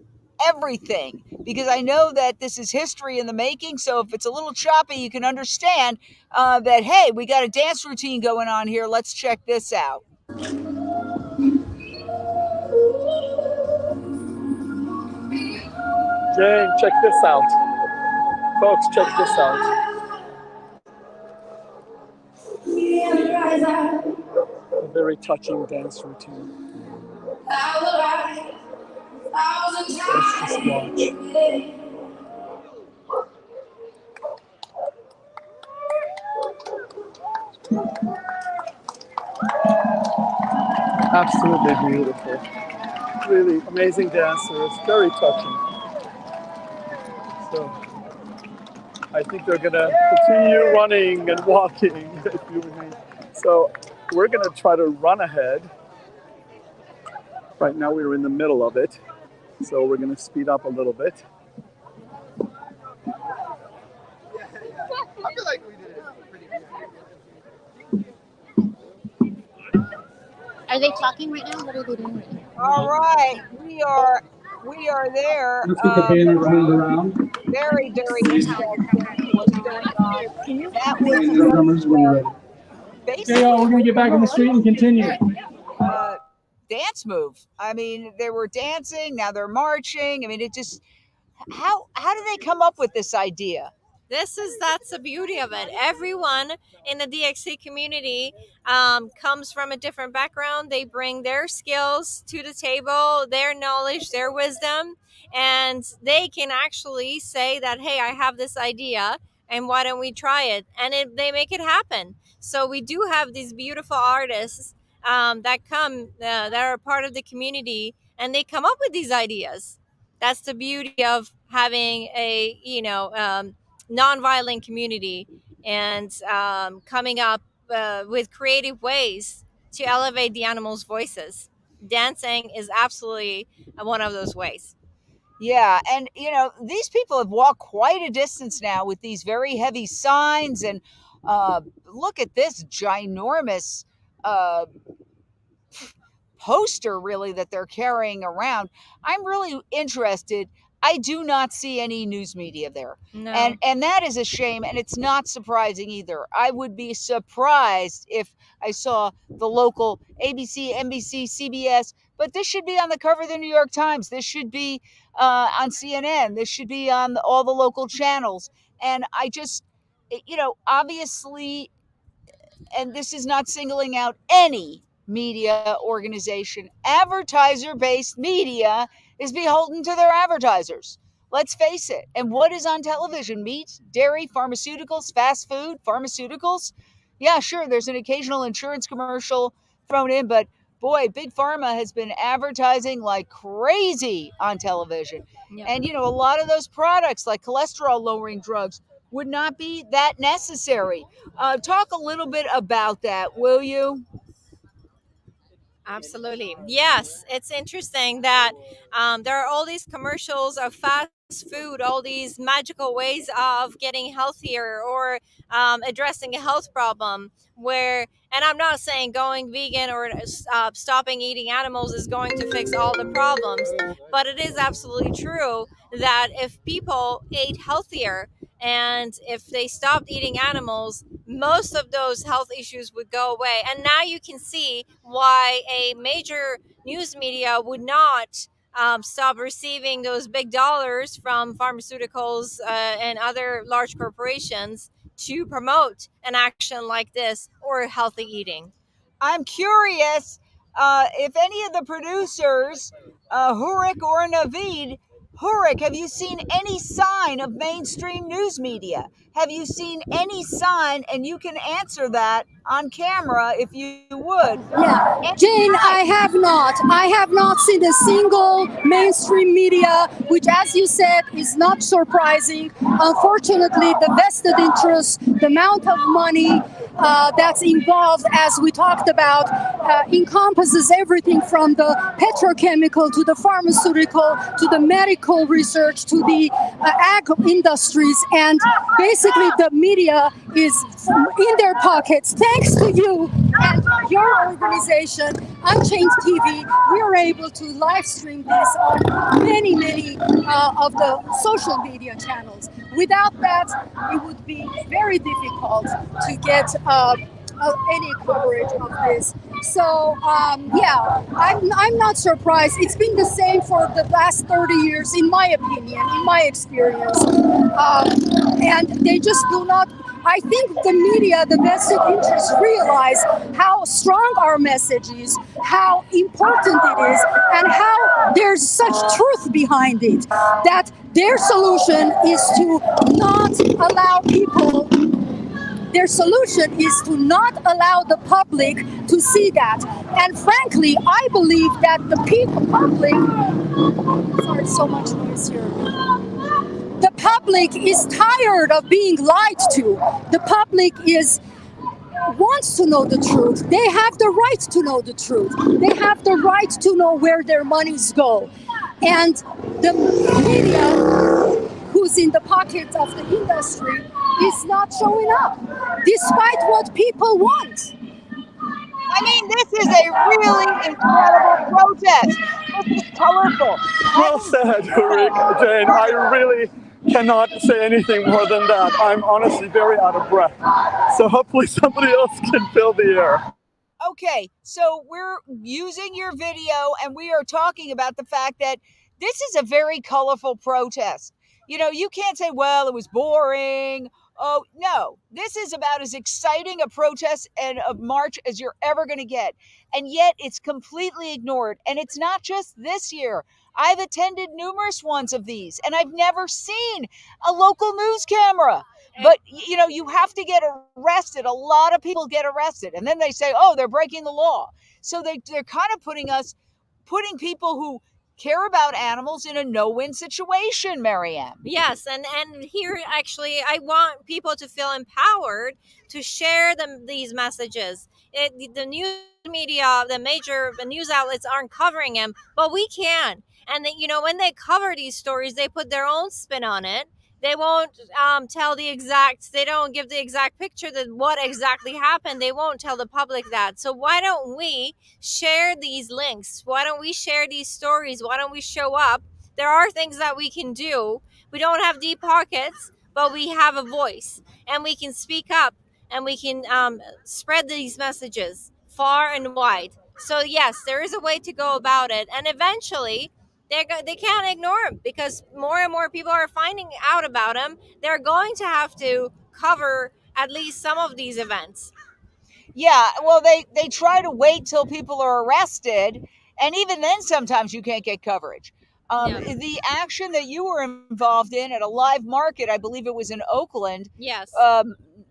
everything, because I know that this is history in the making. So if it's a little choppy, you can understand that, hey, we got a dance routine going on here. Let's check this out. Jane, check this out. Folks, check this out. A very touching dance routine. Let's just watch. Absolutely beautiful. Really amazing dancers, very touching. So I think they're gonna continue running and walking. So we're gonna try to run ahead. Right now we're in the middle of it. So we're gonna speed up a little bit. I feel like we did it pretty good. Are they talking right now? What are they doing right now? All right, we are there. Let's get the banner running around. Very, very interesting what's going on. That Drummers, when you're ready. basically, Okay, we're gonna get back in the street and continue. Dance move. I mean, they were dancing, now they're marching. I mean, it just, how do they come up with this idea? That's the beauty of it. Everyone in the DxE community comes from a different background. They bring their skills to the table, their knowledge, their wisdom, and they can actually say that, hey, I have this idea, and why don't we try it? And they make it happen. So we do have these beautiful artists that come, that are part of the community, and they come up with these ideas. That's the beauty of having a, nonviolent community, and coming up with creative ways to elevate the animals' voices. Dancing is absolutely one of those ways. Yeah, and these people have walked quite a distance now with these very heavy signs, and look at this ginormous poster, really, that they're carrying around. I'm really interested. I do not see any news media there. No. And that is a shame, and it's not surprising either. I would be surprised if I saw the local ABC, NBC, CBS, but this should be on the cover of the New York Times. This should be on CNN. This should be on all the local channels. And obviously, and this is not singling out any media organization, advertiser-based media is beholden to their advertisers. Let's face it. And what is on television? Meat, dairy, pharmaceuticals, fast food, pharmaceuticals. Yeah, sure, there's an occasional insurance commercial thrown in, but boy, Big Pharma has been advertising like crazy on television. Yep. And, a lot of those products like cholesterol lowering drugs would not be that necessary. Talk a little bit about that, will you? Absolutely. Yes, it's interesting that there are all these commercials of fast food, all these magical ways of getting healthier or addressing a health problem where, and I'm not saying going vegan or stopping eating animals is going to fix all the problems, but it is absolutely true that if people ate healthier and if they stopped eating animals, most of those health issues would go away. And now you can see why a major news media would not stop receiving those big dollars from pharmaceuticals and other large corporations to promote an action like this or healthy eating. I'm curious if any of the producers, Hurik or Naveed, Hurik, have you seen any sign of mainstream news media? Have you seen any sign, and you can answer that on camera if you would? Yeah, Jane, I have not. I have not seen a single mainstream media, which, as you said, is not surprising. Unfortunately, the vested interest, the amount of money that's involved, as we talked about, encompasses everything from the petrochemical to the pharmaceutical to the medical research to the ag industries, and basically the media is in their pockets. Thanks to you and your organization, Unchained TV, we are able to live stream this on many of the social media channels. Without that, it would be very difficult to get any coverage of this. So yeah, I'm not surprised. It's been the same for the last 30 years, in my opinion, in my experience. And they just do not. I think the media, the vested interests, realize how strong our message is, how important it is, and how there's such truth behind it, that their solution is to not allow people. Their solution is to not allow the public to see that. And frankly, I believe that the public, sorry, so much noise here. The public is tired of being lied to. The public wants to know the truth. They have the right to know the truth. They have the right to know where their monies go. And the media, who's in the pockets of the industry, is not showing up, despite what people want. I mean, this is a really incredible protest. This is colorful. Well said, Hurik. Jane, I really cannot say anything more than that. I'm honestly very out of breath. So hopefully somebody else can fill the air. Okay, so we're using your video and we are talking about the fact that this is a very colorful protest. You can't say, well, it was boring. Oh, no, this is about as exciting a protest and a march as you're ever going to get. And yet it's completely ignored. And it's not just this year. I've attended numerous ones of these, and I've never seen a local news camera. But, you have to get arrested. A lot of people get arrested. And then they say, oh, they're breaking the law. So they're kind of putting people who care about animals in a no-win situation, Maryam. Yes, and here actually I want people to feel empowered to share these messages. The news media, the major news outlets aren't covering them, but we can. And when they cover these stories, they put their own spin on it. They won't they don't give the exact picture that what exactly happened. They won't tell the public that. So why don't we share these links? Why don't we share these stories? Why don't we show up? There are things that we can do. We don't have deep pockets, but we have a voice and we can speak up and we can spread these messages far and wide. So yes, there is a way to go about it. And eventually, they can't ignore them because more and more people are finding out about them. They're going to have to cover at least some of these events. Yeah, well, they try to wait till people are arrested, and even then, sometimes you can't get coverage. The action that you were involved in at a live market, I believe it was in Oakland, Yes.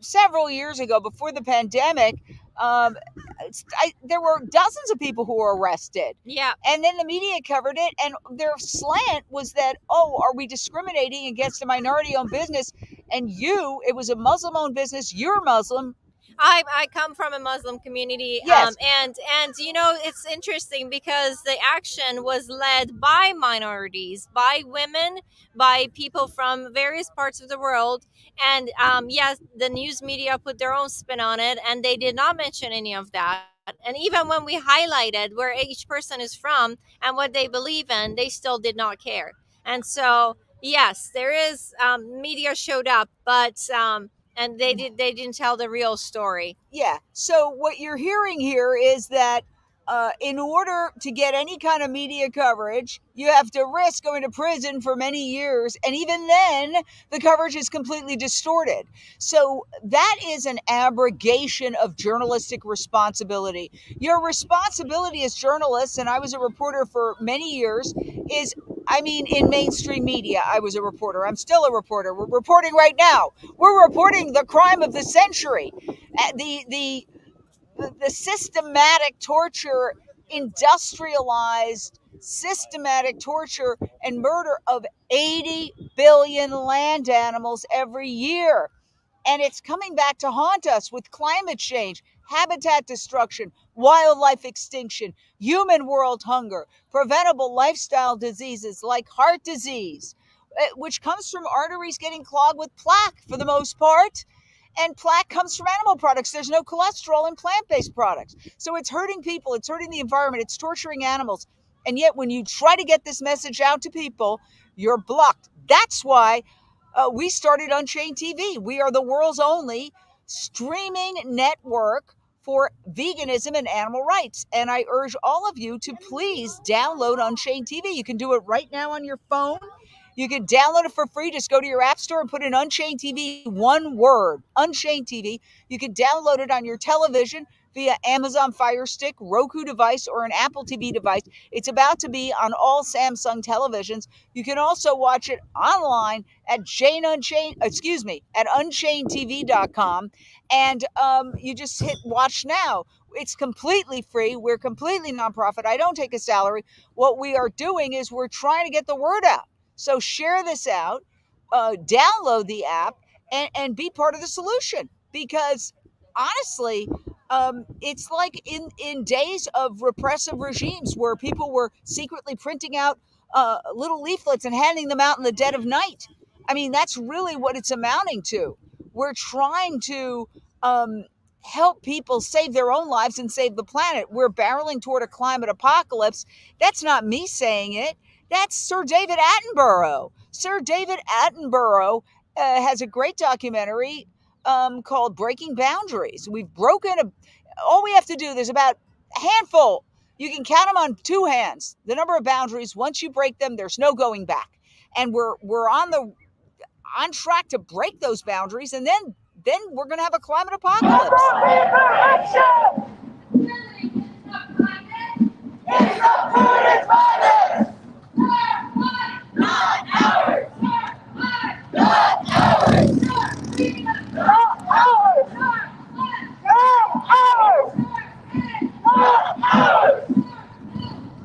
Several years ago, before the pandemic, there were dozens of people who were arrested. Yeah. And then the media covered it, and their slant was that, oh, are we discriminating against a minority-owned business? And it was a Muslim-owned business, you're Muslim. I come from a Muslim community, yes. And it's interesting because the action was led by minorities, by women, by people from various parts of the world, and yes, the news media put their own spin on it, and they did not mention any of that. And even when we highlighted where each person is from and what they believe in, they still did not care. And so, yes, there is media showed up, but. And they didn't tell the real story. Yeah. So what you're hearing here is that in order to get any kind of media coverage, you have to risk going to prison for many years. And even then, the coverage is completely distorted. So that is an abrogation of journalistic responsibility. Your responsibility as journalists, and I was a reporter for many years, is in mainstream media, I was a reporter. I'm still a reporter. We're reporting right now. We're reporting the crime of the century. The systematic torture, industrialized systematic torture and murder of 80 billion land animals every year. And it's coming back to haunt us with climate change, habitat destruction, wildlife extinction, human world hunger, preventable lifestyle diseases like heart disease, which comes from arteries getting clogged with plaque for the most part. And plaque comes from animal products. There's no cholesterol in plant-based products. So it's hurting people. It's hurting the environment. It's torturing animals. And yet when you try to get this message out to people, you're blocked. That's why we started Unchained TV. We are the world's only streaming network for veganism and animal rights. And I urge all of you to please download Unchained TV. You can do it right now on your phone. You can download it for free. Just go to your app store and put in Unchained TV, one word, Unchained TV. You can download it on your television via Amazon Fire Stick, Roku device, or an Apple TV device. It's about to be on all Samsung televisions. You can also watch it online at UnchainedTV.com. And you just hit watch now. It's completely free. We're completely nonprofit. I don't take a salary. What we are doing is we're trying to get the word out. So share this out, download the app, and be part of the solution. Because honestly, it's like in days of repressive regimes where people were secretly printing out little leaflets and handing them out in the dead of night. That's really what it's amounting to. We're trying to help people save their own lives and save the planet. We're barreling toward a climate apocalypse. That's not me saying it. That's Sir David Attenborough. Sir David Attenborough has a great documentary called Breaking Boundaries. We've broken all we have to do, there's about a handful. You can count them on two hands. The number of boundaries, once you break them, there's no going back. And we're on track to break those boundaries, and then we're going to have a climate apocalypse. Not ours! Not ours! Not ours! Not ours!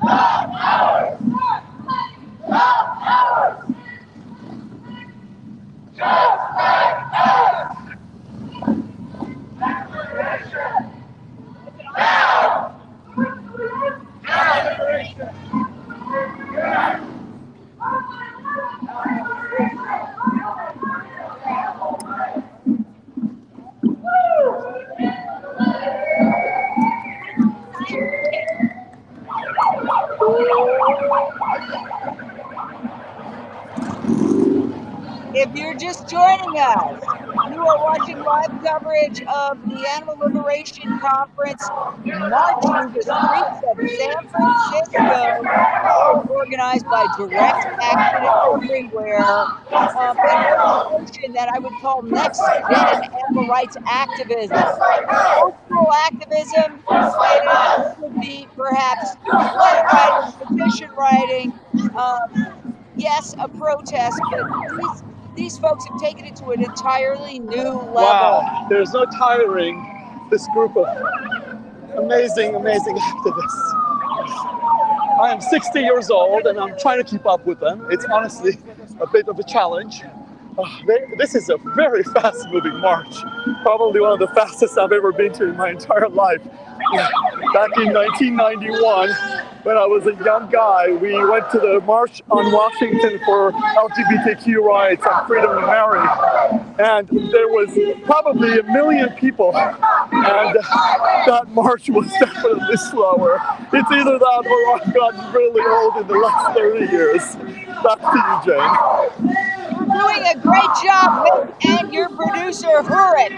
Not ours! Not ours! Not ours! Just like us! Declaration! Now! Declaration! Yes! If you're just joining us, you are watching live coverage of the Animal Liberation Conference march through the streets of San Francisco, all organized by Direct Action Everywhere, an organization that I would call next gen animal rights activism. Old school activism, it would be perhaps letter writing, petition writing, yes, a protest, but these folks have taken it to an entirely new level. Wow, there's no tiring this group of amazing activists. I am 60 years old and I'm trying to keep up with them. It's honestly a bit of a challenge. This is a very fast-moving march, probably one of the fastest I've ever been to in my entire life. Back in 1991, when I was a young guy, we went to the March on Washington for LGBTQ rights and freedom to marry. And there was probably 1 million people. And that march was definitely slower. It's either that or I've gotten really old in the last 30 years. Back to you, Jane. You're doing a great job, Mick, and your producer, Hurit.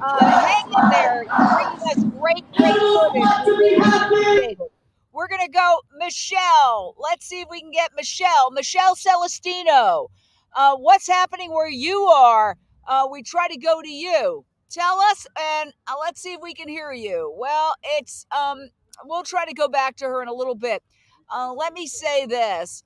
Hang in there. You're bringing us great footage. We appreciate it. We're going to go Michelle. Let's see if we can get Michelle. Michelle Celestino. What's happening where you are? We try to go to you. Tell us, and let's see if we can hear you. Well, it's we'll try to go back to her in a little bit. Let me say this.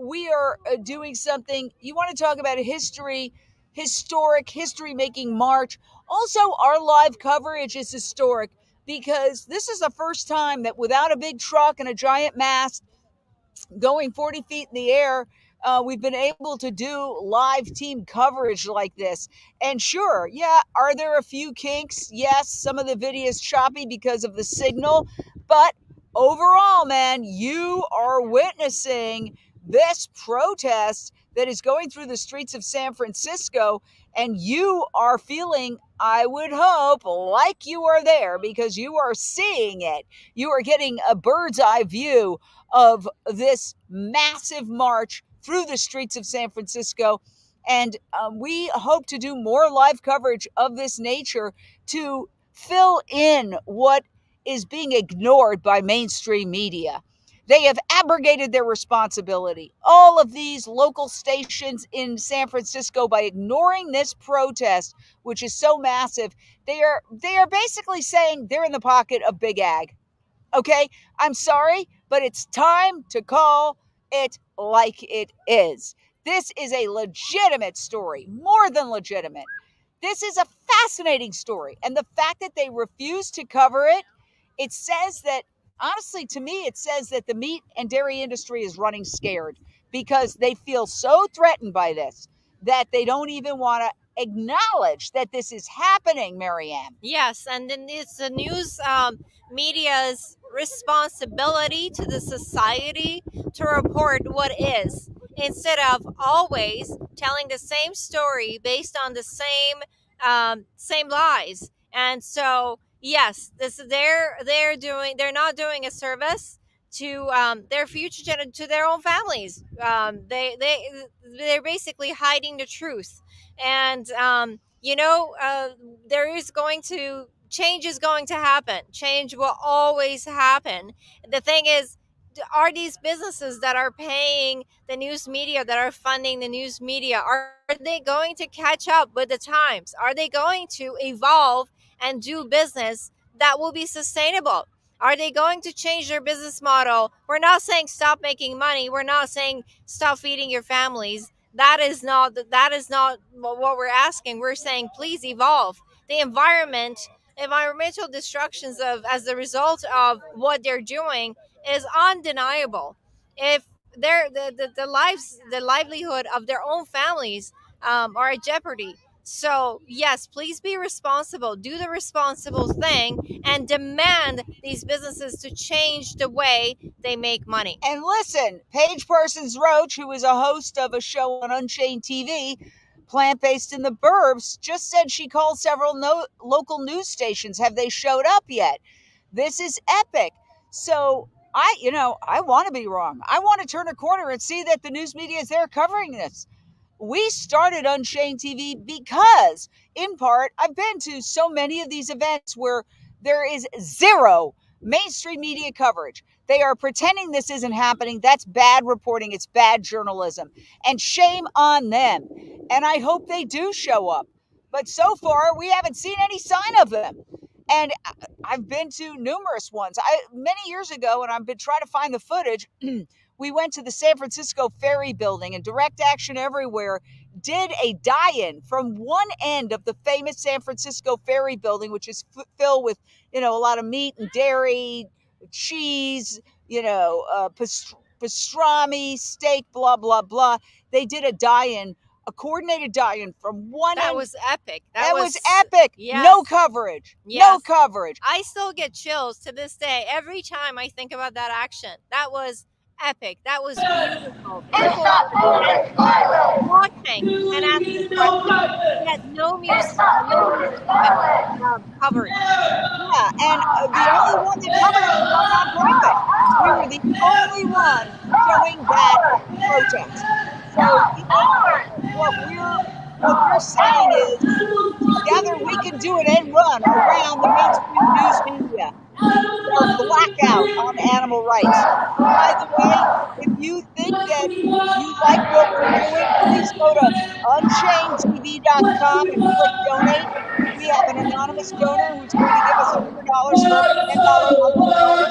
We are doing something. You want to talk about a historic, history-making march. Also, our live coverage is historic because this is the first time that without a big truck and a giant mast going 40 feet in the air, we've been able to do live team coverage like this. And sure, yeah, are there a few kinks? Yes, some of the video is choppy because of the signal. But overall, man, you are witnessing this protest that is going through the streets of San Francisco, and you are feeling, I would hope, like you are there because you are seeing it. You are getting a bird's eye view of this massive march through the streets of San Francisco. And we hope to do more live coverage of this nature to fill in what is being ignored by mainstream media. They have abrogated their responsibility. All of these local stations in San Francisco, by ignoring this protest, which is so massive, they are basically saying they're in the pocket of Big Ag. Okay, I'm sorry, but it's time to call it like it is. This is a legitimate story, more than legitimate. This is a fascinating story. And the fact that they refuse to cover it, it says that, honestly, to me, it says that the meat and dairy industry is running scared because they feel so threatened by this that they don't even want to acknowledge that this is happening, Maryam. Yes, and then it's the news media's responsibility to the society to report what is, instead of always telling the same story based on the same lies. And so, yes, they're not doing a service to their future to their own families. They're basically hiding the truth, and change is going to happen. Change will always happen. The thing is, are these businesses that are paying the news media, that are funding the news media, are they going to catch up with the times? Are they going to evolve and do business that will be sustainable? Are they going to change their business model? We're not saying stop making money. We're not saying stop feeding your families. That is not what we're asking. We're saying please evolve. The environmental destructions as a result of what they're doing is undeniable. If the livelihood of their own families are at jeopardy. So yes, please be responsible. Do the responsible thing and demand these businesses to change the way they make money. And listen, Paige Parsons Roach, who is a host of a show on Unchained TV, plant-based in the burbs, just said she called several local news stations. Have they showed up yet? This is epic. So I want to be wrong. I want to turn a corner and see that the news media is there covering this. we started Unchained TV because, in part, I've been to so many of these events where there is zero mainstream media coverage. They are pretending this isn't happening. That's bad reporting. It's bad journalism. And shame on them. And I hope they do show up. But so far, we haven't seen any sign of them. And I've been to numerous ones. Many years ago, and I've been trying to find the footage, we went to the San Francisco Ferry Building, and Direct Action Everywhere did a die-in from one end of the famous San Francisco Ferry Building, which is filled with, a lot of meat and dairy, cheese, pastrami, steak, blah, blah, blah. They did a coordinated die-in from one end. That was epic. That was epic. Yes. No coverage. Yes. No coverage. I still get chills to this day every time I think about that action. That was epic. That was beautiful. People were watching and asking questions. We had no music coverage. Yeah, and the only one that covered it was our nonprofit. We were the only one showing that protest. So, what we're saying is, together we can do an end run around the mainstream news media. Or blackout on animal rights. By the way, if you think that you like what we're doing, please go to UnchainedTV.com and click donate. We have an anonymous donor who's going to give us $100 for every $10 monthly donor.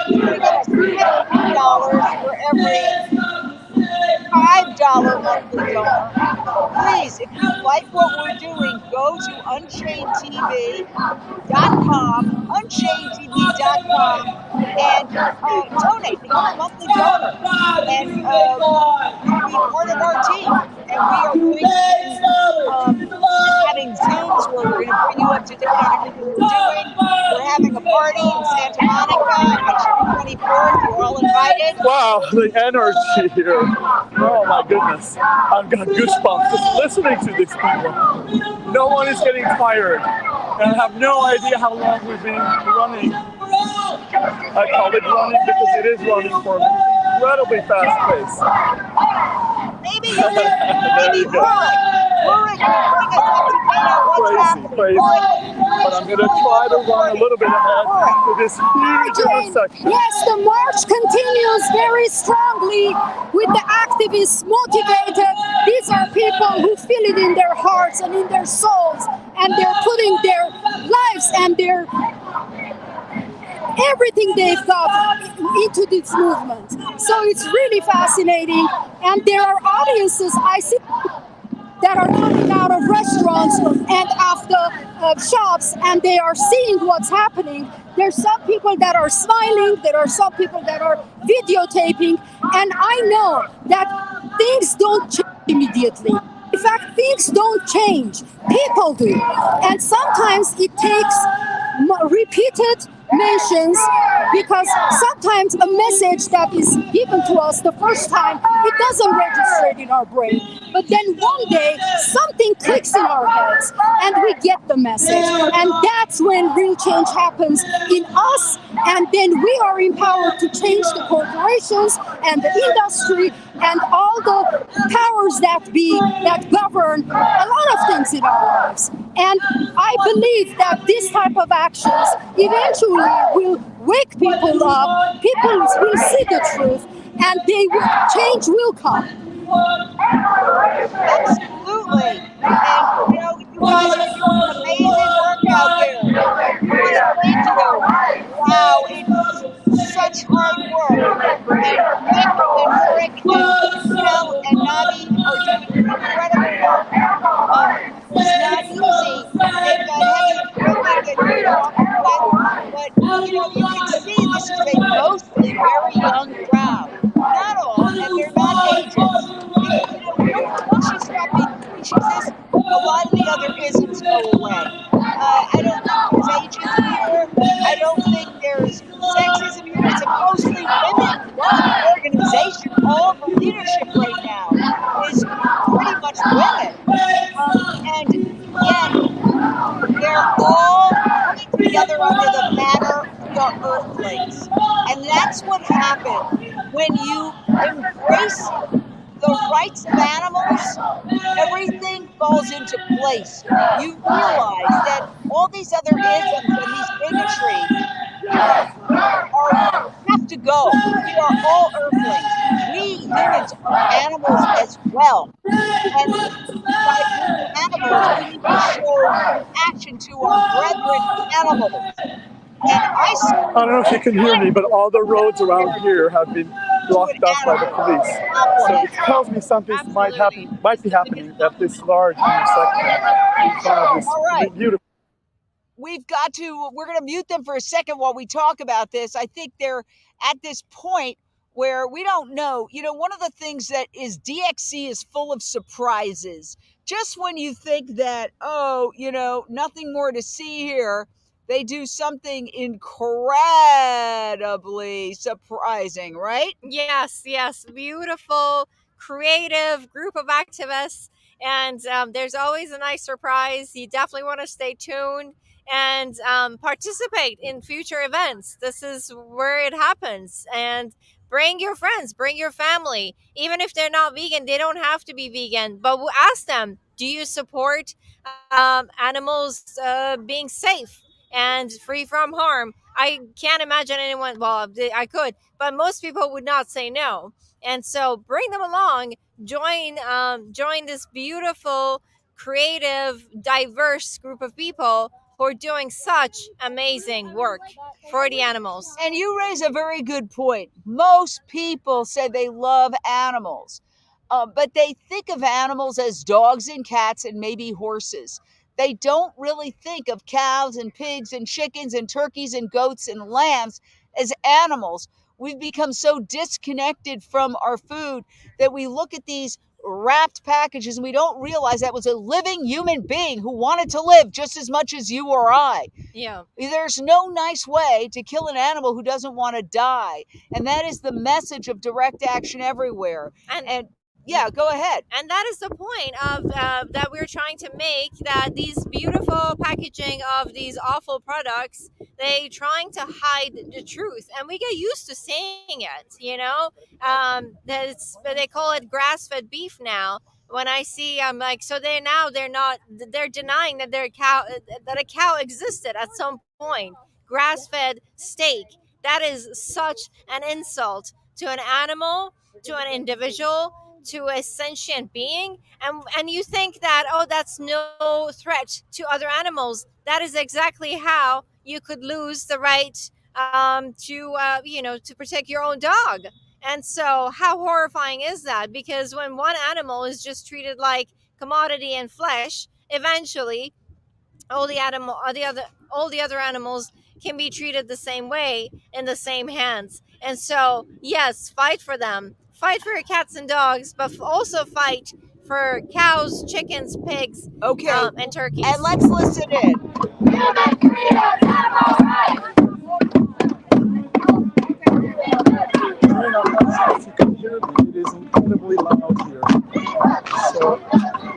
He's going to give us $50 for every $5 monthly donor. So please, if you like what we're doing, go to UnchainedTV.com, UnchainedTV.com, and donate, become a monthly donor, and be part of our team. And we are going to be having Zooms where we're going to bring you up to date on everything we're doing. We're having a party in Santa Monica on June 24th. You're all invited. Wow, the energy here. Oh my goodness. I've got goosebumps just listening to these people. No one is getting tired. And I have no idea how long we've been running. I call it running because it is running for me. Incredibly fast pace. Maybe you maybe Ulrich will bring us up to date on what's happening. Crazy. But I'm going to try to run a little bit ahead to this huge intersection. Yes, the march continues very strongly with the activists motivated. These are people who feel it in their hearts and in their souls, and they're putting their lives and their everything they've got into this movement. So it's really fascinating, and there are audiences I see that are coming out of restaurants and after shops, and they are seeing what's happening. There's some people that are smiling, there are some people that are videotaping, and I know that things don't change immediately. In fact, things don't change, people do. And sometimes it takes repeated mentions, because sometimes a message that is given to us the first time, it doesn't register in our brain. But then one day, something clicks in our heads and we get the message. And that's when real change happens in us. And then we are empowered to change the corporations and the industry and all the powers that be that govern a lot of things in our lives. And I believe that this type of actions eventually will wake people up, people will see the truth, and change will come. Absolutely. And, you guys are doing an amazing work out there. Thank you. Wow, it's such hard work. And Mick and Rick and Michelle and Navi are doing incredible work. It's not easy. They've got heavy equipment that you're walking with, but you can see this is a mostly very young crowd. Not all, and they're not agents. Once you stop being preaches, a lot of the other isms go away. I don't think there's ageism here. I don't think there's sexism here. It's a mostly women-run organization. All the leadership right now is pretty much women. And yet, they're all coming together under the banner of the Earthlings. And that's what happens when you embrace the rights of animals, everything falls into place. You realize that all these other isms and these bigotry have to go. We are all earthlings. We humans are animals as well. And by being animals, we need to show compassion to our brethren animals. And I don't know if you can hear me, but all the roads around here have been blocked up by the police. So it tells me something might be happening at this large intersection in front of this beautiful. We're going to mute them for a second while we talk about this. I think they're at this point where we don't know. You know, one of the things that is DxE is full of surprises. Just when you think that, oh, you know, nothing more to see here, they do something incredibly surprising, right? Yes, yes. Beautiful, creative group of activists. And there's always a nice surprise. You definitely want to stay tuned and participate in future events. This is where it happens. And bring your friends, bring your family. Even if they're not vegan, they don't have to be vegan. But we'll ask them, do you support animals being safe and free from harm? I can't imagine anyone, well, I could, but most people would not say no. And so bring them along, join this beautiful, creative, diverse group of people who are doing such amazing work for the animals. And you raise a very good point. Most people say they love animals, but they think of animals as dogs and cats and maybe horses. They don't really think of cows and pigs and chickens and turkeys and goats and lambs as animals. We've become so disconnected from our food that we look at these wrapped packages and we don't realize that was a living human being who wanted to live just as much as you or I. Yeah. There's no nice way to kill an animal who doesn't want to die. And that is the message of direct action everywhere. And yeah, go ahead. And that is the point of that we're trying to make, that these beautiful packaging of these awful products, they trying to hide the truth, and we get used to saying it, you know. They call it grass-fed beef now. When I see, I'm like, so they're denying that that a cow existed at some point. Grass-fed steak, that is such an insult to an animal, to an individual, to a sentient being. And you think that, oh, that's no threat to other animals. That is exactly how you could lose the right to protect your own dog. And so how horrifying is that? Because when one animal is just treated like commodity and flesh, eventually all the other animals can be treated the same way in the same hands. And so, yes, fight for them. Fight for your cats and dogs, but also fight for cows, chickens, pigs, and turkeys. And let's listen in. Human freedom, animal rights. I'm not sure if you can hear me. It is incredibly loud here. So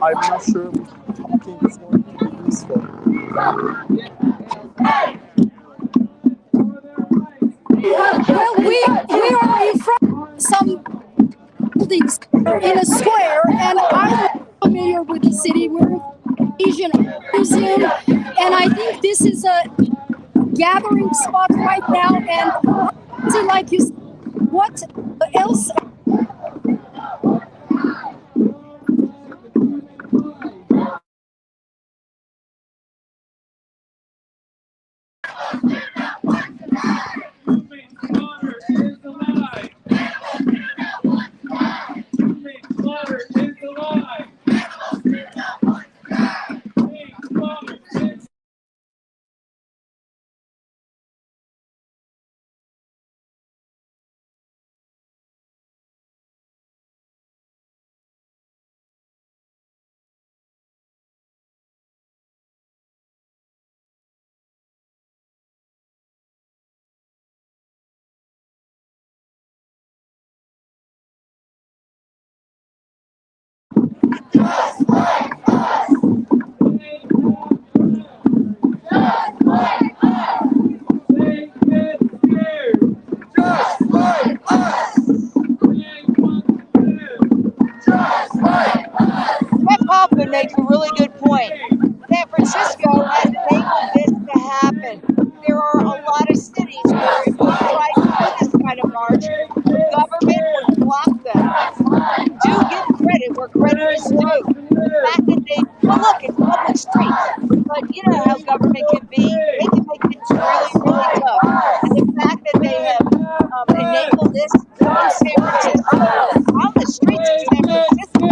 I'm not sure if talking is going to be useful. Well, we are in front of some buildings in a square, and I'm familiar with the city. We're Asian Museum, and I think this is a gathering spot right now. And like you said, what else? Just like us. Just like us. Just like us. how government can be. They can make things really, really tough. And the fact that they have enabled this in San Francisco, on the streets of San Francisco,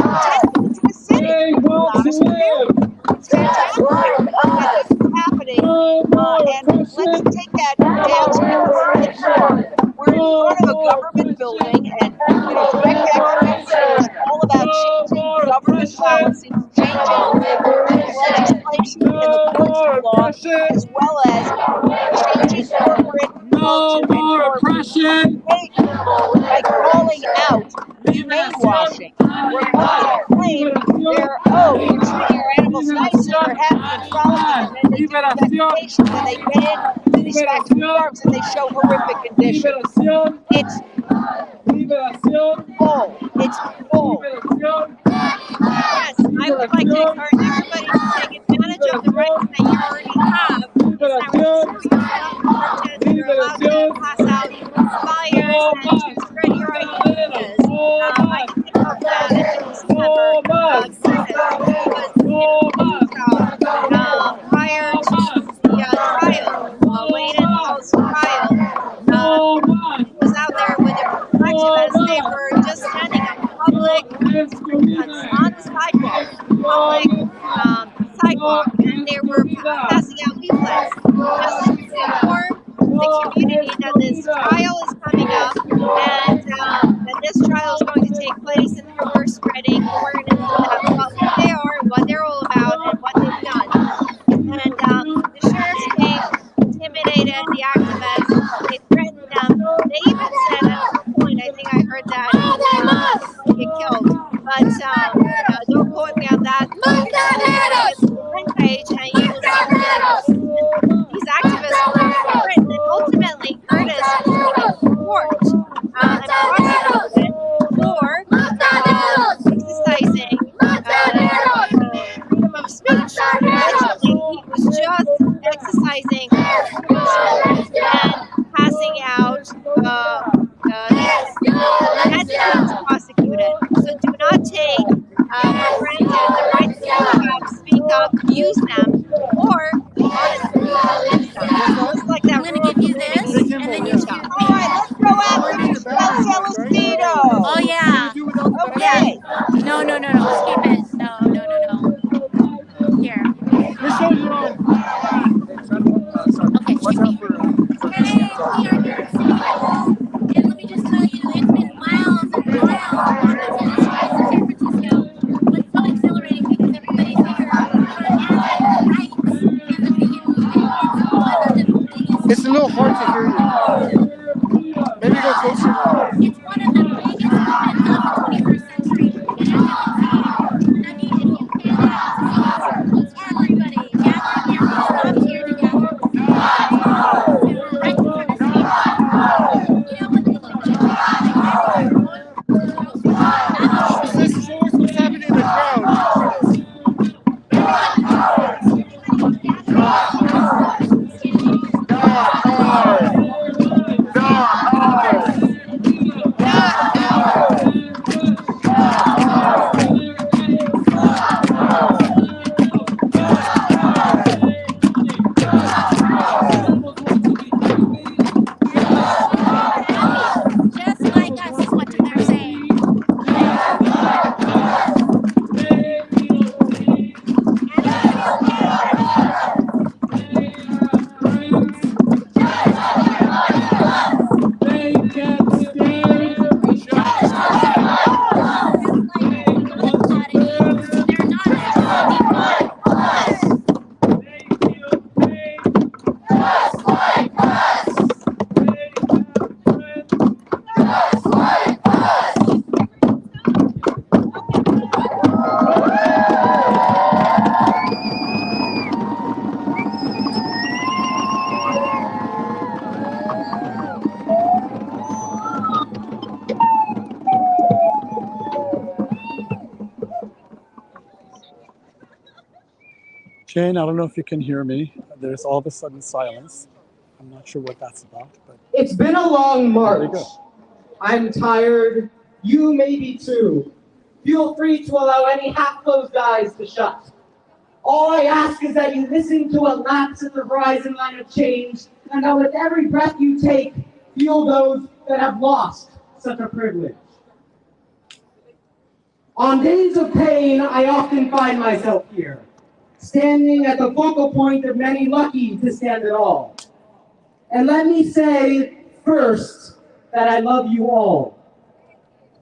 testament to the city. To be honest with you, it's fantastic that this is happening. And let's take that downstairs a bit more. We're in front of a government building, and direct activism is all about changing government policies, changing legislation in the courts of law, as well as changing corporate culture and corporate behavior by calling out humane washing. We're going to claim they're treating our animals nice and they're happy and frolicking, and then they do investigations and they get into these factory farms and they show horrific conditions. It's full. It's full. Yes, I would like to encourage everybody to take advantage of the rights that you already have. You're allowed to pass out flyers and to spread your ideas. I can think of that in December prior to the trial, late and post-trial. Was out there with the activists. They were just standing on public, on the sidewalk, and they were passing out leaflets just to inform the community that this trial is coming up and that this trial is going to take place, and they were spreading awareness about what they are, what they're all about, and what they've done. And the sheriff's came, intimidated the activists, they threatened them. They even said at some point, I think I heard that, get killed. But don't quote me on that. Page, and you will see that these activists were threatened, and ultimately Curtis was taken to court and prosecuted for exercising freedom of speech. Literally, he was just exercising freedom of speech and passing out candidates prosecuted. So do not take for granted the rights that you have. Speak up, use them, or honestly, use them. Just like that. I'm going to give you this, and then you shoot me. All right, let's go after Michelle Celestino. Oh, yeah. Okay. No. Skip it. No. Here. Michelle, you're on. Okay, shoot me. Hey, we are here in San Francisco. And let me just tell you, it's been miles and miles walking through the streets of San Francisco. But it's so exhilarating because everybody's here for animal rights and the vegan movement. It's a little hard to hear you. Maybe go closer. It's one of the biggest movements of the 21st century. And as you can see, I mean, if you can't it's everybody gathering here. We stopped here together. And we're right in front of Steve. You know what they look like? This is what's happening in the crowd. Just like us is what they're saying. Jane, I don't know if you can hear me. There's all of a sudden silence. I'm not sure what that's about, but It's been a long there we march. go. I'm tired. You may be too. Feel free to allow any half-closed eyes to shut. All I ask is that you listen to a lapse in the horizon line of change, and that with every breath you take, feel those that have lost such a privilege. On days of pain, I often find myself here, standing at the focal point of many lucky to stand at all. And let me say first that I love you all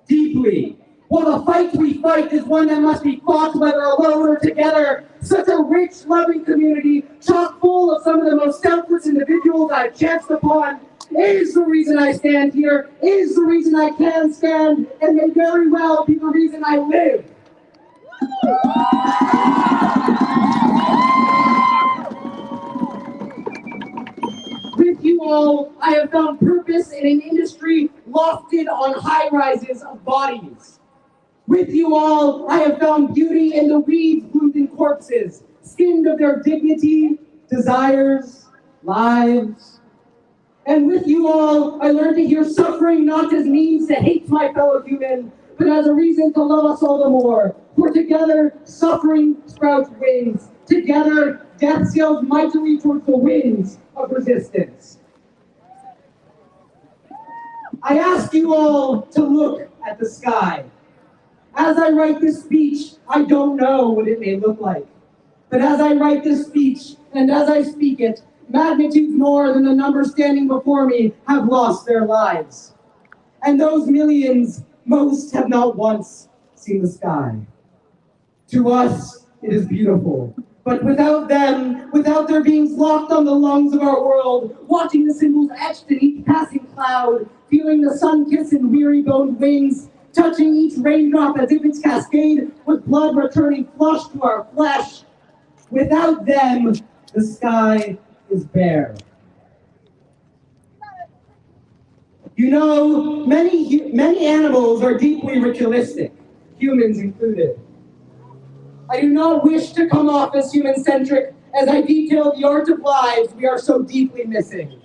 deeply. Well, the fight we fight is one that must be fought whether alone or together. Such a rich, loving community, chock full of some of the most selfless individuals I've chanced upon, is the reason I stand here, is the reason I can stand, and may very well be the reason I live. With you all, I have found purpose in an industry lofted on high rises of bodies. With you all, I have found beauty in the weeds glued in corpses, skinned of their dignity, desires, lives. And with you all, I learned to hear suffering not as means to hate my fellow human, but as a reason to love us all the more. For together, suffering sprouts wings. Together, death sails mightily towards the winds of resistance. I ask you all to look at the sky. As I write this speech, I don't know what it may look like. But as I write this speech, and as I speak it, magnitudes more than the number standing before me have lost their lives. And those millions, most have not once seen the sky. To us, it is beautiful. But without them, without their beings locked on the lungs of our world, watching the symbols etched in each passing cloud, feeling the sun kiss in weary-boned wings, touching each raindrop as if it's cascade, with blood returning flush to our flesh. Without them, the sky is bare. You know, many animals are deeply ritualistic, humans included. I do not wish to come off as human-centric as I detail the art of lives we are so deeply missing.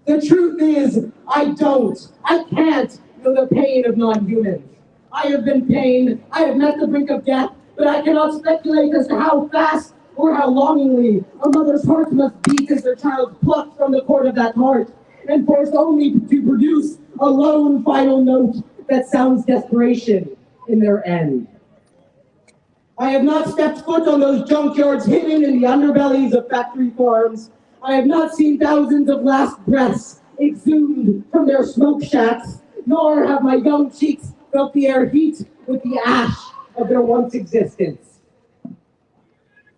The truth is, I can't know the pain of non-humans. I have been pained, I have met the brink of death, but I cannot speculate as to how fast or how longingly a mother's heart must beat as their child plucked from the cord of that heart and forced only to produce a lone final note that sounds desperation in their end. I have not stepped foot on those junkyards hidden in the underbellies of factory farms. I have not seen thousands of last breaths exhumed from their smoke shacks, nor have my young cheeks felt the air heat with the ash of their once existence.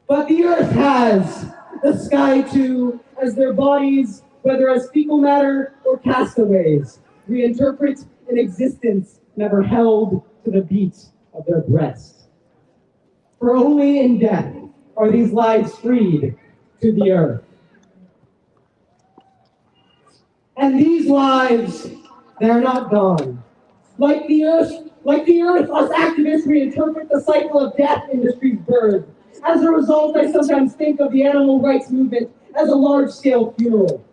But the earth has, the sky too, as their bodies, whether as fecal matter or castaways, reinterpret an existence never held to the beat of their breasts. For only in death are these lives freed to the earth. And these lives, they're not gone. Like the earth, us activists reinterpret the cycle of death industry's birth. As a result, I sometimes think of the animal rights movement as a large-scale funeral.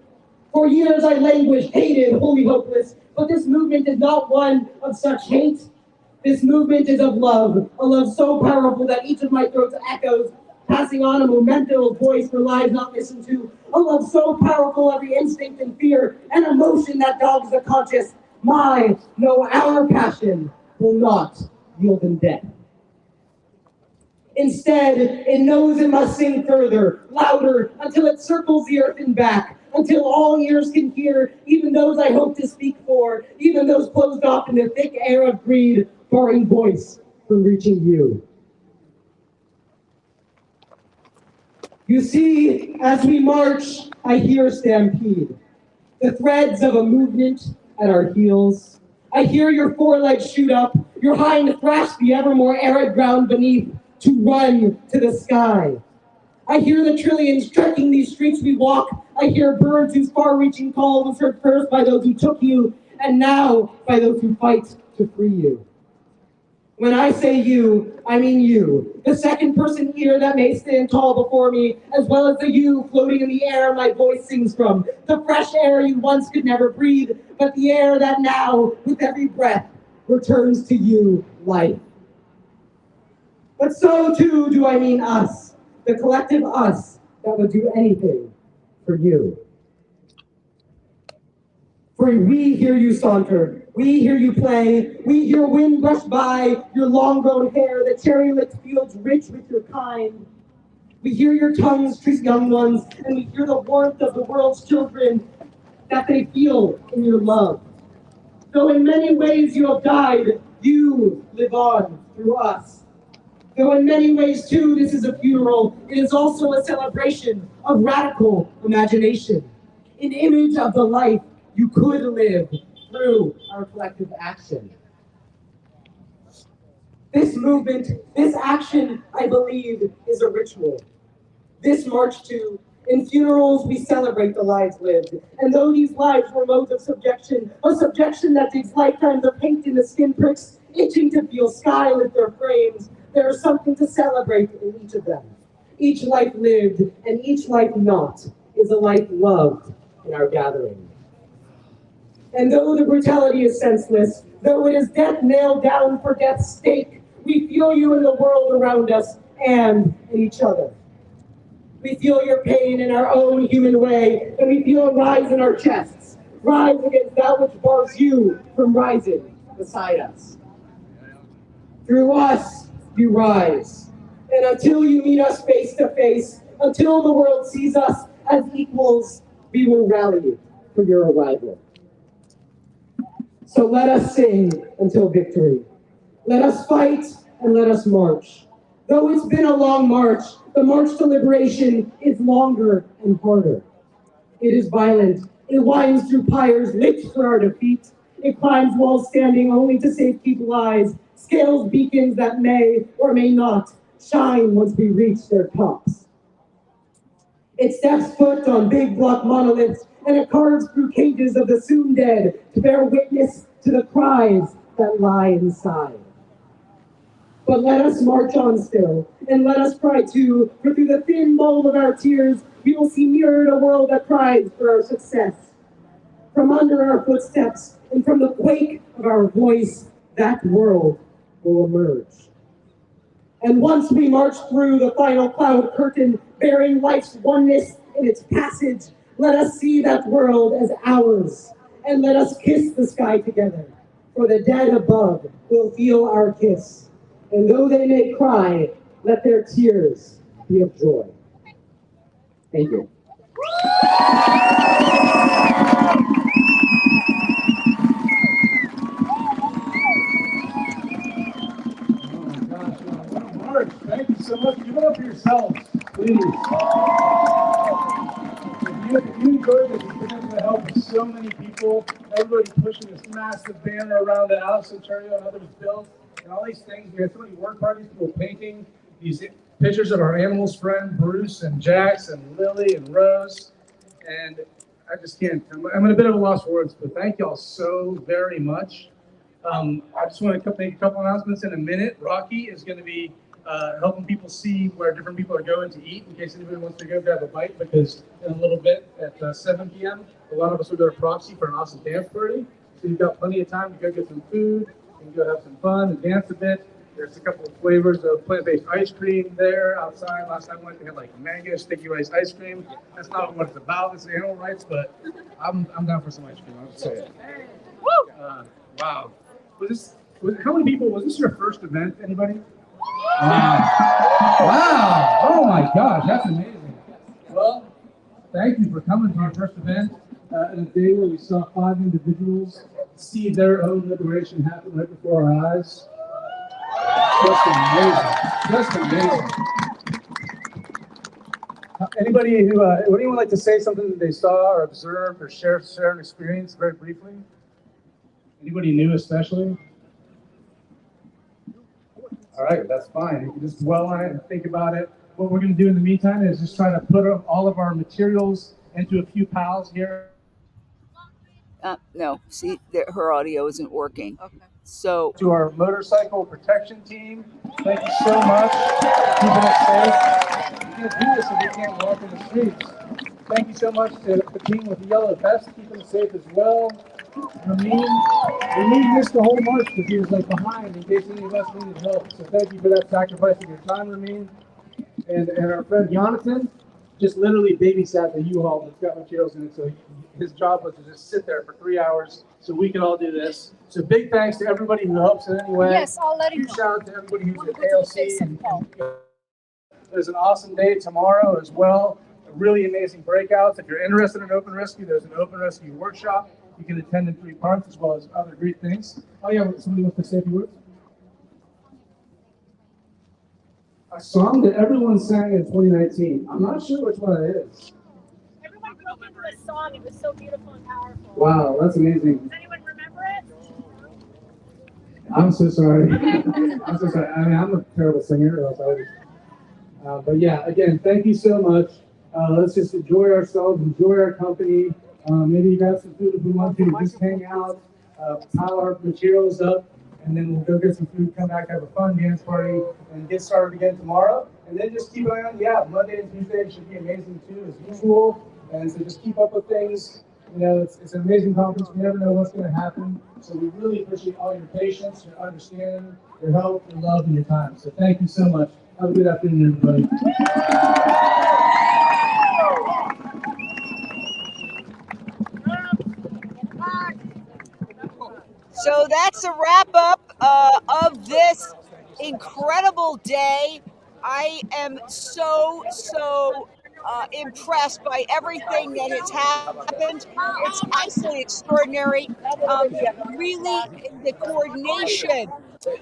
For years I languished, hated, wholly hopeless, but this movement is not one of such hate. This movement is of love, a love so powerful that each of my throats echoes, passing on a memento of voice for lives not listened to. A love so powerful every instinct and fear and emotion that dogs the conscious. Our passion will not yield in death. Instead, it knows it must sing further, louder, until it circles the earth and back, until all ears can hear, even those I hope to speak for, even those closed off in the thick air of greed, barring voice from reaching you. You see, as we march, I hear a stampede, the threads of a movement at our heels. I hear your forelegs shoot up, your hind thrash the ever more arid ground beneath to run to the sky. I hear the trillions trekking these streets we walk. I hear birds whose far-reaching call was heard first by those who took you, and now by those who fight to free you. When I say you, I mean you, the second-person ear that may stand tall before me, as well as the you floating in the air my voice sings from, the fresh air you once could never breathe, but the air that now, with every breath, returns to you life. But so too do I mean us, the collective us that would do anything for you. For we hear you saunter, we hear you play, we hear wind brush by your long-grown hair, the cherry-lit fields rich with your kind. We hear your tongues treat young ones, and we hear the warmth of the world's children that they feel in your love. Though in many ways you have died, you live on through us. Though in many ways, too, this is a funeral, it is also a celebration of radical imagination, an image of the life you could live through our collective action. This movement, this action, I believe, is a ritual. This march to, in funerals, we celebrate the lives lived. And though these lives were modes of subjection, a subjection that takes lifetimes of hate in the skin pricks, itching to feel sky with their frames, there is something to celebrate in each of them. Each life lived and each life not is a life loved in our gathering. And though the brutality is senseless, though it is death nailed down for death's stake, we feel you in the world around us and in each other. We feel your pain in our own human way, and we feel a rise in our chests, rise against that which bars you from rising beside us. Through us, you rise. And until you meet us face to face, until the world sees us as equals, we will rally for your arrival. So let us sing until victory. Let us fight and let us march. Though it's been a long march, the march to liberation is longer and harder. It is violent. It winds through pyres lit for our defeat. It climbs walls standing only to safekeep lies, scales beacons that may or may not shine once we reach their tops. It steps foot on big block monoliths, and it carves through cages of the soon dead to bear witness to the cries that lie inside. But let us march on still, and let us cry too, for through the thin mold of our tears, we will see mirrored a world that cries for our success. From under our footsteps, and from the quake of our voice, that world will emerge. And once we march through the final cloud curtain, bearing life's oneness in its passage, let us see that world as ours, and let us kiss the sky together, for the dead above will feel our kiss. And though they may cry, let their tears be of joy. Thank you. Mark, thank you so much. Give it up for yourselves, please. If you enjoyed this, it's going to help so many people. Everybody pushing this massive banner around the Alex Ontario and others built. And all these things, we had so many work parties, people painting these pictures of our animals friend, Bruce and Jax and Lily and Rose. And I just can't, I'm in a bit of a loss for words, but thank y'all so very much. I just want to make a couple announcements in a minute. Rocky is going to be helping people see where different people are going to eat in case anybody wants to go grab a bite, because in a little bit at 7 p.m., a lot of us will go to Proxy for an awesome dance party. So you've got plenty of time to go get some food. You can go have some fun and dance a bit. There's a couple of flavors of plant-based ice cream there outside. Last time I went, they had like mango sticky rice ice cream. That's not what it's about. It's animal rights, but I'm down for some ice cream. I'll say it. Wow. How many people? Was this your first event? Anybody? Wow. Oh my gosh, that's amazing. Well, thank you for coming to our first event in a day where we saw 5 individuals see their own liberation happen right before our eyes. Just amazing. Just amazing. Anybody who, would anyone like to say something that they saw or observed or share an experience very briefly? Anybody new especially? All right, that's fine. You can just dwell on it and think about it. What we're going to do in the meantime is just try to put all of our materials into a few piles here. No, see, her audio isn't working. Okay. So to our motorcycle protection team, thank you so much for keeping us safe. We can't do this if we can't walk in the streets. Thank you so much to the team with the yellow vest, keeping us safe as well. Ramin missed the whole march because he was like behind in case any of us needed help. So thank you for that sacrifice of your time, Ramin. And our friend Jonathan just literally babysat the U-Haul that's got materials in it. So his job was to just sit there for 3 hours so we could all do this. So big thanks to everybody who helps in any way. Yes, I'll let him Huge shout out to everybody who's at ALC. There's an awesome day tomorrow as well. Really amazing breakouts. If you're interested in open rescue, there's an open rescue workshop. You can attend in 3 parts as well as other great things. Oh yeah, somebody wants to say a few words? A song that everyone sang in 2019. I'm not sure which one it is. Everyone broke into a song. It was so beautiful and powerful. Wow, that's amazing. Does anyone remember it? I'm so sorry. I'm so sorry. I mean, I'm a terrible singer. But yeah, again, thank you so much. Let's just enjoy ourselves, enjoy our company. Maybe grab some food if we want to. Just hang out, pile our materials up, and then we'll go get some food, come back, have a fun dance party, and get started again tomorrow. And then just keep an eye on, Monday and Tuesday should be amazing too, as usual. And so just keep up with things. You know, it's an amazing conference. We never know what's going to happen. So we really appreciate all your patience, your understanding, your help, your love, and your time. So thank you so much. Have a good afternoon, everybody. So that's a wrap up of this incredible day. I am so impressed by everything that has happened. It's absolutely extraordinary. Really, the coordination,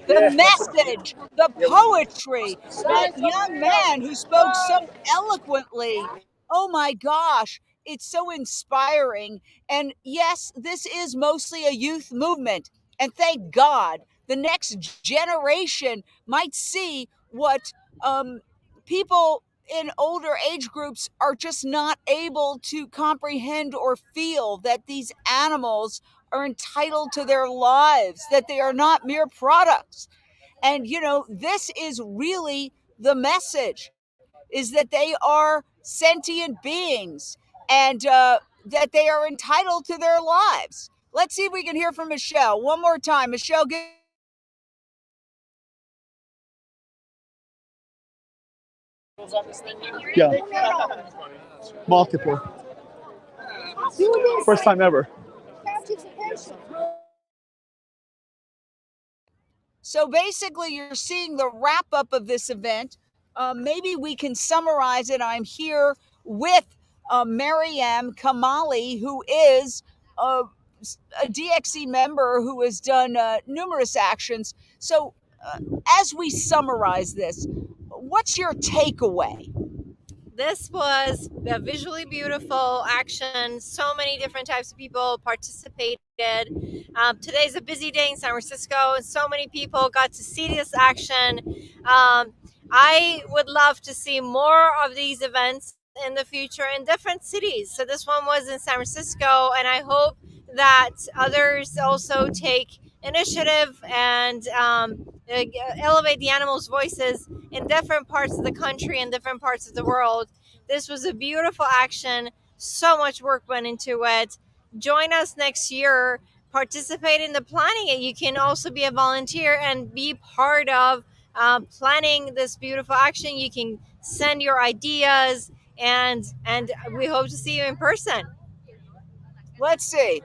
the message, the poetry, that young man who spoke so eloquently. Oh my gosh, it's so inspiring. And yes, this is mostly a youth movement. And thank God the next generation might see what people in older age groups are just not able to comprehend or feel, that these animals are entitled to their lives, that they are not mere products. And, this is really the message, is that they are sentient beings and that they are entitled to their lives. Let's see if we can hear from Michelle one more time. Michelle, give. Yeah. Multiple. First time ever. So basically, you're seeing the wrap up of this event. Maybe we can summarize it. I'm here with Maryam Kamali, who is a DxE member who has done numerous actions. So as we summarize this, what's your takeaway? This was a visually beautiful action. So many different types of people participated. Today's a busy day in San Francisco, and so many people got to see this action. I would love to see more of these events in the future in different cities. So this one was in San Francisco, and I hope that others also take initiative and elevate the animals' voices in different parts of the country and different parts of the world. This was a beautiful action. So much work went into it. Join us next year. Participate in the planning it. You can also be a volunteer and be part of planning this beautiful action. You can send your ideas, and we hope to see you in person. Let's see.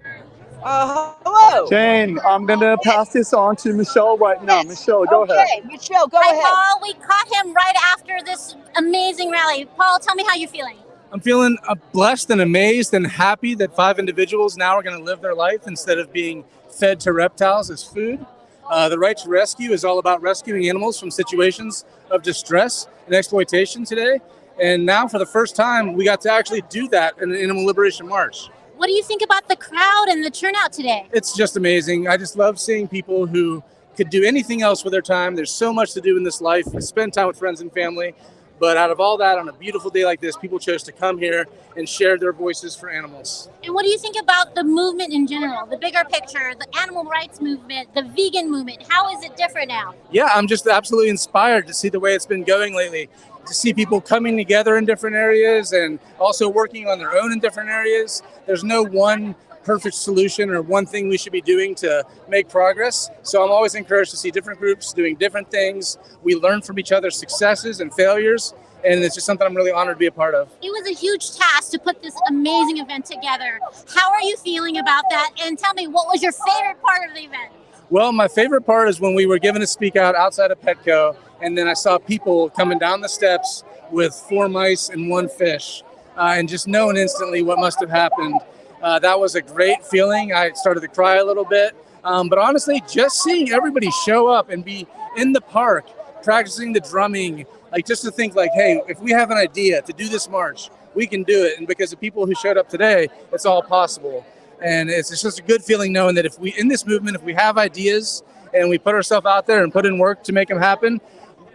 Hello. Jane, I'm going to pass this on to Michelle right now. Michelle, go ahead. Okay, Michelle, go ahead. Paul, we caught him right after this amazing rally. Paul, tell me how you're feeling. I'm feeling blessed and amazed and happy that 5 individuals now are going to live their life instead of being fed to reptiles as food. The right to rescue is all about rescuing animals from situations of distress and exploitation today. And now for the first time, we got to actually do that in an Animal Liberation March. What do you think about the crowd and the turnout today? It's just amazing. I just love seeing people who could do anything else with their time. There's so much to do in this life. Spend time with friends and family. But out of all that, on a beautiful day like this, people chose to come here and share their voices for animals. And what do you think about the movement in general, the bigger picture, the animal rights movement, the vegan movement? How is it different now? Yeah, I'm just absolutely inspired to see the way it's been going lately, to see people coming together in different areas and also working on their own in different areas. There's no one perfect solution or one thing we should be doing to make progress. So I'm always encouraged to see different groups doing different things. We learn from each other's successes and failures, and it's just something I'm really honored to be a part of. It was a huge task to put this amazing event together. How are you feeling about that? And tell me, what was your favorite part of the event? Well, my favorite part is when we were given to speak out outside of Petco, and then I saw people coming down the steps with 4 mice and 1 fish, and just knowing instantly what must have happened. That was a great feeling. I started to cry a little bit, but honestly, just seeing everybody show up and be in the park, practicing the drumming, like just to think like, hey, if we have an idea to do this march, we can do it. And because of people who showed up today, it's all possible. And it's just a good feeling knowing that if we, in this movement, if we have ideas and we put ourselves out there and put in work to make them happen,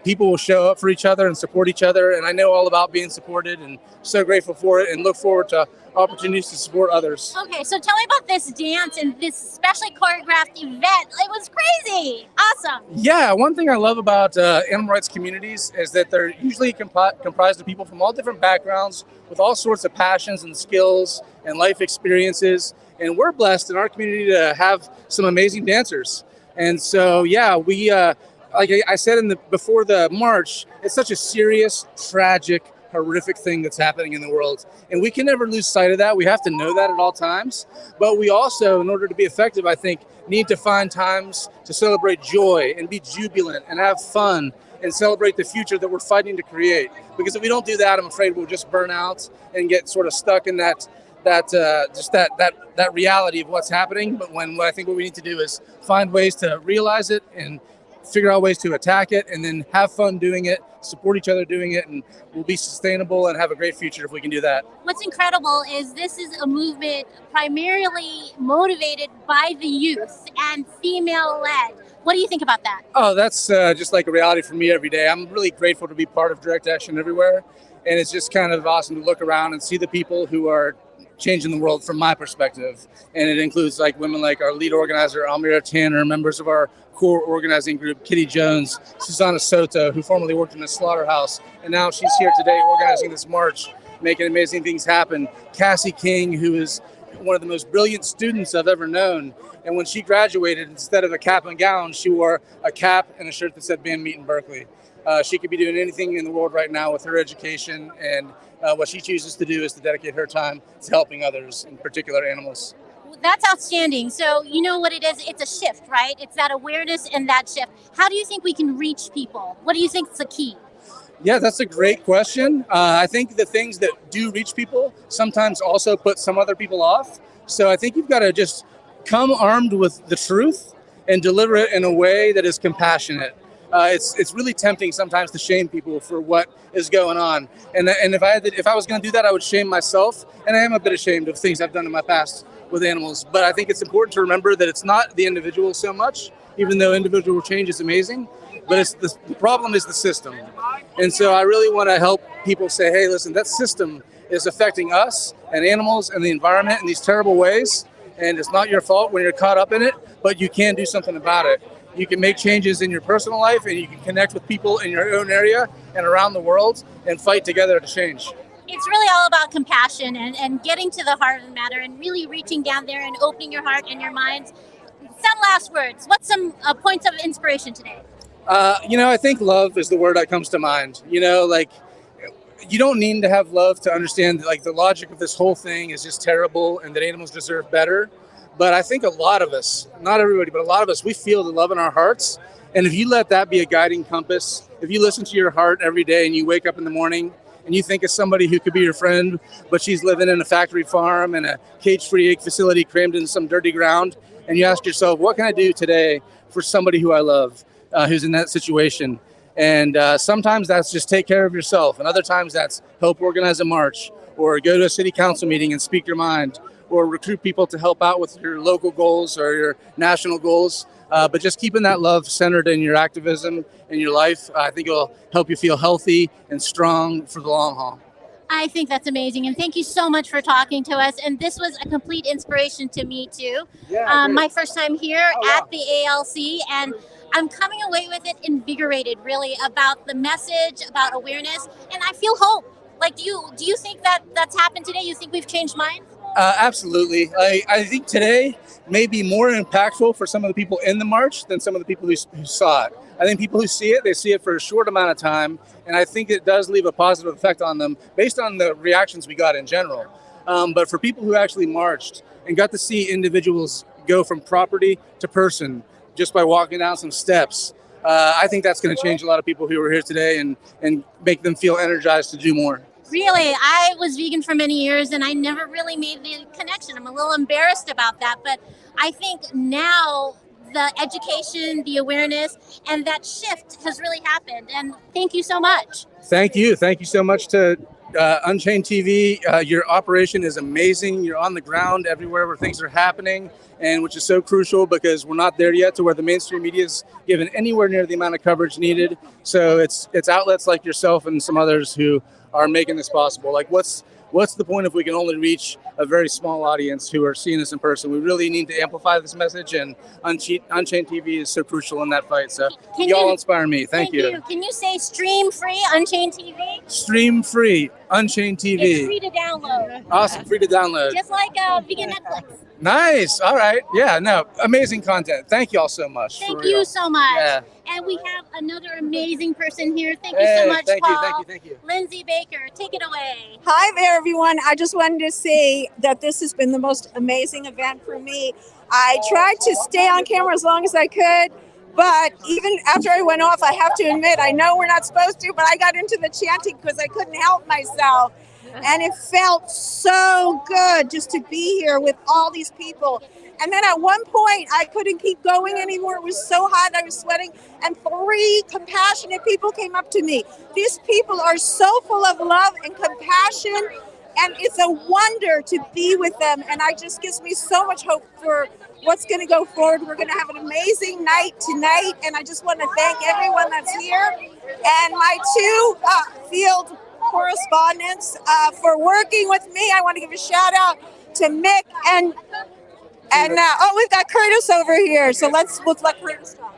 people will show up for each other and support each other. And I know all about being supported and so grateful for it and look forward to opportunities to support others. Okay, so tell me about this dance and this specially choreographed event. It was crazy. Awesome. Yeah, one thing I love about animal rights communities is that they're usually comprised of people from all different backgrounds with all sorts of passions and skills and life experiences. And we're blessed in our community to have some amazing dancers. And so, yeah, we, like I said before the march, it's such a serious, tragic, horrific thing that's happening in the world. And we can never lose sight of that. We have to know that at all times. But we also, in order to be effective, I think, need to find times to celebrate joy and be jubilant and have fun and celebrate the future that we're fighting to create. Because if we don't do that, I'm afraid we'll just burn out and get sort of stuck in that reality of what's happening. But I think what we need to do is find ways to realize it and figure out ways to attack it, and then have fun doing it, support each other doing it, and we'll be sustainable and have a great future if we can do that. What's incredible is this is a movement primarily motivated by the youth and female-led. What do you think about that? Oh, that's just like a reality for me every day. I'm really grateful to be part of Direct Action Everywhere, and it's just kind of awesome to look around and see the people who are changing the world from my perspective. And it includes like women like our lead organizer, Almira Tanner, members of our core organizing group, Kitty Jones, Susanna Soto, who formerly worked in the slaughterhouse, and now she's here today organizing this march, making amazing things happen. Cassie King, who is one of the most brilliant students I've ever known. And when she graduated, instead of a cap and gown, she wore a cap and a shirt that said Band Meet in Berkeley. She could be doing anything in the world right now with her education, and what she chooses to do is to dedicate her time to helping others, in particular animals. That's outstanding. So you know what it is? It's a shift, right? It's that awareness and that shift. How do you think we can reach people? What do you think is the key? Yeah, that's a great question. I think the things that do reach people sometimes also put some other people off. So I think you've got to just come armed with the truth and deliver it in a way that is compassionate. It's really tempting sometimes to shame people for what is going on. And if I was going to do that, I would shame myself. And I am a bit ashamed of things I've done in my past with animals. But I think it's important to remember that it's not the individual so much, even though individual change is amazing. But it's the problem is the system. And so I really want to help people say, hey, listen, that system is affecting us and animals and the environment in these terrible ways. And it's not your fault when you're caught up in it, but you can do something about it. You can make changes in your personal life, and you can connect with people in your own area and around the world and fight together to change. It's really all about compassion and getting to the heart of the matter and really reaching down there and opening your heart and your minds. Some last words. What's some points of inspiration today? I think love is the word that comes to mind. You don't need to have love to understand like the logic of this whole thing is just terrible and that animals deserve better. But I think a lot of us, not everybody, but a lot of us, we feel the love in our hearts. And if you let that be a guiding compass, if you listen to your heart every day and you wake up in the morning and you think of somebody who could be your friend, but she's living in a factory farm and a cage-free egg facility crammed in some dirty ground, and you ask yourself, what can I do today for somebody who I love, who's in that situation? And sometimes that's just take care of yourself. And other times that's help organize a march or go to a city council meeting and speak your mind, or recruit people to help out with your local goals or your national goals. But just keeping that love centered in your activism in your life, I think it'll help you feel healthy and strong for the long haul. I think that's amazing. And thank you so much for talking to us. And this was a complete inspiration to me too. Yeah, my first time here at the ALC, and I'm coming away with it invigorated really about the message, about awareness, and I feel hope. Like, do you think that that's happened today? You think we've changed minds? Absolutely. I think today may be more impactful for some of the people in the march than some of the people who saw it. I think people who see it, they see it for a short amount of time, and I think it does leave a positive effect on them based on the reactions we got in general. But for people who actually marched and got to see individuals go from property to person just by walking down some steps, I think that's going to change a lot of people who are here today and make them feel energized to do more. Really, I was vegan for many years and I never really made the connection. I'm a little embarrassed about that, but I think now the education, the awareness, and that shift has really happened. And thank you so much. Thank you. Thank you so much to Unchained TV. Your operation is amazing. You're on the ground everywhere where things are happening, and which is so crucial because we're not there yet to where the mainstream media is given anywhere near the amount of coverage needed. So it's outlets like yourself and some others who are making this possible. Like, what's the point if we can only reach a very small audience who are seeing this in person? We really need to amplify this message, and Unchained TV is so crucial in that fight. So y'all inspire me. Thank you. Can you say stream free Unchained TV? Stream free Unchained TV. It's free to download. Awesome, free to download. Just like vegan Netflix. Nice. All right. Yeah, no, amazing content. Thank you all so much. Thank you so much. Yeah. And we have another amazing person here. Thank you so much, Paul. Thank you. Lindsey Baker, take it away. Hi there, everyone. I just wanted to say that this has been the most amazing event for me. I tried to stay on camera as long as I could, but even after I went off, I have to admit, I know we're not supposed to, but I got into the chanting because I couldn't help myself. And it felt so good just to be here with all these people. And then at one point, I couldn't keep going anymore. It was so hot, I was sweating. And 3 compassionate people came up to me. These people are so full of love and compassion. And it's a wonder to be with them. And it just gives me so much hope for what's going to go forward. We're going to have an amazing night tonight. And I just want to thank everyone that's here. And my 2 field correspondents for working with me. I want to give a shout out to Mick and we've got Curtis over here. So let's let Curtis talk.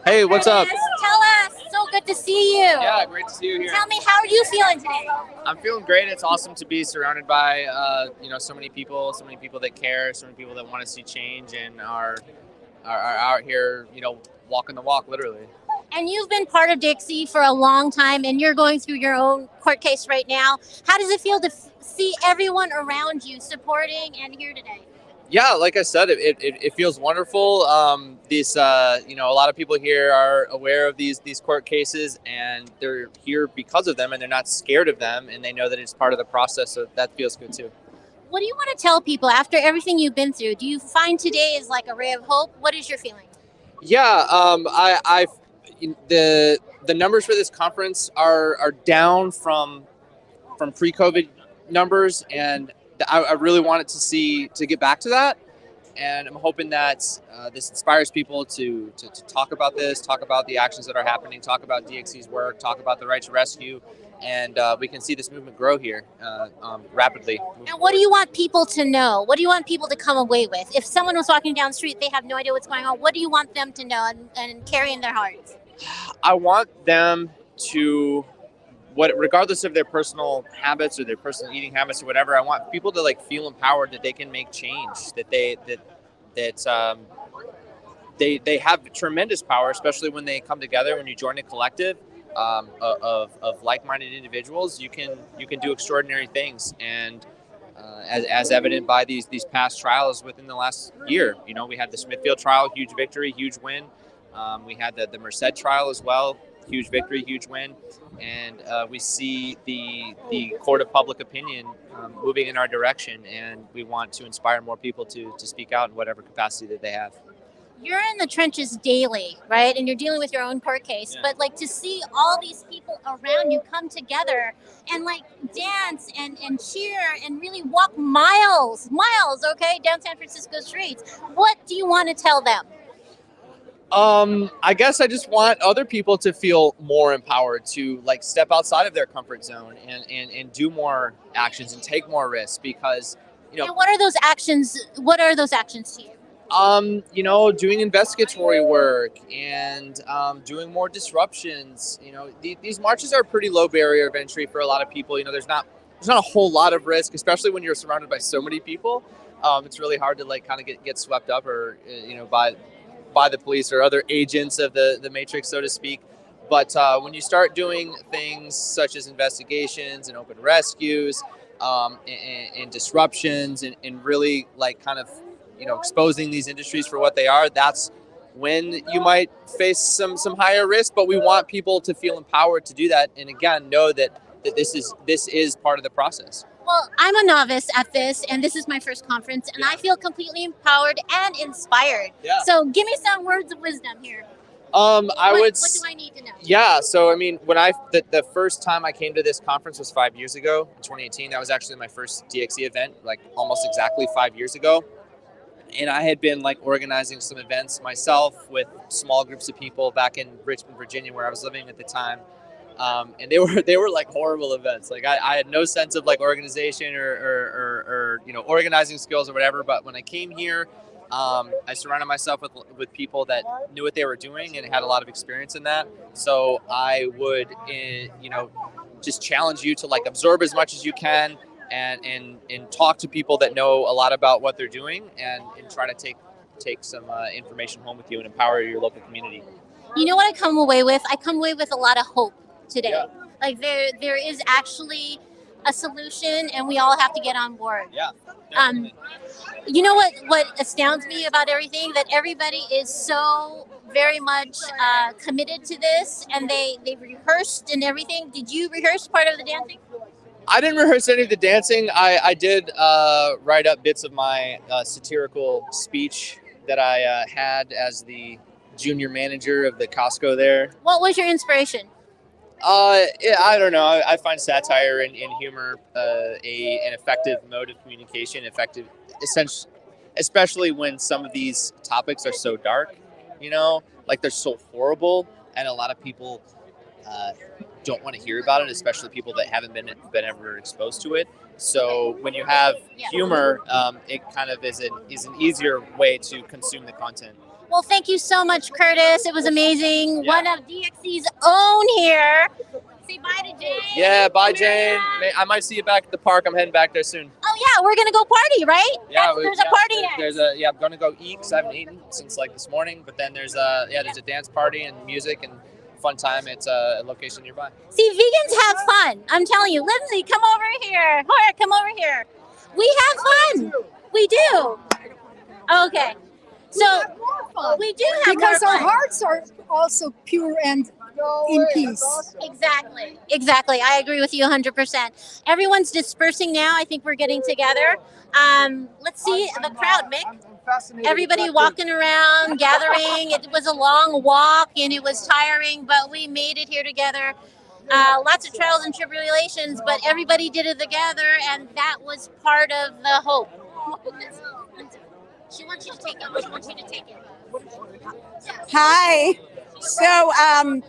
Hey, what's up? Tell us. So good to see you. Yeah, great to see you here. Tell me, how are you feeling today? I'm feeling great. It's awesome to be surrounded by so many people that care, so many people that want to see change and are out here, walking the walk, literally. And you've been part of DxE for a long time, and you're going through your own court case right now. How does it feel to see everyone around you supporting and here today? Yeah, like I said, it feels wonderful. A lot of people here are aware of these court cases, and they're here because of them, and they're not scared of them, and they know that it's part of the process. So that feels good too. What do you want to tell people after everything you've been through? Do you find today is like a ray of hope? What is your feeling? Yeah, the numbers for this conference are down from pre-COVID numbers, and I really wanted to get back to that, and I'm hoping that this inspires people to talk about this, talk about the actions that are happening, talk about DxE's work, talk about the right to rescue, and we can see this movement grow here rapidly. And what do you want people to know? What do you want people to come away with? If someone was walking down the street, they have no idea what's going on, what do you want them to know and carry in their hearts? I want them to, regardless of their personal habits or their personal eating habits or whatever, I want people to feel empowered that they can make change, that they have tremendous power, especially when they come together. When you join a collective of like-minded individuals, you can do extraordinary things. And as evident by these past trials within the last year, we had the Smithfield trial, huge victory, huge win. We had the Merced trial as well, huge victory, huge win. And we see the court of public opinion moving in our direction, and we want to inspire more people to speak out in whatever capacity that they have. You're in the trenches daily, right? And you're dealing with your own court case, but to see all these people around you come together and dance and cheer and really walk miles, okay, down San Francisco streets. What do you want to tell them? I guess I just want other people to feel more empowered to step outside of their comfort zone and do more actions and take more risks, because And what are those actions? What are those actions to you? Doing investigatory work and doing more disruptions. These marches are a pretty low barrier of entry for a lot of people. There's not a whole lot of risk, especially when you're surrounded by so many people. It's really hard to kind of get swept up or by the police or other agents of the matrix, so to speak. But when you start doing things such as investigations and open rescues and disruptions and really like kind of, exposing these industries for what they are, that's when you might face some higher risk. But we want people to feel empowered to do that. And again, know that this is part of the process. Well, I'm a novice at this, and this is my first conference, and I feel completely empowered and inspired. Yeah. So give me some words of wisdom here. What do I need to know? Yeah, so I mean, when the first time I came to this conference was 5 years ago, in 2018. That was actually my first DxE event, like almost exactly 5 years ago. And I had been like organizing some events myself with small groups of people back in Richmond, Virginia, where I was living at the time. And they were like horrible events. Like I had no sense of like organization or organizing skills or whatever. But when I came here, I surrounded myself with people that knew what they were doing and had a lot of experience in that. So I would, just challenge you to like absorb as much as you can and talk to people that know a lot about what they're doing and try to take some information home with you and empower your local community. You know what I come away with? I come away with a lot of hope today. Yeah. Like there is actually a solution, and we all have to get on board. Yeah. You know what astounds me about everything? That everybody is so very much committed to this, and they rehearsed and everything. Did you rehearse part of the dancing? I didn't rehearse any of the dancing. I did write up bits of my satirical speech that I had as the junior manager of the Costco there. What was your inspiration? I don't know. I find satire and humor an effective mode of communication. Effective, especially when some of these topics are so dark. Like they're so horrible, and a lot of people don't want to hear about it, especially people that haven't been ever exposed to it. So when you have humor, it kind of is an easier way to consume the content. Well, thank you so much, Curtis. It was amazing. Yeah. One of DxE's own here. Say bye to Jane. Yeah, bye, Jane. I might see you back at the park. I'm heading back there soon. Oh, yeah. We're going to go party, right? Yeah. There's a party next. I'm going to go eat because I haven't eaten since like this morning. But then there's a dance party and music and fun time. It's a location nearby. See, vegans have fun. I'm telling you. Lindsey, come over here. Hora, come over here. We have fun. We do. Okay. So we do have because more our fun. hearts are also pure and in peace. Exactly. I agree with you 100%. Everyone's dispersing now. I think we're getting together. Let's see the crowd, Mick. Everybody walking around, gathering. It was a long walk and it was tiring, but we made it here together. Lots of trials and tribulations, but everybody did it together, and that was part of the hope. She wants you to take it. Hi. So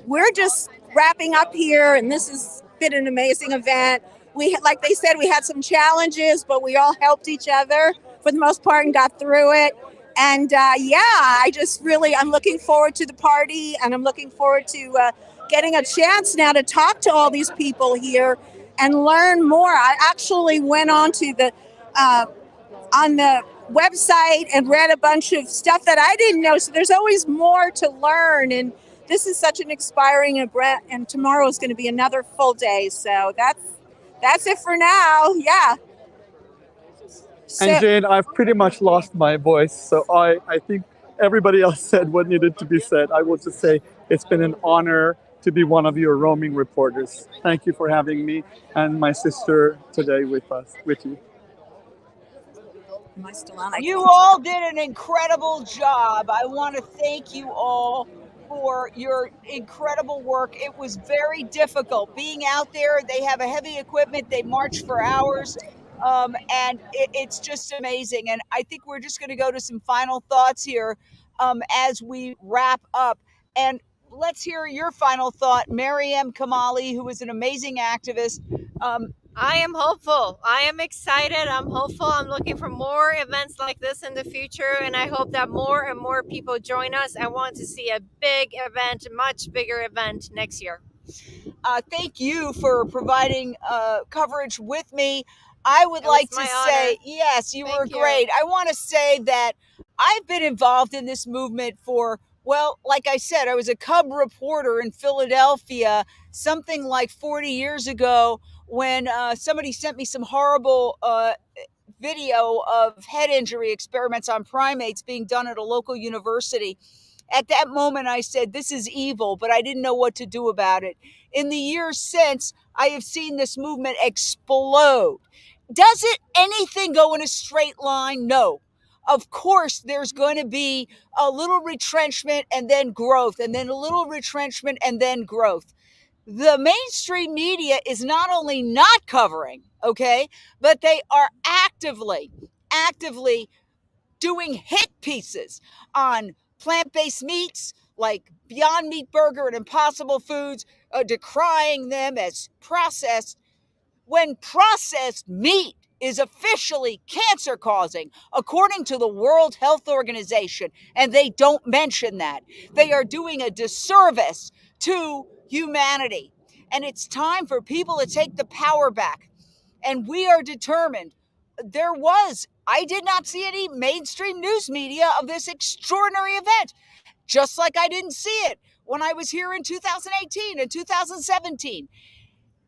we're just wrapping up here, and this has been an amazing event. Like they said, we had some challenges, but we all helped each other for the most part and got through it. And I'm looking forward to the party, and I'm looking forward to getting a chance now to talk to all these people here and learn more. I actually went on to on the website and read a bunch of stuff that I didn't know. So there's always more to learn. And this is such an inspiring event. And tomorrow is going to be another full day. So that's it for now. Yeah. And Jane, I've pretty much lost my voice. So I think everybody else said what needed to be said. I will just say it's been an honor to be one of your roaming reporters. Thank you for having me and my sister today with you. Am I still on? You all did an incredible job. I want to thank you all for your incredible work. It was very difficult being out there. They have a heavy equipment. They march for hours. And it's just amazing. And I think we're just going to go to some final thoughts here as we wrap up. And let's hear your final thought, Maryam Kamali, who is an amazing activist. I am hopeful. I am excited. I'm hopeful. I'm looking for more events like this in the future, and I hope that more and more people join us. I want to see a big event, much bigger event next year. Thank you for providing coverage with me. I would like to say, yes, you were great. I want to say that I've been involved in this movement for, well, like I said, I was a cub reporter in Philadelphia something like 40 years ago when somebody sent me some horrible video of head injury experiments on primates being done at a local university. At that moment, I said, this is evil, but I didn't know what to do about it. In the years since, I have seen this movement explode. Does it anything go in a straight line? No. Of course, there's going to be a little retrenchment and then growth, and then a little retrenchment and then growth. The mainstream media is not only not covering, okay, but they are actively doing hit pieces on plant-based meats like Beyond Meat Burger and Impossible Foods, decrying them as processed, when processed meat is officially cancer-causing, according to the World Health Organization, and they don't mention that. They are doing a disservice to humanity, and it's time for people to take the power back, and we are determined. I did not see any mainstream news media of this extraordinary event, just like I didn't see it when I was here in 2018 and 2017.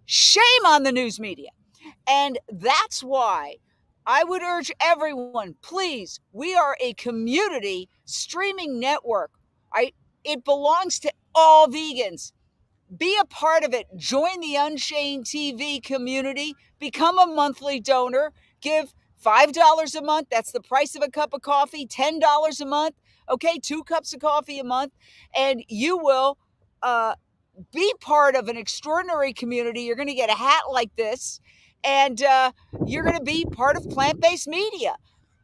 Shame on the news media. And that's why I would urge everyone, please, we are a community streaming network. It belongs to all vegans. Be a part of it. Join the Unchained TV community. Become a monthly donor. Give $5 a month. That's the price of a cup of coffee. $10 a month. Okay, 2 cups of coffee a month. And you will be part of an extraordinary community. You're going to get a hat like this. And you're going to be part of plant-based media.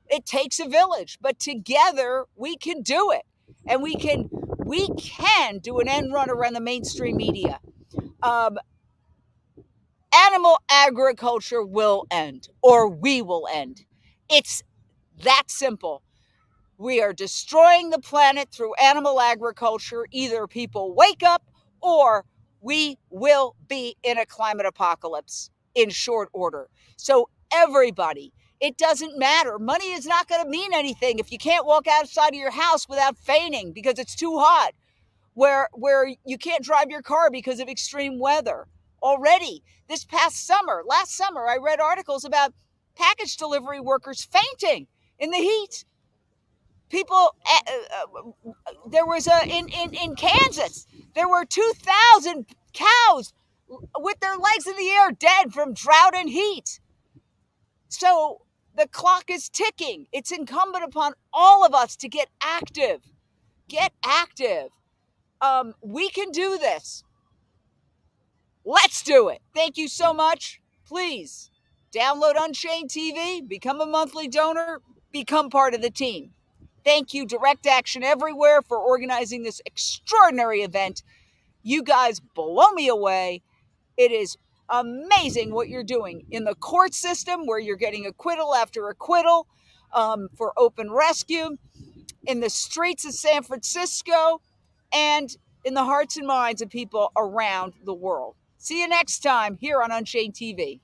It takes a village. But together, we can do it. And we can do an end run around the mainstream media. Animal agriculture will end, or we will end. It's that simple. We are destroying the planet through animal agriculture. Either people wake up or we will be in a climate apocalypse in short order. So everybody, it doesn't matter. Money is not going to mean anything if you can't walk outside of your house without fainting because it's too hot, where you can't drive your car because of extreme weather. Already, last summer, I read articles about package delivery workers fainting in the heat. People, there was in Kansas, there were 2,000 cows with their legs in the air dead from drought and heat. So the clock is ticking. It's incumbent upon all of us to get active. Get active. We can do this. Let's do it. Thank you so much. Please download Unchained TV, become a monthly donor, become part of the team. Thank you, Direct Action Everywhere, for organizing this extraordinary event. You guys blow me away. It is amazing what you're doing in the court system, where you're getting acquittal after acquittal for open rescue, in the streets of San Francisco, and in the hearts and minds of people around the world. See you next time here on Unchained TV.